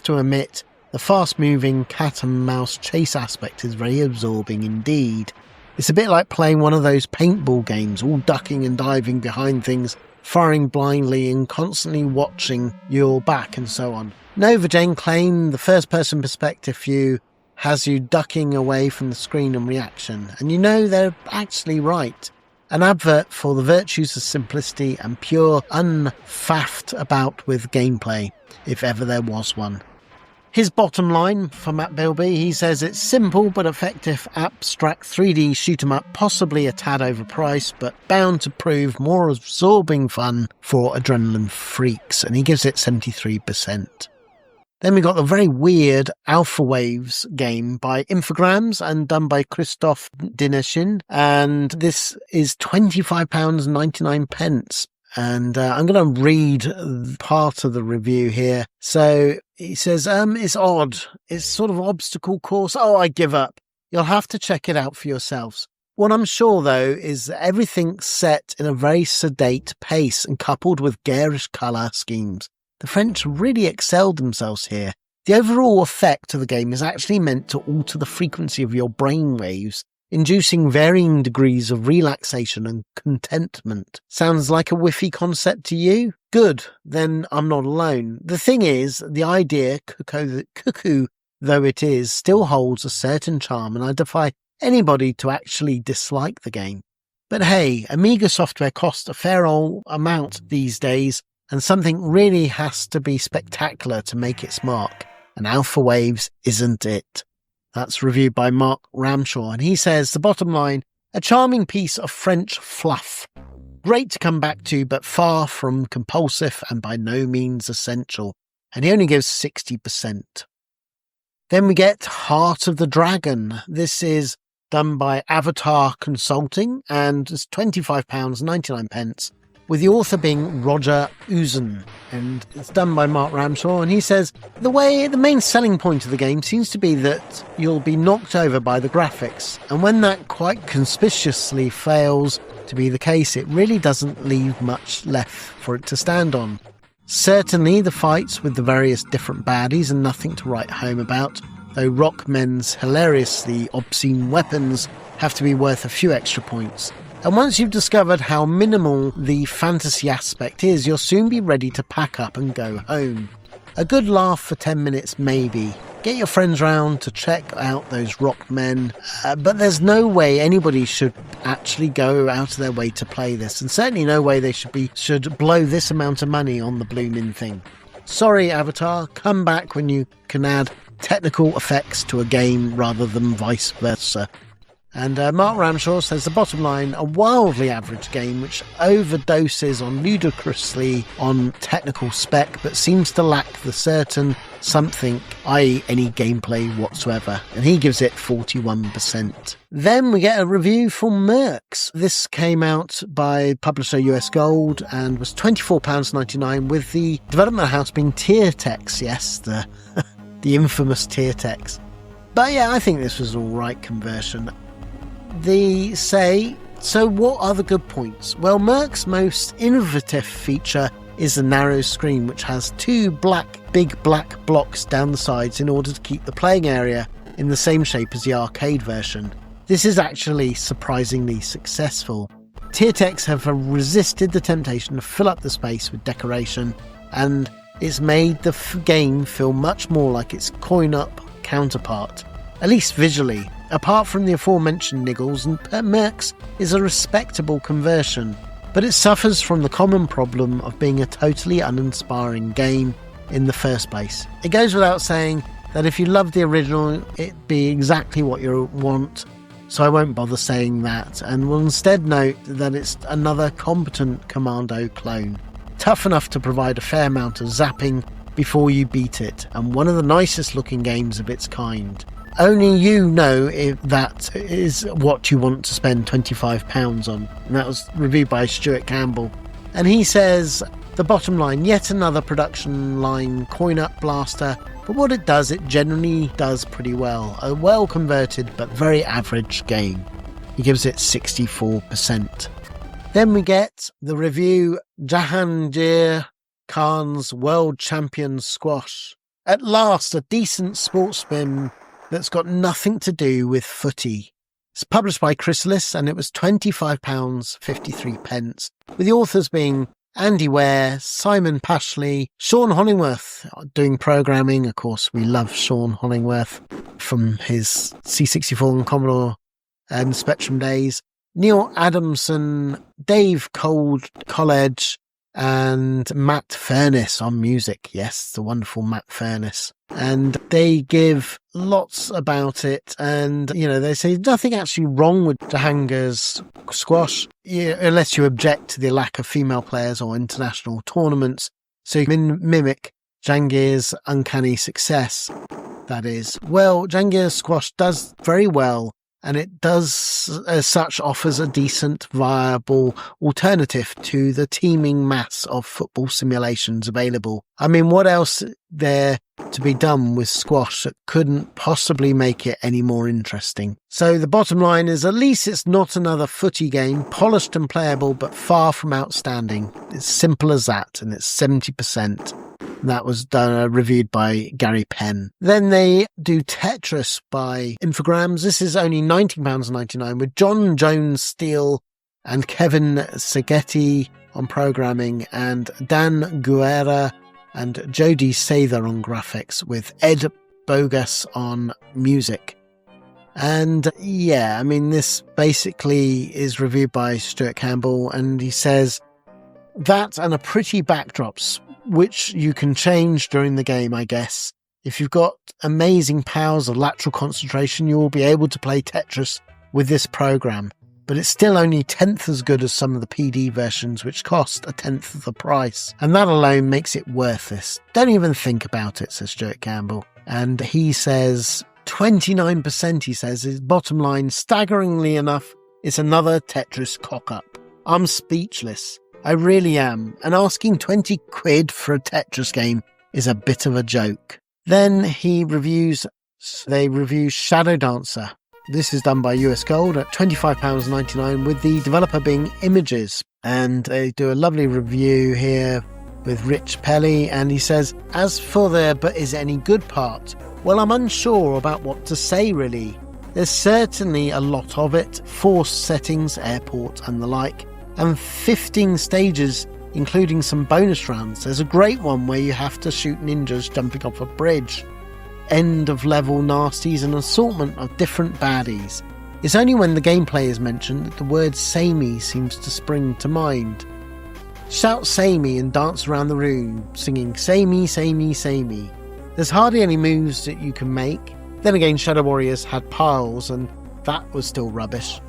to admit, the fast-moving cat-and-mouse chase aspect is very absorbing indeed. It's a bit like playing one of those paintball games, all ducking and diving behind things, firing blindly and constantly watching your back and so on. NovaGen claim the first-person perspective view has you ducking away from the screen and reaction, and you know they're actually right. An advert for the virtues of simplicity and pure unfaffed about with gameplay, if ever there was one. His bottom line for Matt Bilby, he says it's simple but effective abstract 3D shoot 'em up, possibly a tad overpriced, but bound to prove more absorbing fun for adrenaline freaks, and he gives it 73%. Then we got the very weird Alpha Waves game by Infogrames and done by Christoph Dineshin, and this is £25.99. And I'm going to read part of the review here. So he says, it's odd. It's sort of obstacle course. Oh, I give up. You'll have to check it out for yourselves. What I'm sure, though, is that everything's set in a very sedate pace and coupled with garish colour schemes. The French really excelled themselves here. The overall effect of the game is actually meant to alter the frequency of your brainwaves, inducing varying degrees of relaxation and contentment. Sounds like a whiffy concept to you? Good, then I'm not alone. The thing is, the idea, cuckoo though it is, still holds a certain charm, and I defy anybody to actually dislike the game. But hey, Amiga software costs a fair old amount these days, and something really has to be spectacular to make its mark, and Alpha Waves isn't it. That's reviewed by Mark Ramshaw, and he says, the bottom line, a charming piece of French fluff. Great to come back to, but far from compulsive and by no means essential. And he only gives 60%. Then we get Heart of the Dragon. This is done by Avatar Consulting, and it's £25.99, with the author being Roger Uzun, and it's done by Mark Ramshaw, and he says, the main selling point of the game seems to be that you'll be knocked over by the graphics, and when that quite conspicuously fails to be the case, it really doesn't leave much left for it to stand on. Certainly the fights with the various different baddies are nothing to write home about, though Rockmen's hilariously obscene weapons have to be worth a few extra points. And once you've discovered how minimal the fantasy aspect is, you'll soon be ready to pack up and go home. A good laugh for 10 minutes maybe. Get your friends round to check out those rock men, but there's no way anybody should actually go out of their way to play this, and certainly no way they should blow this amount of money on the blooming thing. Sorry, Avatar, come back when you can add technical effects to a game rather than vice versa. And Mark Ramshaw says the bottom line, a wildly average game which overdoses on ludicrously on technical spec but seems to lack the certain something, i.e. any gameplay whatsoever. And he gives it 41%. Then we get a review from Mercs. This came out by publisher US Gold and was £24.99, with the development house being Tiertex. Yes, the infamous Tiertex. But yeah, I think this was an alright conversion. They say, so what are the good points? Well, Merc's most innovative feature is the narrow screen, which has two big black blocks down the sides in order to keep the playing area in the same shape as the arcade version. This is actually surprisingly successful. Tiertex have resisted the temptation to fill up the space with decoration, and it's made the game feel much more like its coin-up counterpart, at least visually. Apart from the aforementioned niggles, and Mercs is a respectable conversion, but it suffers from the common problem of being a totally uninspiring game in the first place. It goes without saying that if you love the original, it'd be exactly what you want, so I won't bother saying that, and will instead note that it's another competent Commando clone, tough enough to provide a fair amount of zapping before you beat it, and one of the nicest looking games of its kind. Only you know if that is what you want to spend £25 on. And that was reviewed by Stuart Campbell. And he says, the bottom line, yet another production line coin-up blaster, but what it does, it generally does pretty well. A well-converted but very average game. He gives it 64%. Then we get the review, Jahangir Khan's World Champion Squash. At last, a decent sports spin that's got nothing to do with footy. It's published by Krisalis, and it was £25.53, with the authors being Andy Ware, Simon Pashley, Sean Hollingworth doing programming. Of course, we love Sean Hollingworth from his C64 and Commodore and Spectrum days. Neil Adamson, Dave College, and Matt Furness on music. Yes, the wonderful Matt Furness. And they give lots about it. And, they say nothing actually wrong with Jahangar's squash, unless you object to the lack of female players or international tournaments. So you can mimic Jahangir's uncanny success, that is. Well, Jahangir's squash does very well. And it does, as such, offers a decent, viable alternative to the teeming mass of football simulations available. I mean, what else there to be done with squash that couldn't possibly make it any more interesting? So the bottom line is, at least it's not another footy game, polished and playable, but far from outstanding. It's simple as that, and it's 70%. That was done, reviewed by Gary Penn. Then they do Tetris by Infogrames. This is only £19.99 with John Jones Steele and Kevin Seghetti on programming, and Dan Guerra and Jody Sather on graphics, with Ed Bogus on music. And yeah, I mean, this basically is reviewed by Stuart Campbell, and he says that and a pretty backdrops, which you can change during the game, I guess. If you've got amazing powers of lateral concentration, you will be able to play Tetris with this program. But it's still only 10th as good as some of the PD versions, which cost 1/10 of the price. And that alone makes it worth this. Don't even think about it, says Stuart Campbell. And he says 29%, he says, is bottom line. Staggeringly enough, it's another Tetris cock-up. I'm speechless. I really am, and asking 20 quid for a Tetris game is a bit of a joke. Then they review Shadow Dancer. This is done by US Gold at £25.99, with the developer being Images. And they do a lovely review here with Rich Pelly, and he says, as for the but is it any good part? Well, I'm unsure about what to say, really. There's certainly a lot of it, force settings, airport and the like, and 15 stages, including some bonus rounds. There's a great one where you have to shoot ninjas jumping off a bridge, end of level nasties, and an assortment of different baddies. It's only when the gameplay is mentioned that the word samey seems to spring to mind. Shout samey and dance around the room, singing samey, samey, samey. There's hardly any moves that you can make. Then again, Shadow Warriors had piles, and that was still rubbish.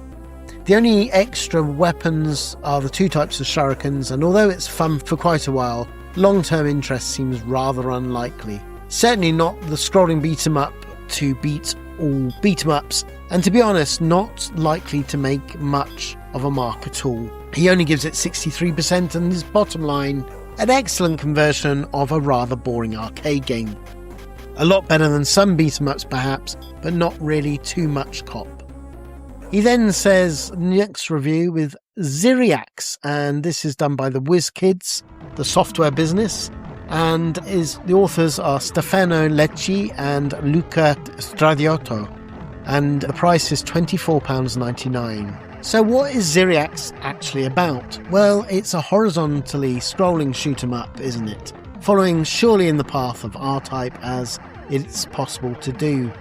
The only extra weapons are the 2 types of shurikens, and although it's fun for quite a while, long-term interest seems rather unlikely. Certainly not the scrolling beat-em-up to beat all beat-em-ups, and to be honest, not likely to make much of a mark at all. He only gives it 63%, and his bottom line, an excellent conversion of a rather boring arcade game. A lot better than some beat-em-ups perhaps, but not really too much cop. He then says, next review with Ziriax, and this is done by the Whiz Kids, the software business, and the authors are Stefano Lecci and Luca Stradiotto, and the price is £24.99. So what is Ziriax actually about? Well, it's a horizontally scrolling shoot-'em-up, isn't it? Following surely in the path of R-Type as it's possible to do.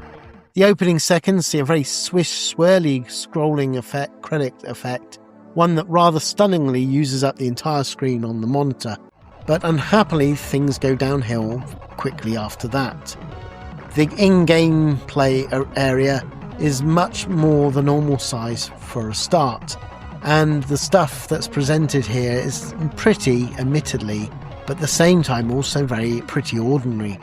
The opening seconds see a very swirly scrolling credit effect, one that rather stunningly uses up the entire screen on the monitor, but unhappily things go downhill quickly after that. The in-game play area is much more the normal size for a start, and the stuff that's presented here is pretty, admittedly, but at the same time also very pretty ordinary.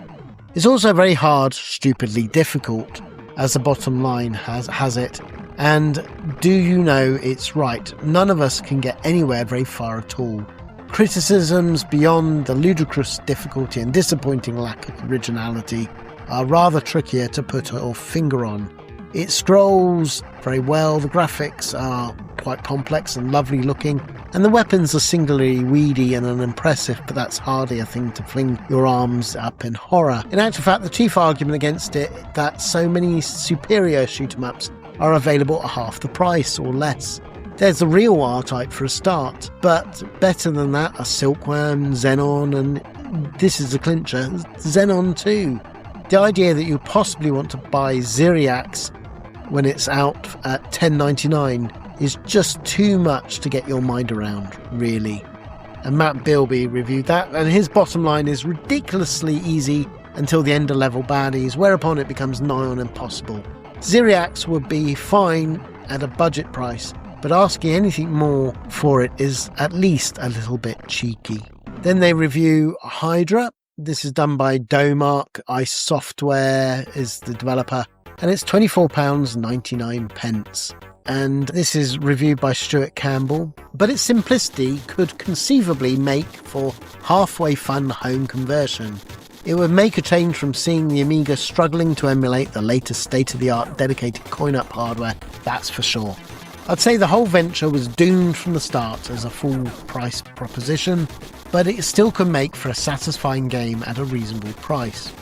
It's also very hard, stupidly difficult, as the bottom line has it, and do you know it's right, none of us can get anywhere very far at all. Criticisms beyond the ludicrous difficulty and disappointing lack of originality are rather trickier to put a finger on. It scrolls very well, the graphics are quite complex and lovely looking, and the weapons are singularly weedy and unimpressive, but that's hardly a thing to fling your arms up in horror. In actual fact, the chief argument against it that so many superior shoot-'em-ups are available at half the price or less. There's the real R-Type for a start, but better than that are Silkworm, Xenon, and this is the clincher, Xenon 2. The idea that you possibly want to buy Ziriax when it's out at $10.99 is just too much to get your mind around, really. And Matt Bilby reviewed that, and his bottom line is ridiculously easy until the end of level baddies, whereupon it becomes nigh on impossible. Ziriax would be fine at a budget price, but asking anything more for it is at least a little bit cheeky. Then they review Hydra. This is done by Domark. Ice Software is the developer, and it's £24.99. And this is reviewed by Stuart Campbell, but its simplicity could conceivably make for halfway fun home conversion. It would make a change from seeing the Amiga struggling to emulate the latest state-of-the-art dedicated coin-up hardware, that's for sure. I'd say the whole venture was doomed from the start as a full-price proposition, but it still can make for a satisfying game at a reasonable price.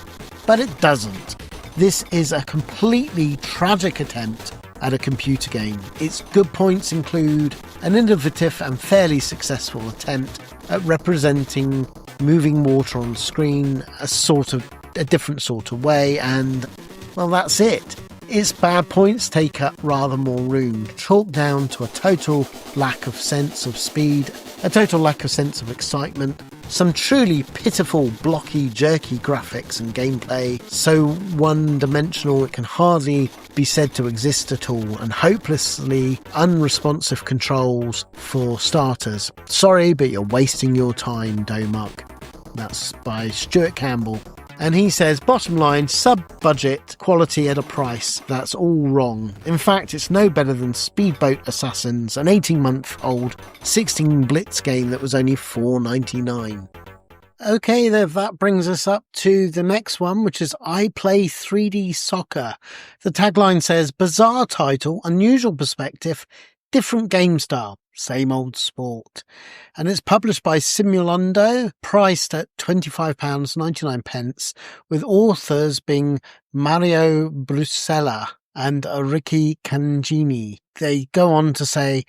But it doesn't. This is a completely tragic attempt at a computer game. Its good points include an innovative and fairly successful attempt at representing moving water on screen a different sort of way, and, well, that's it. Its bad points take up rather more room, chalked down to a total lack of sense of speed, a total lack of sense of excitement, some truly pitiful, blocky, jerky graphics and gameplay, so one-dimensional it can hardly be said to exist at all, and hopelessly unresponsive controls for starters. Sorry, but you're wasting your time, Domark. That's by Stuart Campbell. And he says, bottom line, sub-budget, quality at a price. That's all wrong. In fact, it's no better than Speedboat Assassins, an 18-month-old 16 Blitz game that was only $4.99. Okay, that brings us up to the next one, which is I Play 3D Soccer. The tagline says, bizarre title, unusual perspective, different game style. Same old sport. And it's published by Simulondo, priced at £25.99, with authors being Mario Brusella and Ricky Cangini. They go on to say,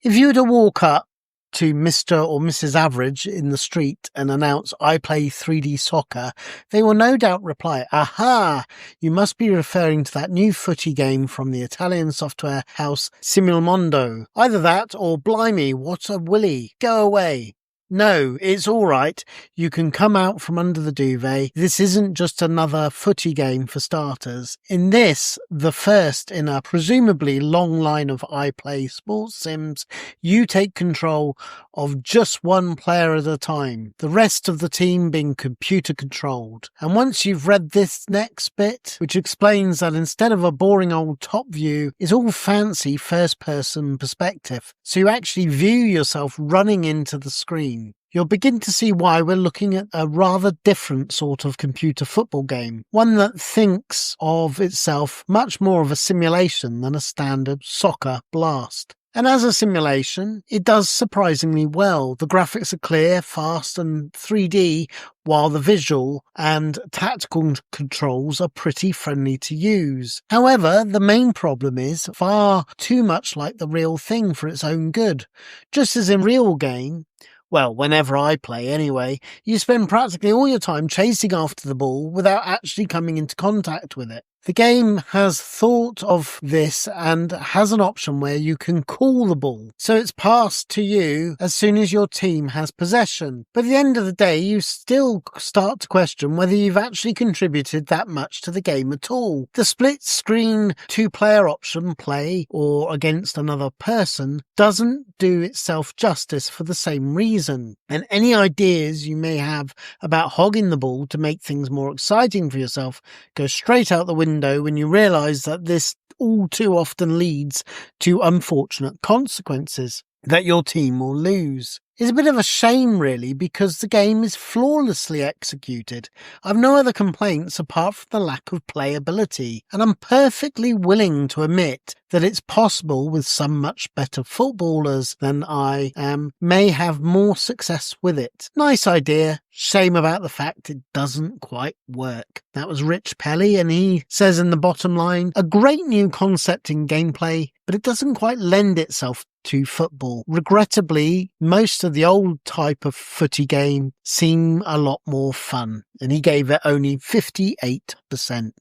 if you were to walk up to Mr. or Mrs. Average in the street and announce, I play 3D soccer, they will no doubt reply, aha, you must be referring to that new footy game from the Italian software house Simulondo. Either that or, blimey, what a willy, go away. No, it's all right. You can come out from under the duvet. This isn't just another footy game for starters. In this, the first in a presumably long line of iPlay sports sims, you take control of just one player at a time, the rest of the team being computer controlled. And once you've read this next bit, which explains that instead of a boring old top view, it's all fancy first-person perspective. So you actually view yourself running into the screen. You'll begin to see why we're looking at a rather different sort of computer football game, one that thinks of itself much more of a simulation than a standard soccer blast. And as a simulation, it does surprisingly well. The graphics are clear, fast and 3D, while the visual and tactical controls are pretty friendly to use. However, the main problem is far too much like the real thing for its own good. Just as in real game, well, whenever I play anyway, you spend practically all your time chasing after the ball without actually coming into contact with it. The game has thought of this and has an option where you can call the ball, so it's passed to you as soon as your team has possession. But at the end of the day, you still start to question whether you've actually contributed that much to the game at all. The split-screen two-player option, play or against another person, doesn't do itself justice for the same reason. And any ideas you may have about hogging the ball to make things more exciting for yourself go straight out the window when you realise that this all too often leads to unfortunate consequences that your team will lose. is a bit of a shame, really, because the game is flawlessly executed. I've no other complaints apart from the lack of playability, and I'm perfectly willing to admit that it's possible with some much better footballers than I am may have more success with it. Nice idea. Shame about the fact it doesn't quite work. That was Rich Pelly, and he says in the bottom line, a great new concept in gameplay, but it doesn't quite lend itself to football. Regrettably, most of the old type of footy game seem a lot more fun, and he gave it only 58%.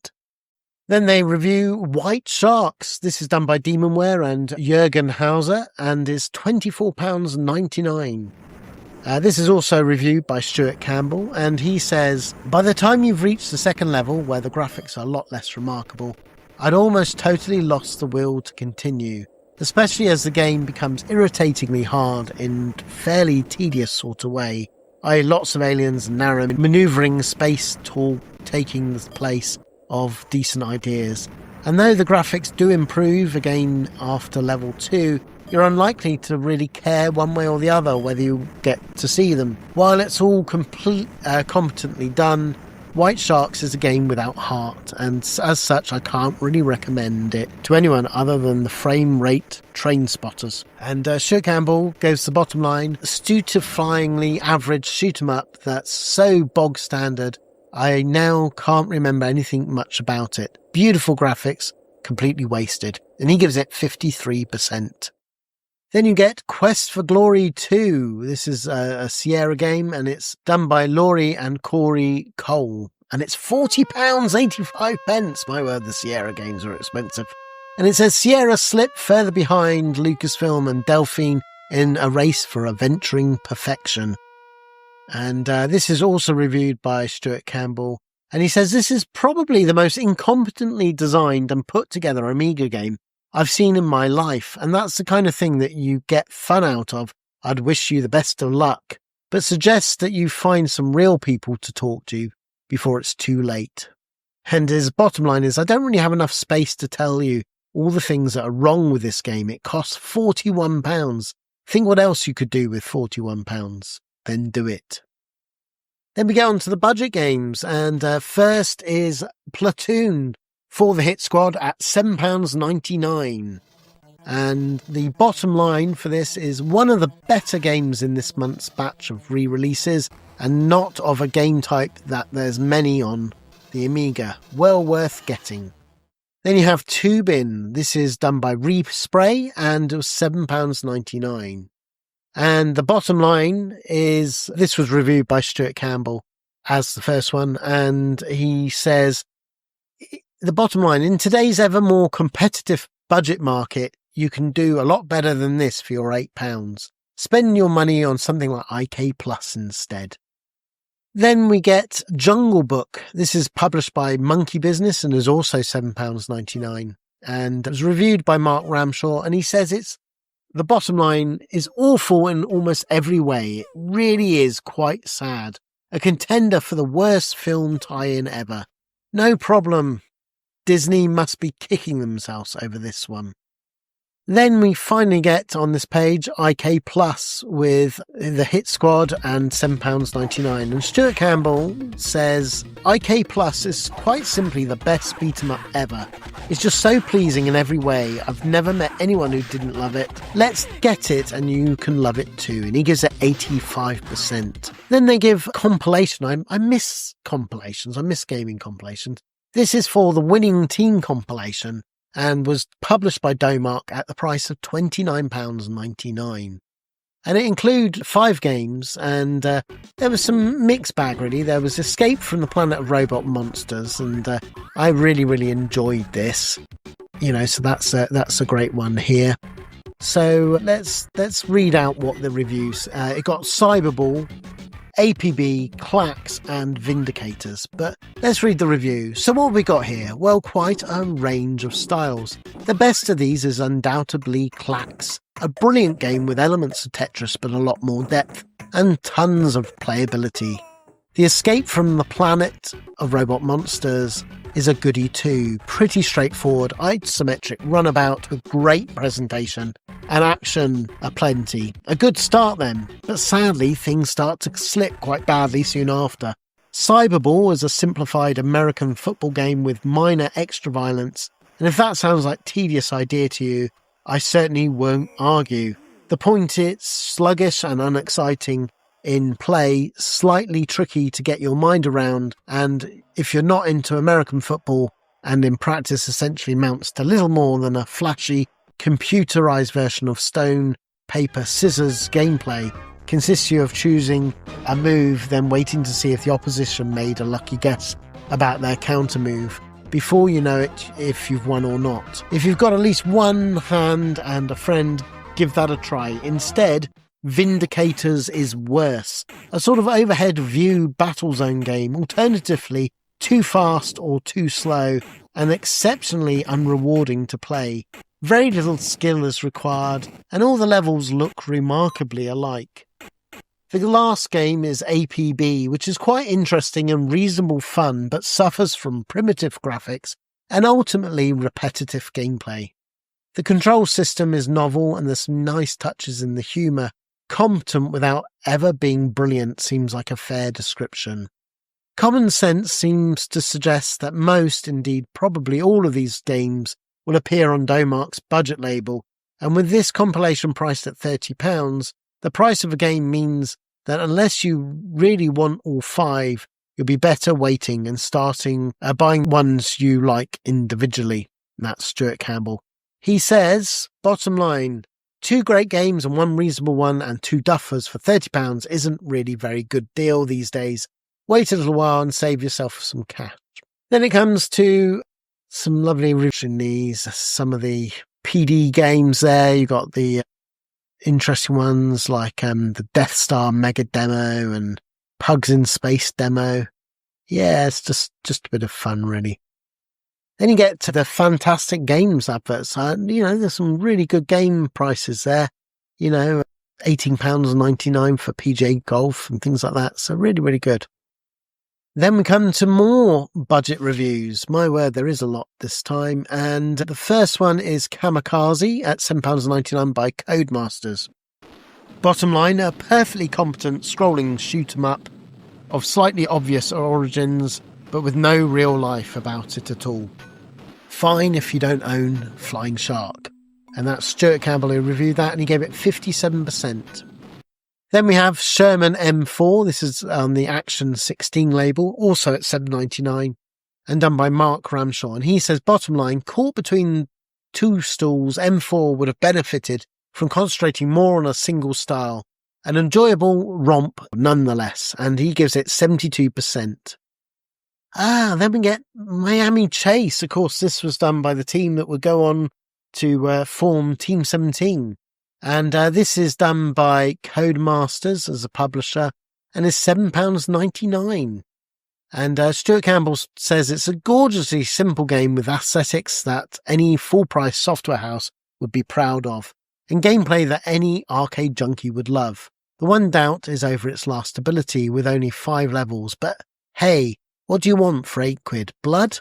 Then they review White Sharks. This is done by Demonware and Jürgen Hauser and is £24.99. This is also reviewed by Stuart Campbell, and he says, by the time you've reached the second level, where the graphics are a lot less remarkable, I'd almost totally lost the will to continue, especially as the game becomes irritatingly hard in fairly tedious sort of way. Lots of aliens and narrow manoeuvring space tool taking the place of decent ideas. And though the graphics do improve again after level 2, you're unlikely to really care one way or the other whether you get to see them. While it's all competently done, White Sharks is a game without heart, and as such I can't really recommend it to anyone other than the frame rate train spotters. And Stuart Campbell goes to the bottom line, a stupefyingly average shoot 'em up that's so bog standard I now can't remember anything much about it. Beautiful graphics, completely wasted. And he gives it 53%. Then you get Quest for Glory 2. This is a Sierra game, and it's done by Laurie and Corey Cole. And it's £40.85. My word, the Sierra games are expensive. And it says Sierra slip further behind Lucasfilm and Delphine in a race for adventuring perfection. And this is also reviewed by Stuart Campbell. And he says this is probably the most incompetently designed and put together Amiga game I've seen in my life. And that's the kind of thing that you get fun out of. I'd wish you the best of luck, but suggests that you find some real people to talk to before it's too late. And his bottom line is, I don't really have enough space to tell you all the things that are wrong with this game. It costs £41. Think what else you could do with £41. Then do it. Then we get on to the budget games, and first is Platoon for the Hit Squad at £7.99. And the bottom line for this is one of the better games in this month's batch of re-releases, and not of a game type that there's many on the Amiga. Well worth getting. Then you have Tubin. This is done by Respray, and it was £7.99. And the bottom line is, this was reviewed by Stuart Campbell as the first one, and he says, the bottom line, in today's ever more competitive budget market, you can do a lot better than this for your £8. Spend your money on something like IK Plus instead. Then we get Jungle Book. This is published by Monkey Business and is also £7.99. And it was reviewed by Mark Ramshaw, and he says the bottom line is awful in almost every way. It really is quite sad. A contender for the worst film tie-in ever. No problem. Disney must be kicking themselves over this one. Then we finally get on this page IK Plus with the Hit Squad and £7.99. And Stuart Campbell says IK Plus is quite simply the best beat 'em up ever. It's just so pleasing in every way. I've never met anyone who didn't love it. Let's get it and you can love it too. And he gives it 85%. Then they give compilation. I miss compilations. I miss gaming compilations. This is for the Winning Team compilation, and was published by Domark at the price of £29.99. And it included 5 games, and there was some mixed bag really. There was Escape from the Planet of Robot Monsters, and I really, really enjoyed this. So that's a great one here. So let's read out what the reviews. It got Cyberball, APB, Clacks and Vindicators. But let's read the review. So what have we got here? Well, quite a range of styles. The best of these is undoubtedly Clacks, a brilliant game with elements of Tetris but a lot more depth and tons of playability. The Escape from the Planet of Robot Monsters is a goodie too. Pretty straightforward, isometric runabout with great presentation and action aplenty. A good start then, but sadly things start to slip quite badly soon after. Cyberball is a simplified American football game with minor extra violence, and if that sounds like a tedious idea to you, I certainly won't argue. The point is sluggish and unexciting in play, slightly tricky to get your mind around, and if you're not into American football, and in practice essentially amounts to little more than a flashy, computerized version of stone, paper, scissors gameplay, consists you of choosing a move, then waiting to see if the opposition made a lucky guess about their counter move before you know it, if you've won or not. If you've got at least one hand and a friend, give that a try. Instead, Vindicators is worse, a sort of overhead view battle zone game, alternatively too fast or too slow, and exceptionally unrewarding to play. Very little skill is required, and all the levels look remarkably alike. The last game is APB, which is quite interesting and reasonable fun, but suffers from primitive graphics and ultimately repetitive gameplay. The control system is novel, and there's some nice touches in the humour. Competent without ever being brilliant seems like a fair description. Common sense seems to suggest that most, indeed probably all of these games will appear on Domark's budget label, and with this compilation priced at £30, the price of a game means that unless you really want all 5, you'll be better waiting and buying ones you like individually. That's Stuart Campbell. He says, bottom line, 2 great games and 1 reasonable one and 2 duffers for £30 isn't really a very good deal these days. Wait a little while and save yourself some cash. Then it comes to some lovely reviews, some of the PD games there. You got the interesting ones like the Death Star Mega Demo and Pugs in Space Demo. Yeah, it's just a bit of fun, really. Then you get to the fantastic games adverts. There's some really good game prices there. £18.99 for PGA Golf and things like that. So really, really good. Then we come to more budget reviews. My word, there is a lot this time. And the first one is Kamikaze at £7.99 by Codemasters. Bottom line, a perfectly competent scrolling shoot-'em-up of slightly obvious origins, but with no real life about it at all. Fine if you don't own Flying Shark. And that's Stuart Campbell who reviewed that, and he gave it 57%. Then we have Sherman M4. This is on the Action 16 label, also at $7.99, and done by Mark Ramshaw. And he says, bottom line, caught between 2 stools, M4 would have benefited from concentrating more on a single style. An enjoyable romp nonetheless, and he gives it 72%. Then we get Miami Chase. Of course, this was done by the team that would go on to form Team 17. And this is done by Codemasters as a publisher and is £7.99. And Stuart Campbell says it's a gorgeously simple game with aesthetics that any full-price software house would be proud of, and gameplay that any arcade junkie would love. The one doubt is over its lastability with only 5 levels, but hey, what do you want for £8? Blood?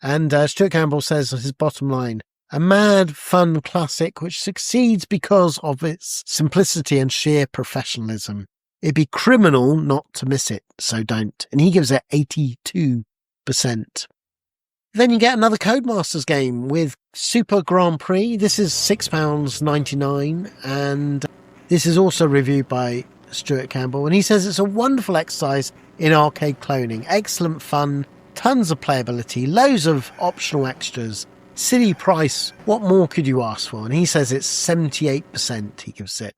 And Stuart Campbell says his bottom line, a mad, fun classic which succeeds because of its simplicity and sheer professionalism. It'd be criminal not to miss it, so don't. And he gives it 82%. Then you get another Codemasters game with Super Grand Prix. This is £6.99, and this is also reviewed by Stuart Campbell. And he says it's a wonderful exercise in arcade cloning. Excellent fun, tons of playability, loads of optional extras. Silly price, what more could you ask for? And he says it's 78%, he gives it.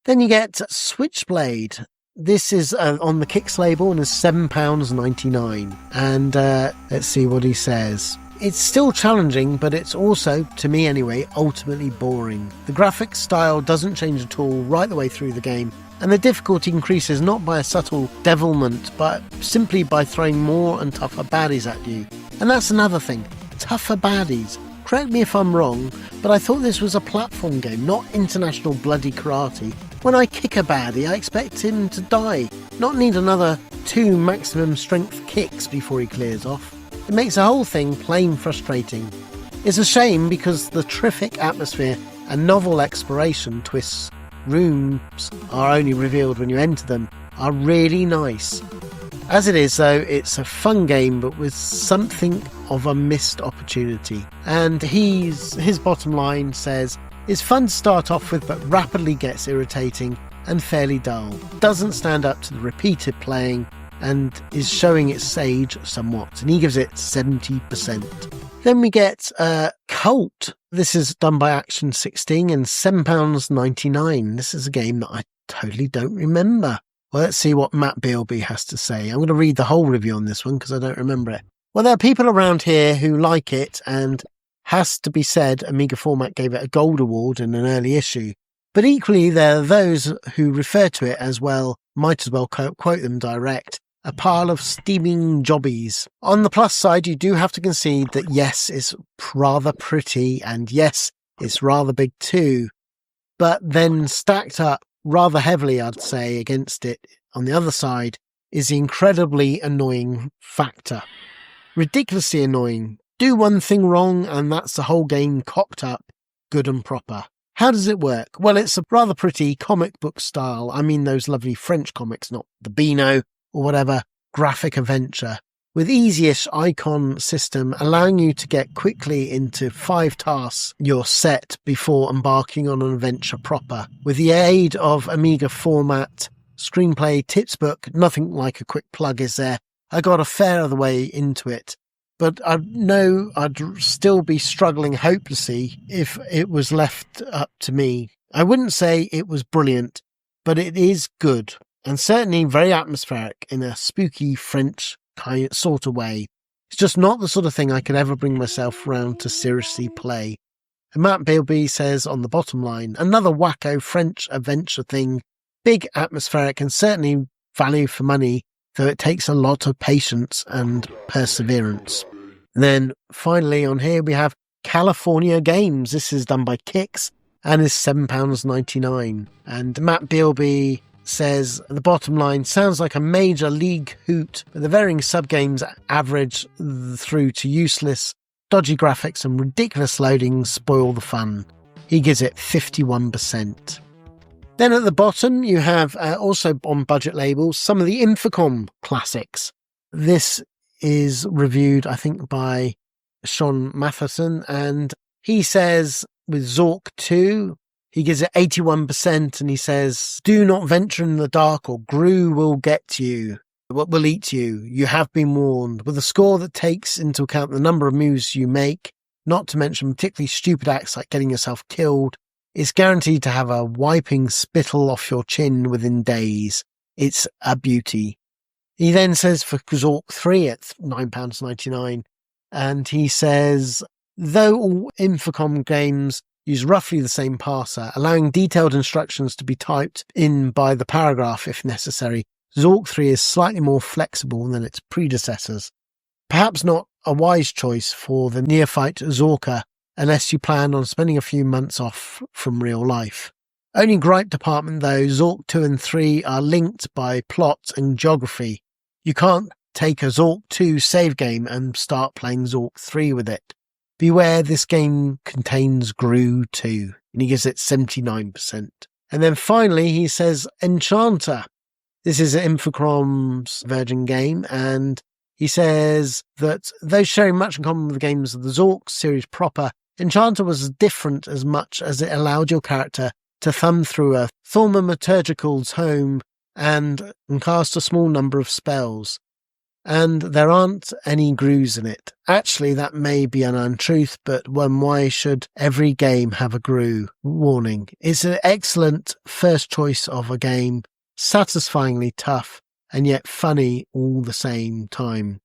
Then you get Switchblade. This is on the Kicks label and is £7.99. And let's see what he says. It's still challenging, but it's also, to me anyway, ultimately boring. The graphic style doesn't change at all right the way through the game, and the difficulty increases not by a subtle devilment, but simply by throwing more and tougher baddies at you. And that's another thing. Tougher baddies. Correct me if I'm wrong, but I thought this was a platform game, not international bloody karate. When I kick a baddie, I expect him to die, not need another 2 maximum strength kicks before he clears off. It makes the whole thing plain frustrating. It's a shame because the terrific atmosphere and novel exploration twists. Rooms are only revealed when you enter them, are really nice. As it is, though, it's a fun game, but with something of a missed opportunity. And his bottom line says, it's fun to start off with, but rapidly gets irritating and fairly dull. Doesn't stand up to the repeated playing and is showing its age somewhat. And he gives it 70%. Then we get Cult. This is done by Action 16 and £7.99. This is a game that I totally don't remember. Well, let's see what Matt Bilby has to say. I'm going to read the whole review on this one because I don't remember it. Well, there are people around here who like it, and has to be said, Amiga Format gave it a gold award in an early issue. But equally, there are those who refer to it as, well, might as well quote them direct, a pile of steaming jobbies. On the plus side, you do have to concede that yes, it's rather pretty, and yes, it's rather big too. But then stacked up rather heavily, I'd say, against it on the other side is the incredibly annoying factor. Ridiculously annoying. Do one thing wrong and that's the whole game cocked up, good and proper. How does it work? Well, it's a rather pretty comic book style. I mean those lovely French comics, not the Beano or whatever, graphic adventure, with easy-ish icon system allowing you to get quickly into 5 tasks you're set before embarking on an adventure proper. With the aid of Amiga Format screenplay tips book, nothing like a quick plug is there. I got a fair of the way into it, but I know I'd still be struggling hopelessly if it was left up to me. I wouldn't say it was brilliant, but it is good, and certainly very atmospheric in a spooky French sort of way. It's just not the sort of thing I could ever bring myself round to seriously play. And Matt Bilby says on the bottom line, another wacko French adventure thing, big atmospheric and certainly value for money, though it takes a lot of patience and perseverance. And then finally on here we have California Games. This is done by Kix and is £7.99. And Matt Bilby says the bottom line sounds like a major league hoot, but the varying sub-games average through to useless, dodgy graphics and ridiculous loading spoil the fun. He gives it 51%. Then at the bottom you have also on budget labels some of the Infocom classics. This is reviewed, I think, by Sean Matheson, and he says with Zork 2, he gives it 81%, and he says, do not venture in the dark or Gru will get you. What will eat you? You have been warned. With a score that takes into account the number of moves you make, not to mention particularly stupid acts like getting yourself killed, it's guaranteed to have a wiping spittle off your chin within days. It's a beauty. He then says for Zork 3 at £9.99, and he says, though all Infocom games use roughly the same parser, allowing detailed instructions to be typed in by the paragraph if necessary, Zork 3 is slightly more flexible than its predecessors. Perhaps not a wise choice for the neophyte Zorker, unless you plan on spending a few months off from real life. Only gripe department though, Zork 2 and 3 are linked by plot and geography. You can't take a Zork 2 save game and start playing Zork 3 with it. Beware, this game contains Gru too, and he gives it 79%. And then finally he says Enchanter. This is Infocom's Virgin game, and he says that though sharing much in common with the games of the Zork series proper, Enchanter was different as much as it allowed your character to thumb through a thaumaturgical's home and cast a small number of spells. And there aren't any Grus in it. Actually, that may be an untruth, but why should every game have a Gru? Warning. It's an excellent first choice of a game, satisfyingly tough, and yet funny all the same time.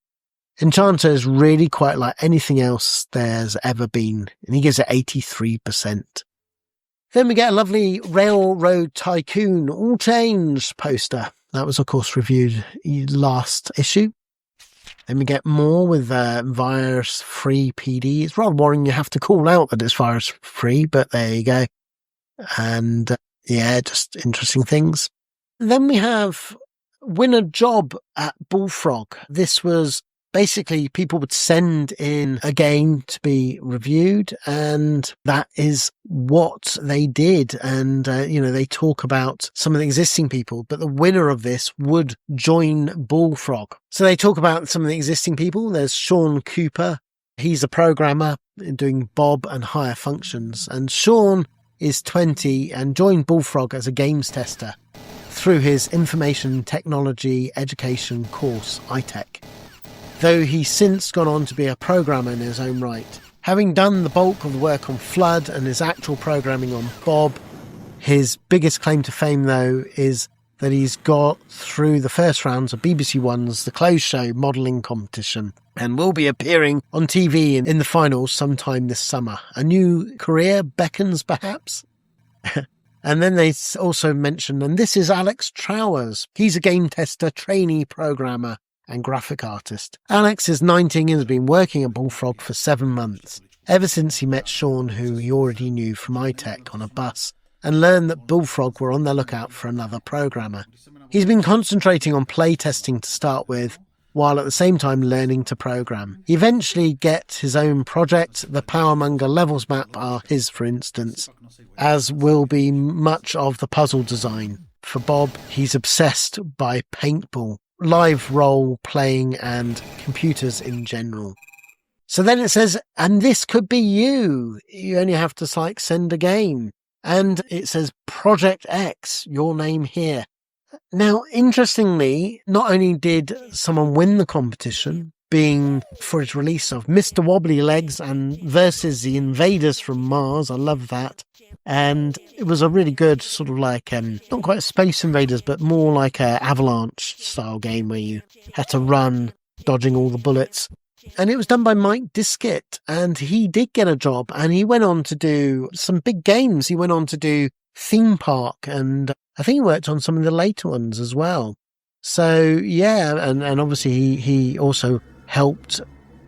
Enchanter is really quite like anything else there's ever been, and he gives it 83%. Then we get a lovely Railroad Tycoon All Change poster. That was, of course, reviewed last issue. Then we get more with virus-free PD. It's rather worrying you have to call out that it's virus-free, but there you go. And, just interesting things. Then we have Win a Job at Bullfrog. This was Basically, people would send in a game to be reviewed, and that is what they did. And, they talk about some of the existing people, but the winner of this would join Bullfrog. So they talk about some of the existing people. There's Sean Cooper. He's a programmer doing Bob and higher functions. And Sean is 20 and joined Bullfrog as a games tester through his information technology education course, iTech. Though he's since gone on to be a programmer in his own right. Having done the bulk of the work on Flood and his actual programming on Bob, his biggest claim to fame, though, is that he's got through the first rounds of BBC One's The Closed Show modelling competition and will be appearing on TV in the finals sometime this summer. A new career beckons, perhaps? And then they also mention, and this is Alex Trowers. He's a game tester, trainee programmer, and graphic artist. Alex is 19 and has been working at Bullfrog for 7 months, ever since he met Sean, who he already knew from iTech, on a bus, and learned that Bullfrog were on the lookout for another programmer. He's been concentrating on playtesting to start with, while at the same time learning to program. He eventually gets his own project. The Powermonger levels map are his, for instance, as will be much of the puzzle design. For Bob, he's obsessed by paintball, live role playing and computers in general. So then it says, and this could be you. You only have to send a game. And it says Project X, your name here. Now, interestingly, not only did someone win the competition, being for its release of Mr. Wobbly Legs and versus the Invaders from Mars. I love that. And it was a really good sort of not quite Space Invaders, but more like a Avalanche style game where you had to run, dodging all the bullets. And it was done by Mike Diskett, and he did get a job, and he went on to do some big games. He went on to do Theme Park, and I think he worked on some of the later ones as well. So, yeah, and obviously he also helped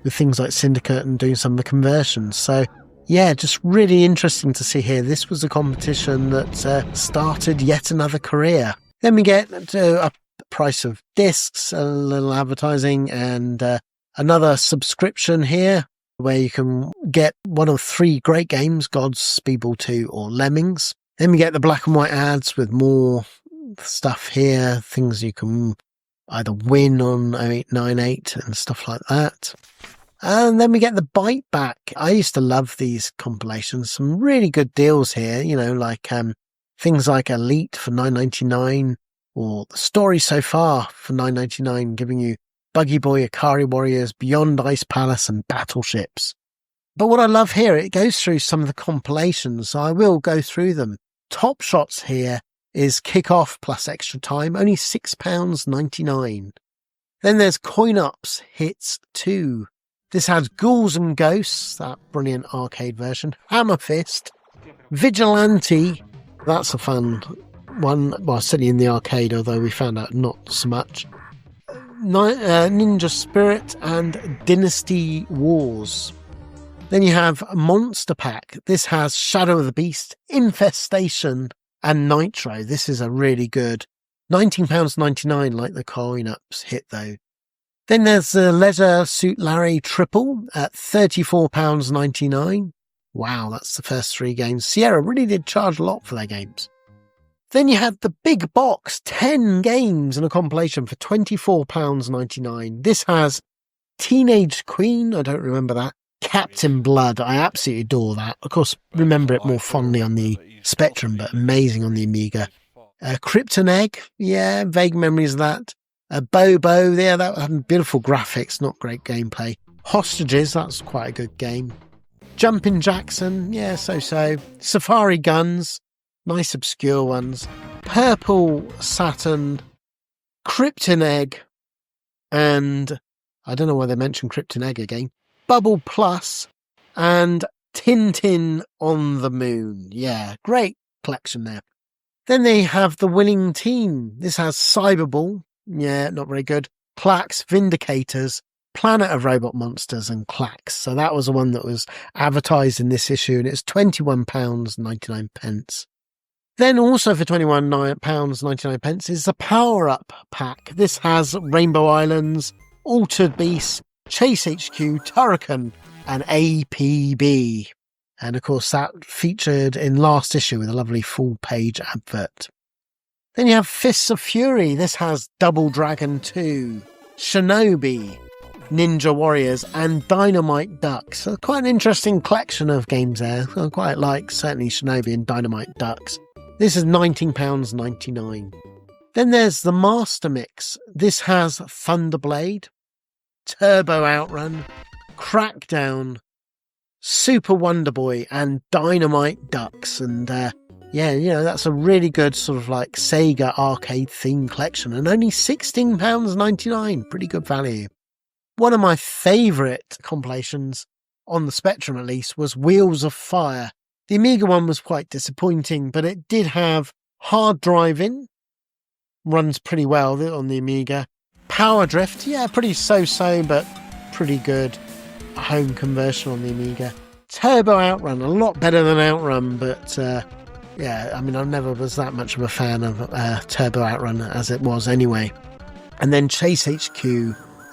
with things like Syndicate and doing some of the conversions. So, yeah, just really interesting to see here. This was a competition that started yet another career. Then we get a price of discs, a little advertising, and another subscription here where you can get one of 3 great games, God's Speedball 2 or Lemmings. Then we get the black and white ads with more stuff here, things you can either win on 0898 and stuff like that. And then we get the bite back. I used to love these compilations. Some really good deals here, things like Elite for $9.99 or The Story So Far for $9.99, giving you Buggy Boy, Akari Warriors, Beyond Ice Palace and Battleships. But what I love here, it goes through some of the compilations, so I will go through them. Top Shots here is Kick-Off plus Extra Time, only £6.99. Then there's Coin Ups Hits 2. This has Ghouls and Ghosts, that brilliant arcade version. Hammer Fist. Vigilante, that's a fun one. Well, certainly in the arcade, although we found out not so much. Ninja Spirit and Dynasty Wars. Then you have Monster Pack. This has Shadow of the Beast, Infestation, and Nitro. This is a really good £19.99, like the Coin Ups hit, though. Then there's the Leisure Suit Larry Triple at £34.99. Wow, that's the first 3 games. Sierra really did charge a lot for their games. Then you have the big box, 10 games and a compilation for £24.99. This has Teenage Queen, I don't remember that. Captain Blood, I absolutely adore that. Of course, remember it more fondly on the Spectrum, but amazing on the Amiga. Krypton Egg, yeah, vague memories of that. Bobo, yeah, that had beautiful graphics, not great gameplay. Hostages, that's quite a good game. Jumpin' Jackson, yeah, so-so. Safari Guns, nice obscure ones. Purple Saturn, Krypton Egg, and I don't know why they mentioned Krypton Egg again. Bubble Plus, and Tintin on the Moon. Yeah, great collection there. Then they have the winning team. This has Cyberball. Yeah, not very good. Clax, Vindicators, Planet of Robot Monsters, and Clax. So that was the one that was advertised in this issue, and it's £21.99. Then also for £21.99 is the Power Up pack. This has Rainbow Islands, Altered Beasts, Chase HQ, Turrican, and APB. And of course that featured in last issue with a lovely full-page advert. Then you have Fists of Fury. This has Double Dragon 2, Shinobi, Ninja Warriors, and Dynamite Ducks. So quite an interesting collection of games there. I quite like certainly Shinobi and Dynamite Ducks. This is £19.99. Then there's the Master Mix. This has Thunderblade, Turbo Outrun, Crackdown, Super Wonder Boy, and Dynamite Ducks. And that's a really good sort of like Sega arcade theme collection, and only £16.99. Pretty good value. One of my favourite compilations, on the Spectrum at least, was Wheels of Fire. The Amiga one was quite disappointing, but it did have hard driving, runs pretty well on the Amiga. Power Drift, pretty so-so, but pretty good. A home conversion on the Amiga. Turbo Outrun, a lot better than Outrun, but I never was that much of a fan of Turbo Outrun as it was anyway. And then Chase HQ,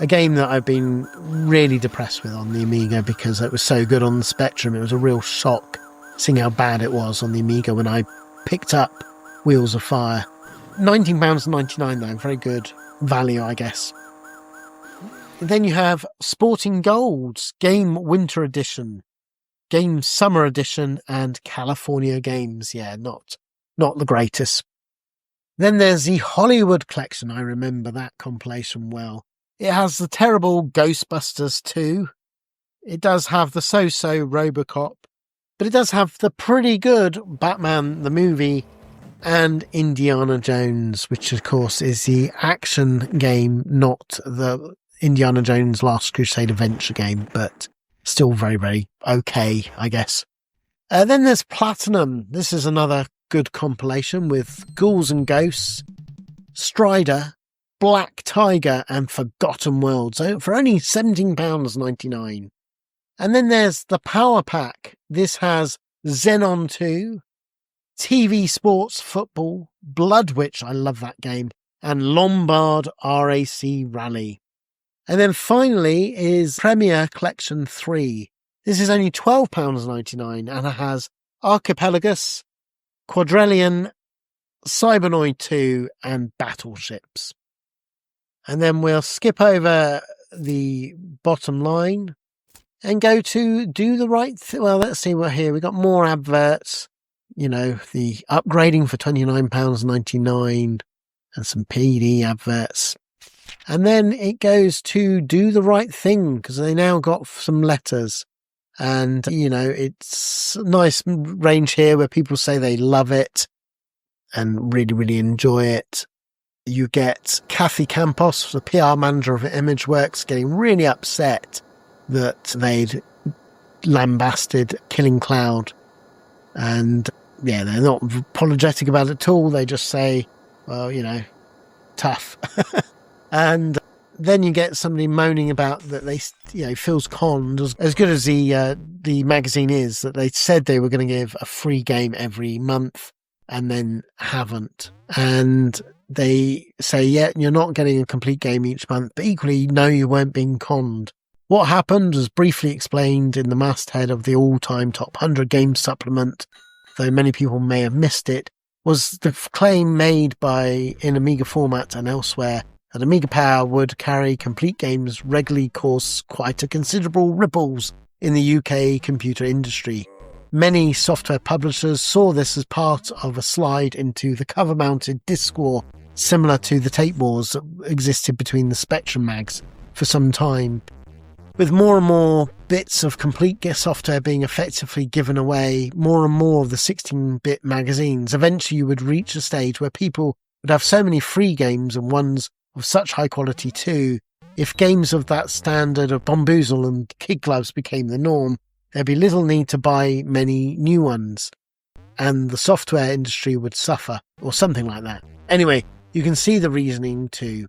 a game that I've been really depressed with on the Amiga because it was so good on the Spectrum. It was a real shock seeing how bad it was on the Amiga when I picked up Wheels of Fire. £19.99 though, very good value, I guess. Then you have Sporting Golds, Game Winter Edition, Game Summer Edition, and California Games. Not the greatest. Then there's the Hollywood Collection. I remember that compilation well. It has the terrible Ghostbusters 2. It does have the so-so RoboCop, but it does have the pretty good Batman the movie and Indiana Jones, which of course is the action game, not the Indiana Jones Last Crusade adventure game, but still very, very okay, I guess. Then there's Platinum. This is another good compilation with Ghouls and Ghosts, Strider, Black Tiger, and Forgotten Worlds for only £17.99. And then there's the Power Pack. This has Xenon 2, TV Sports Football, Blood Witch, I love that game, and Lombard RAC Rally. And then finally is Premier Collection 3. This is only £12.99 and it has Archipelagus, Quadrillion, Cybernoid 2, and Battleships. And then we'll skip over the bottom line and go to Do the Right Thing. Well, let's see what here. We've got more adverts. The upgrading for £29.99 and some PD adverts. And then it goes to Do the Right Thing because they now got some letters. And, it's a nice range here where people say they love it and really, really enjoy it. You get Kathy Campos, the PR manager of ImageWorks, getting really upset that they'd lambasted Killing Cloud. And, they're not apologetic about it at all. They just say, well, tough. And then you get somebody moaning about that they, feels conned. As good as the magazine is, that they said they were going to give a free game every month and then haven't. And they say, you're not getting a complete game each month, but equally, no, you weren't being conned. What happened was briefly explained in the masthead of the all-time top 100 games supplement, though many people may have missed it, was the claim made in Amiga format and elsewhere that Amiga Power would carry complete games regularly cause quite a considerable ripples in the UK computer industry. Many software publishers saw this as part of a slide into the cover-mounted disc war, similar to the tape wars that existed between the Spectrum mags for some time. With more and more bits of complete software being effectively given away, more and more of the 16-bit magazines, eventually you would reach a stage where people would have so many free games and ones of such high quality too. If games of that standard of Bomboozle and Kid Gloves became the norm, there'd be little need to buy many new ones, and the software industry would suffer, or something like that. Anyway, you can see the reasoning too.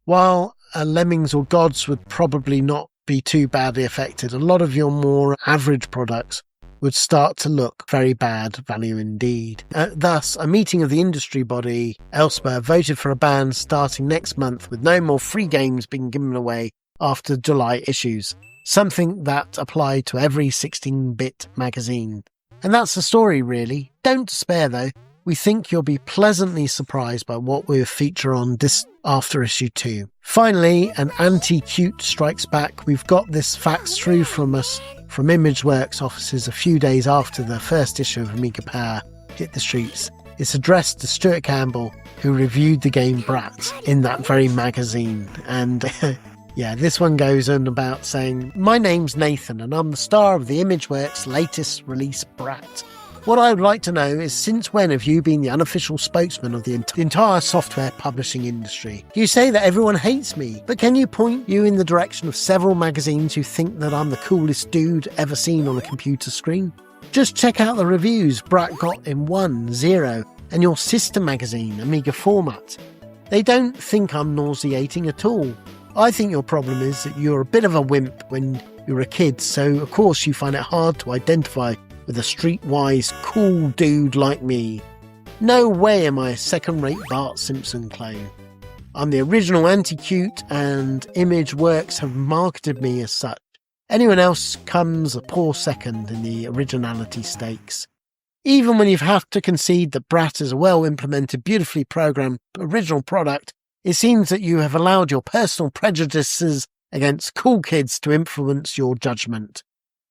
While Lemmings or Gods would probably not be too badly affected, a lot of your more average products would start to look very bad value indeed. Thus, a meeting of the industry body, Elsper, voted for a ban starting next month with no more free games being given away after July issues, something that applied to every 16-bit magazine. And that's the story, really. Don't despair, though. We think you'll be pleasantly surprised by what we'll feature on this after issue 2. Finally, an anti-cute strikes back. We've got this fax through from us from Imageworks offices a few days after the first issue of Amiga Power hit the streets. It's addressed to Stuart Campbell, who reviewed the game Brat in that very magazine. And yeah, this one goes on about saying, "My name's Nathan and I'm the star of the Imageworks latest release Brat. What I would like to know is, since when have you been the unofficial spokesman of the entire software publishing industry? You say that everyone hates me, but can you point you in the direction of several magazines who think that I'm the coolest dude ever seen on a computer screen? Just check out the reviews Brat got in 1, 0, and your sister magazine, Amiga Format. They don't think I'm nauseating at all. I think your problem is that you're a bit of a wimp when you're a kid, so of course you find it hard to identify with a streetwise cool dude like me. No way am I a second-rate Bart Simpson clone. I'm the original anti-cute and Imageworks have marketed me as such. Anyone else comes a poor second in the originality stakes. Even when you have to concede that Brat is a well-implemented, beautifully programmed original product, it seems that you have allowed your personal prejudices against cool kids to influence your judgment.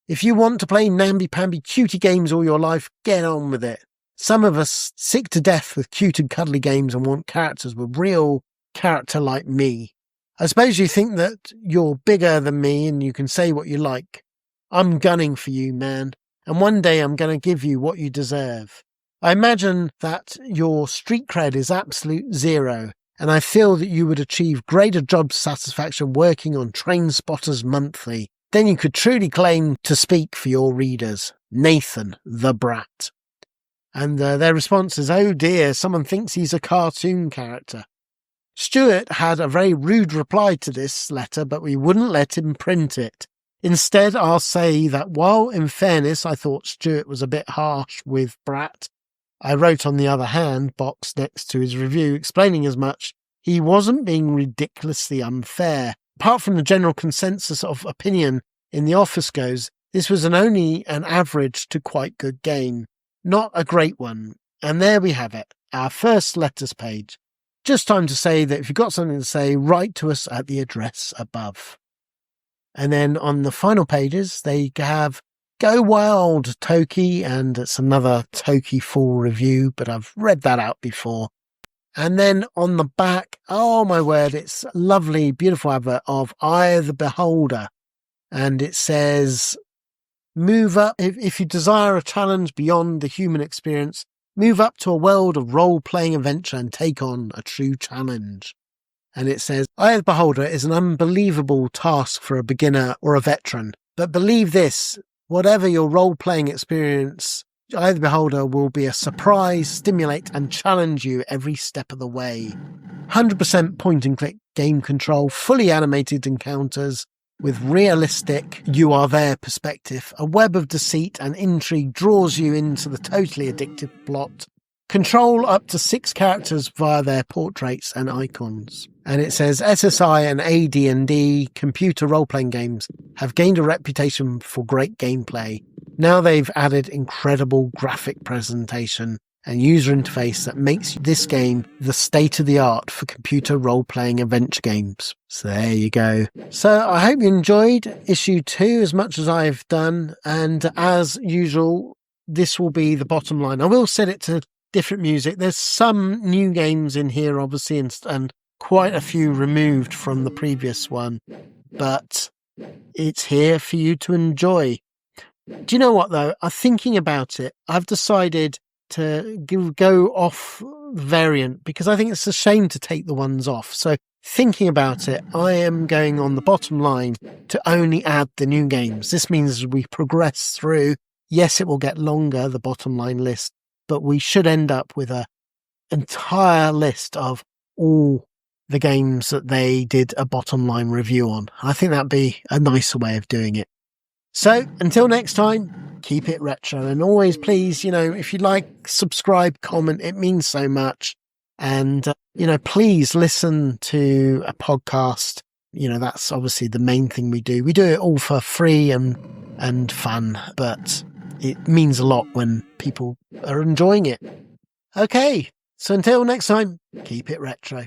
If you want to play namby-pamby cutie games all your life, get on with it. Some of us sick to death with cute and cuddly games and want characters with real character like me. I suppose you think that you're bigger than me and you can say what you like. I'm gunning for you, man, and one day I'm going to give you what you deserve. I imagine that your street cred is absolute zero, and I feel that you would achieve greater job satisfaction working on Train Spotters Monthly. Then you could truly claim to speak for your readers. Nathan, the Brat." And their response is, "Oh dear, someone thinks he's a cartoon character." Stuart had a very rude reply to this letter, but we wouldn't let him print it. Instead, I'll say that while, in fairness, I thought Stuart was a bit harsh with Brat, I wrote on the other hand box next to his review explaining as much. He wasn't being ridiculously unfair. Apart from the general consensus of opinion in the office goes, this was only an average to quite good game, not a great one. And there we have it, our first letters page. Just time to say that if you've got something to say, write to us at the address above. And then on the final pages, they have Go Wild, Toki, and it's another Toki full review, but I've read that out before. And then on the back, oh my word, it's a lovely, beautiful advert of Eye the Beholder. And it says, move up, if you desire a challenge beyond the human experience, move up to a world of role-playing adventure and take on a true challenge. And it says, Eye of the Beholder is an unbelievable task for a beginner or a veteran. But believe this, whatever your role-playing experience, Eye of the Beholder will be a surprise, stimulate and challenge you every step of the way. 100% point-and-click game control, fully animated encounters with realistic you-are-there perspective. A web of deceit and intrigue draws you into the totally addictive plot. Control up to 6 characters via their portraits and icons. And it says SSI and AD&D computer role-playing games have gained a reputation for great gameplay. Now they've added incredible graphic presentation and user interface that makes this game the state-of-the-art for computer role-playing adventure games. So there you go. So I hope you enjoyed issue 2 as much as I've done. And as usual, this will be the bottom line. I will set it to different music. There's some new games in here, obviously, and quite a few removed from the previous one. But it's here for you to enjoy. Do you know what, though? I'm thinking about it. I've decided to go off variant because I think it's a shame to take the ones off. So thinking about it, I am going on the bottom line to only add the new games. This means as we progress through, yes, it will get longer, the bottom line list, but we should end up with an entire list of all the games that they did a bottom line review on. I think that'd be a nicer way of doing it. So until next time, keep it retro, and always please, if you like, subscribe, comment, it means so much. And, please listen to a podcast that's obviously the main thing we do. We do it all for free and fun, but it means a lot when people are enjoying it. Okay, so until next time, keep it retro.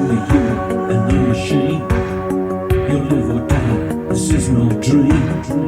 only you and the machine. You live or die, this is no dream.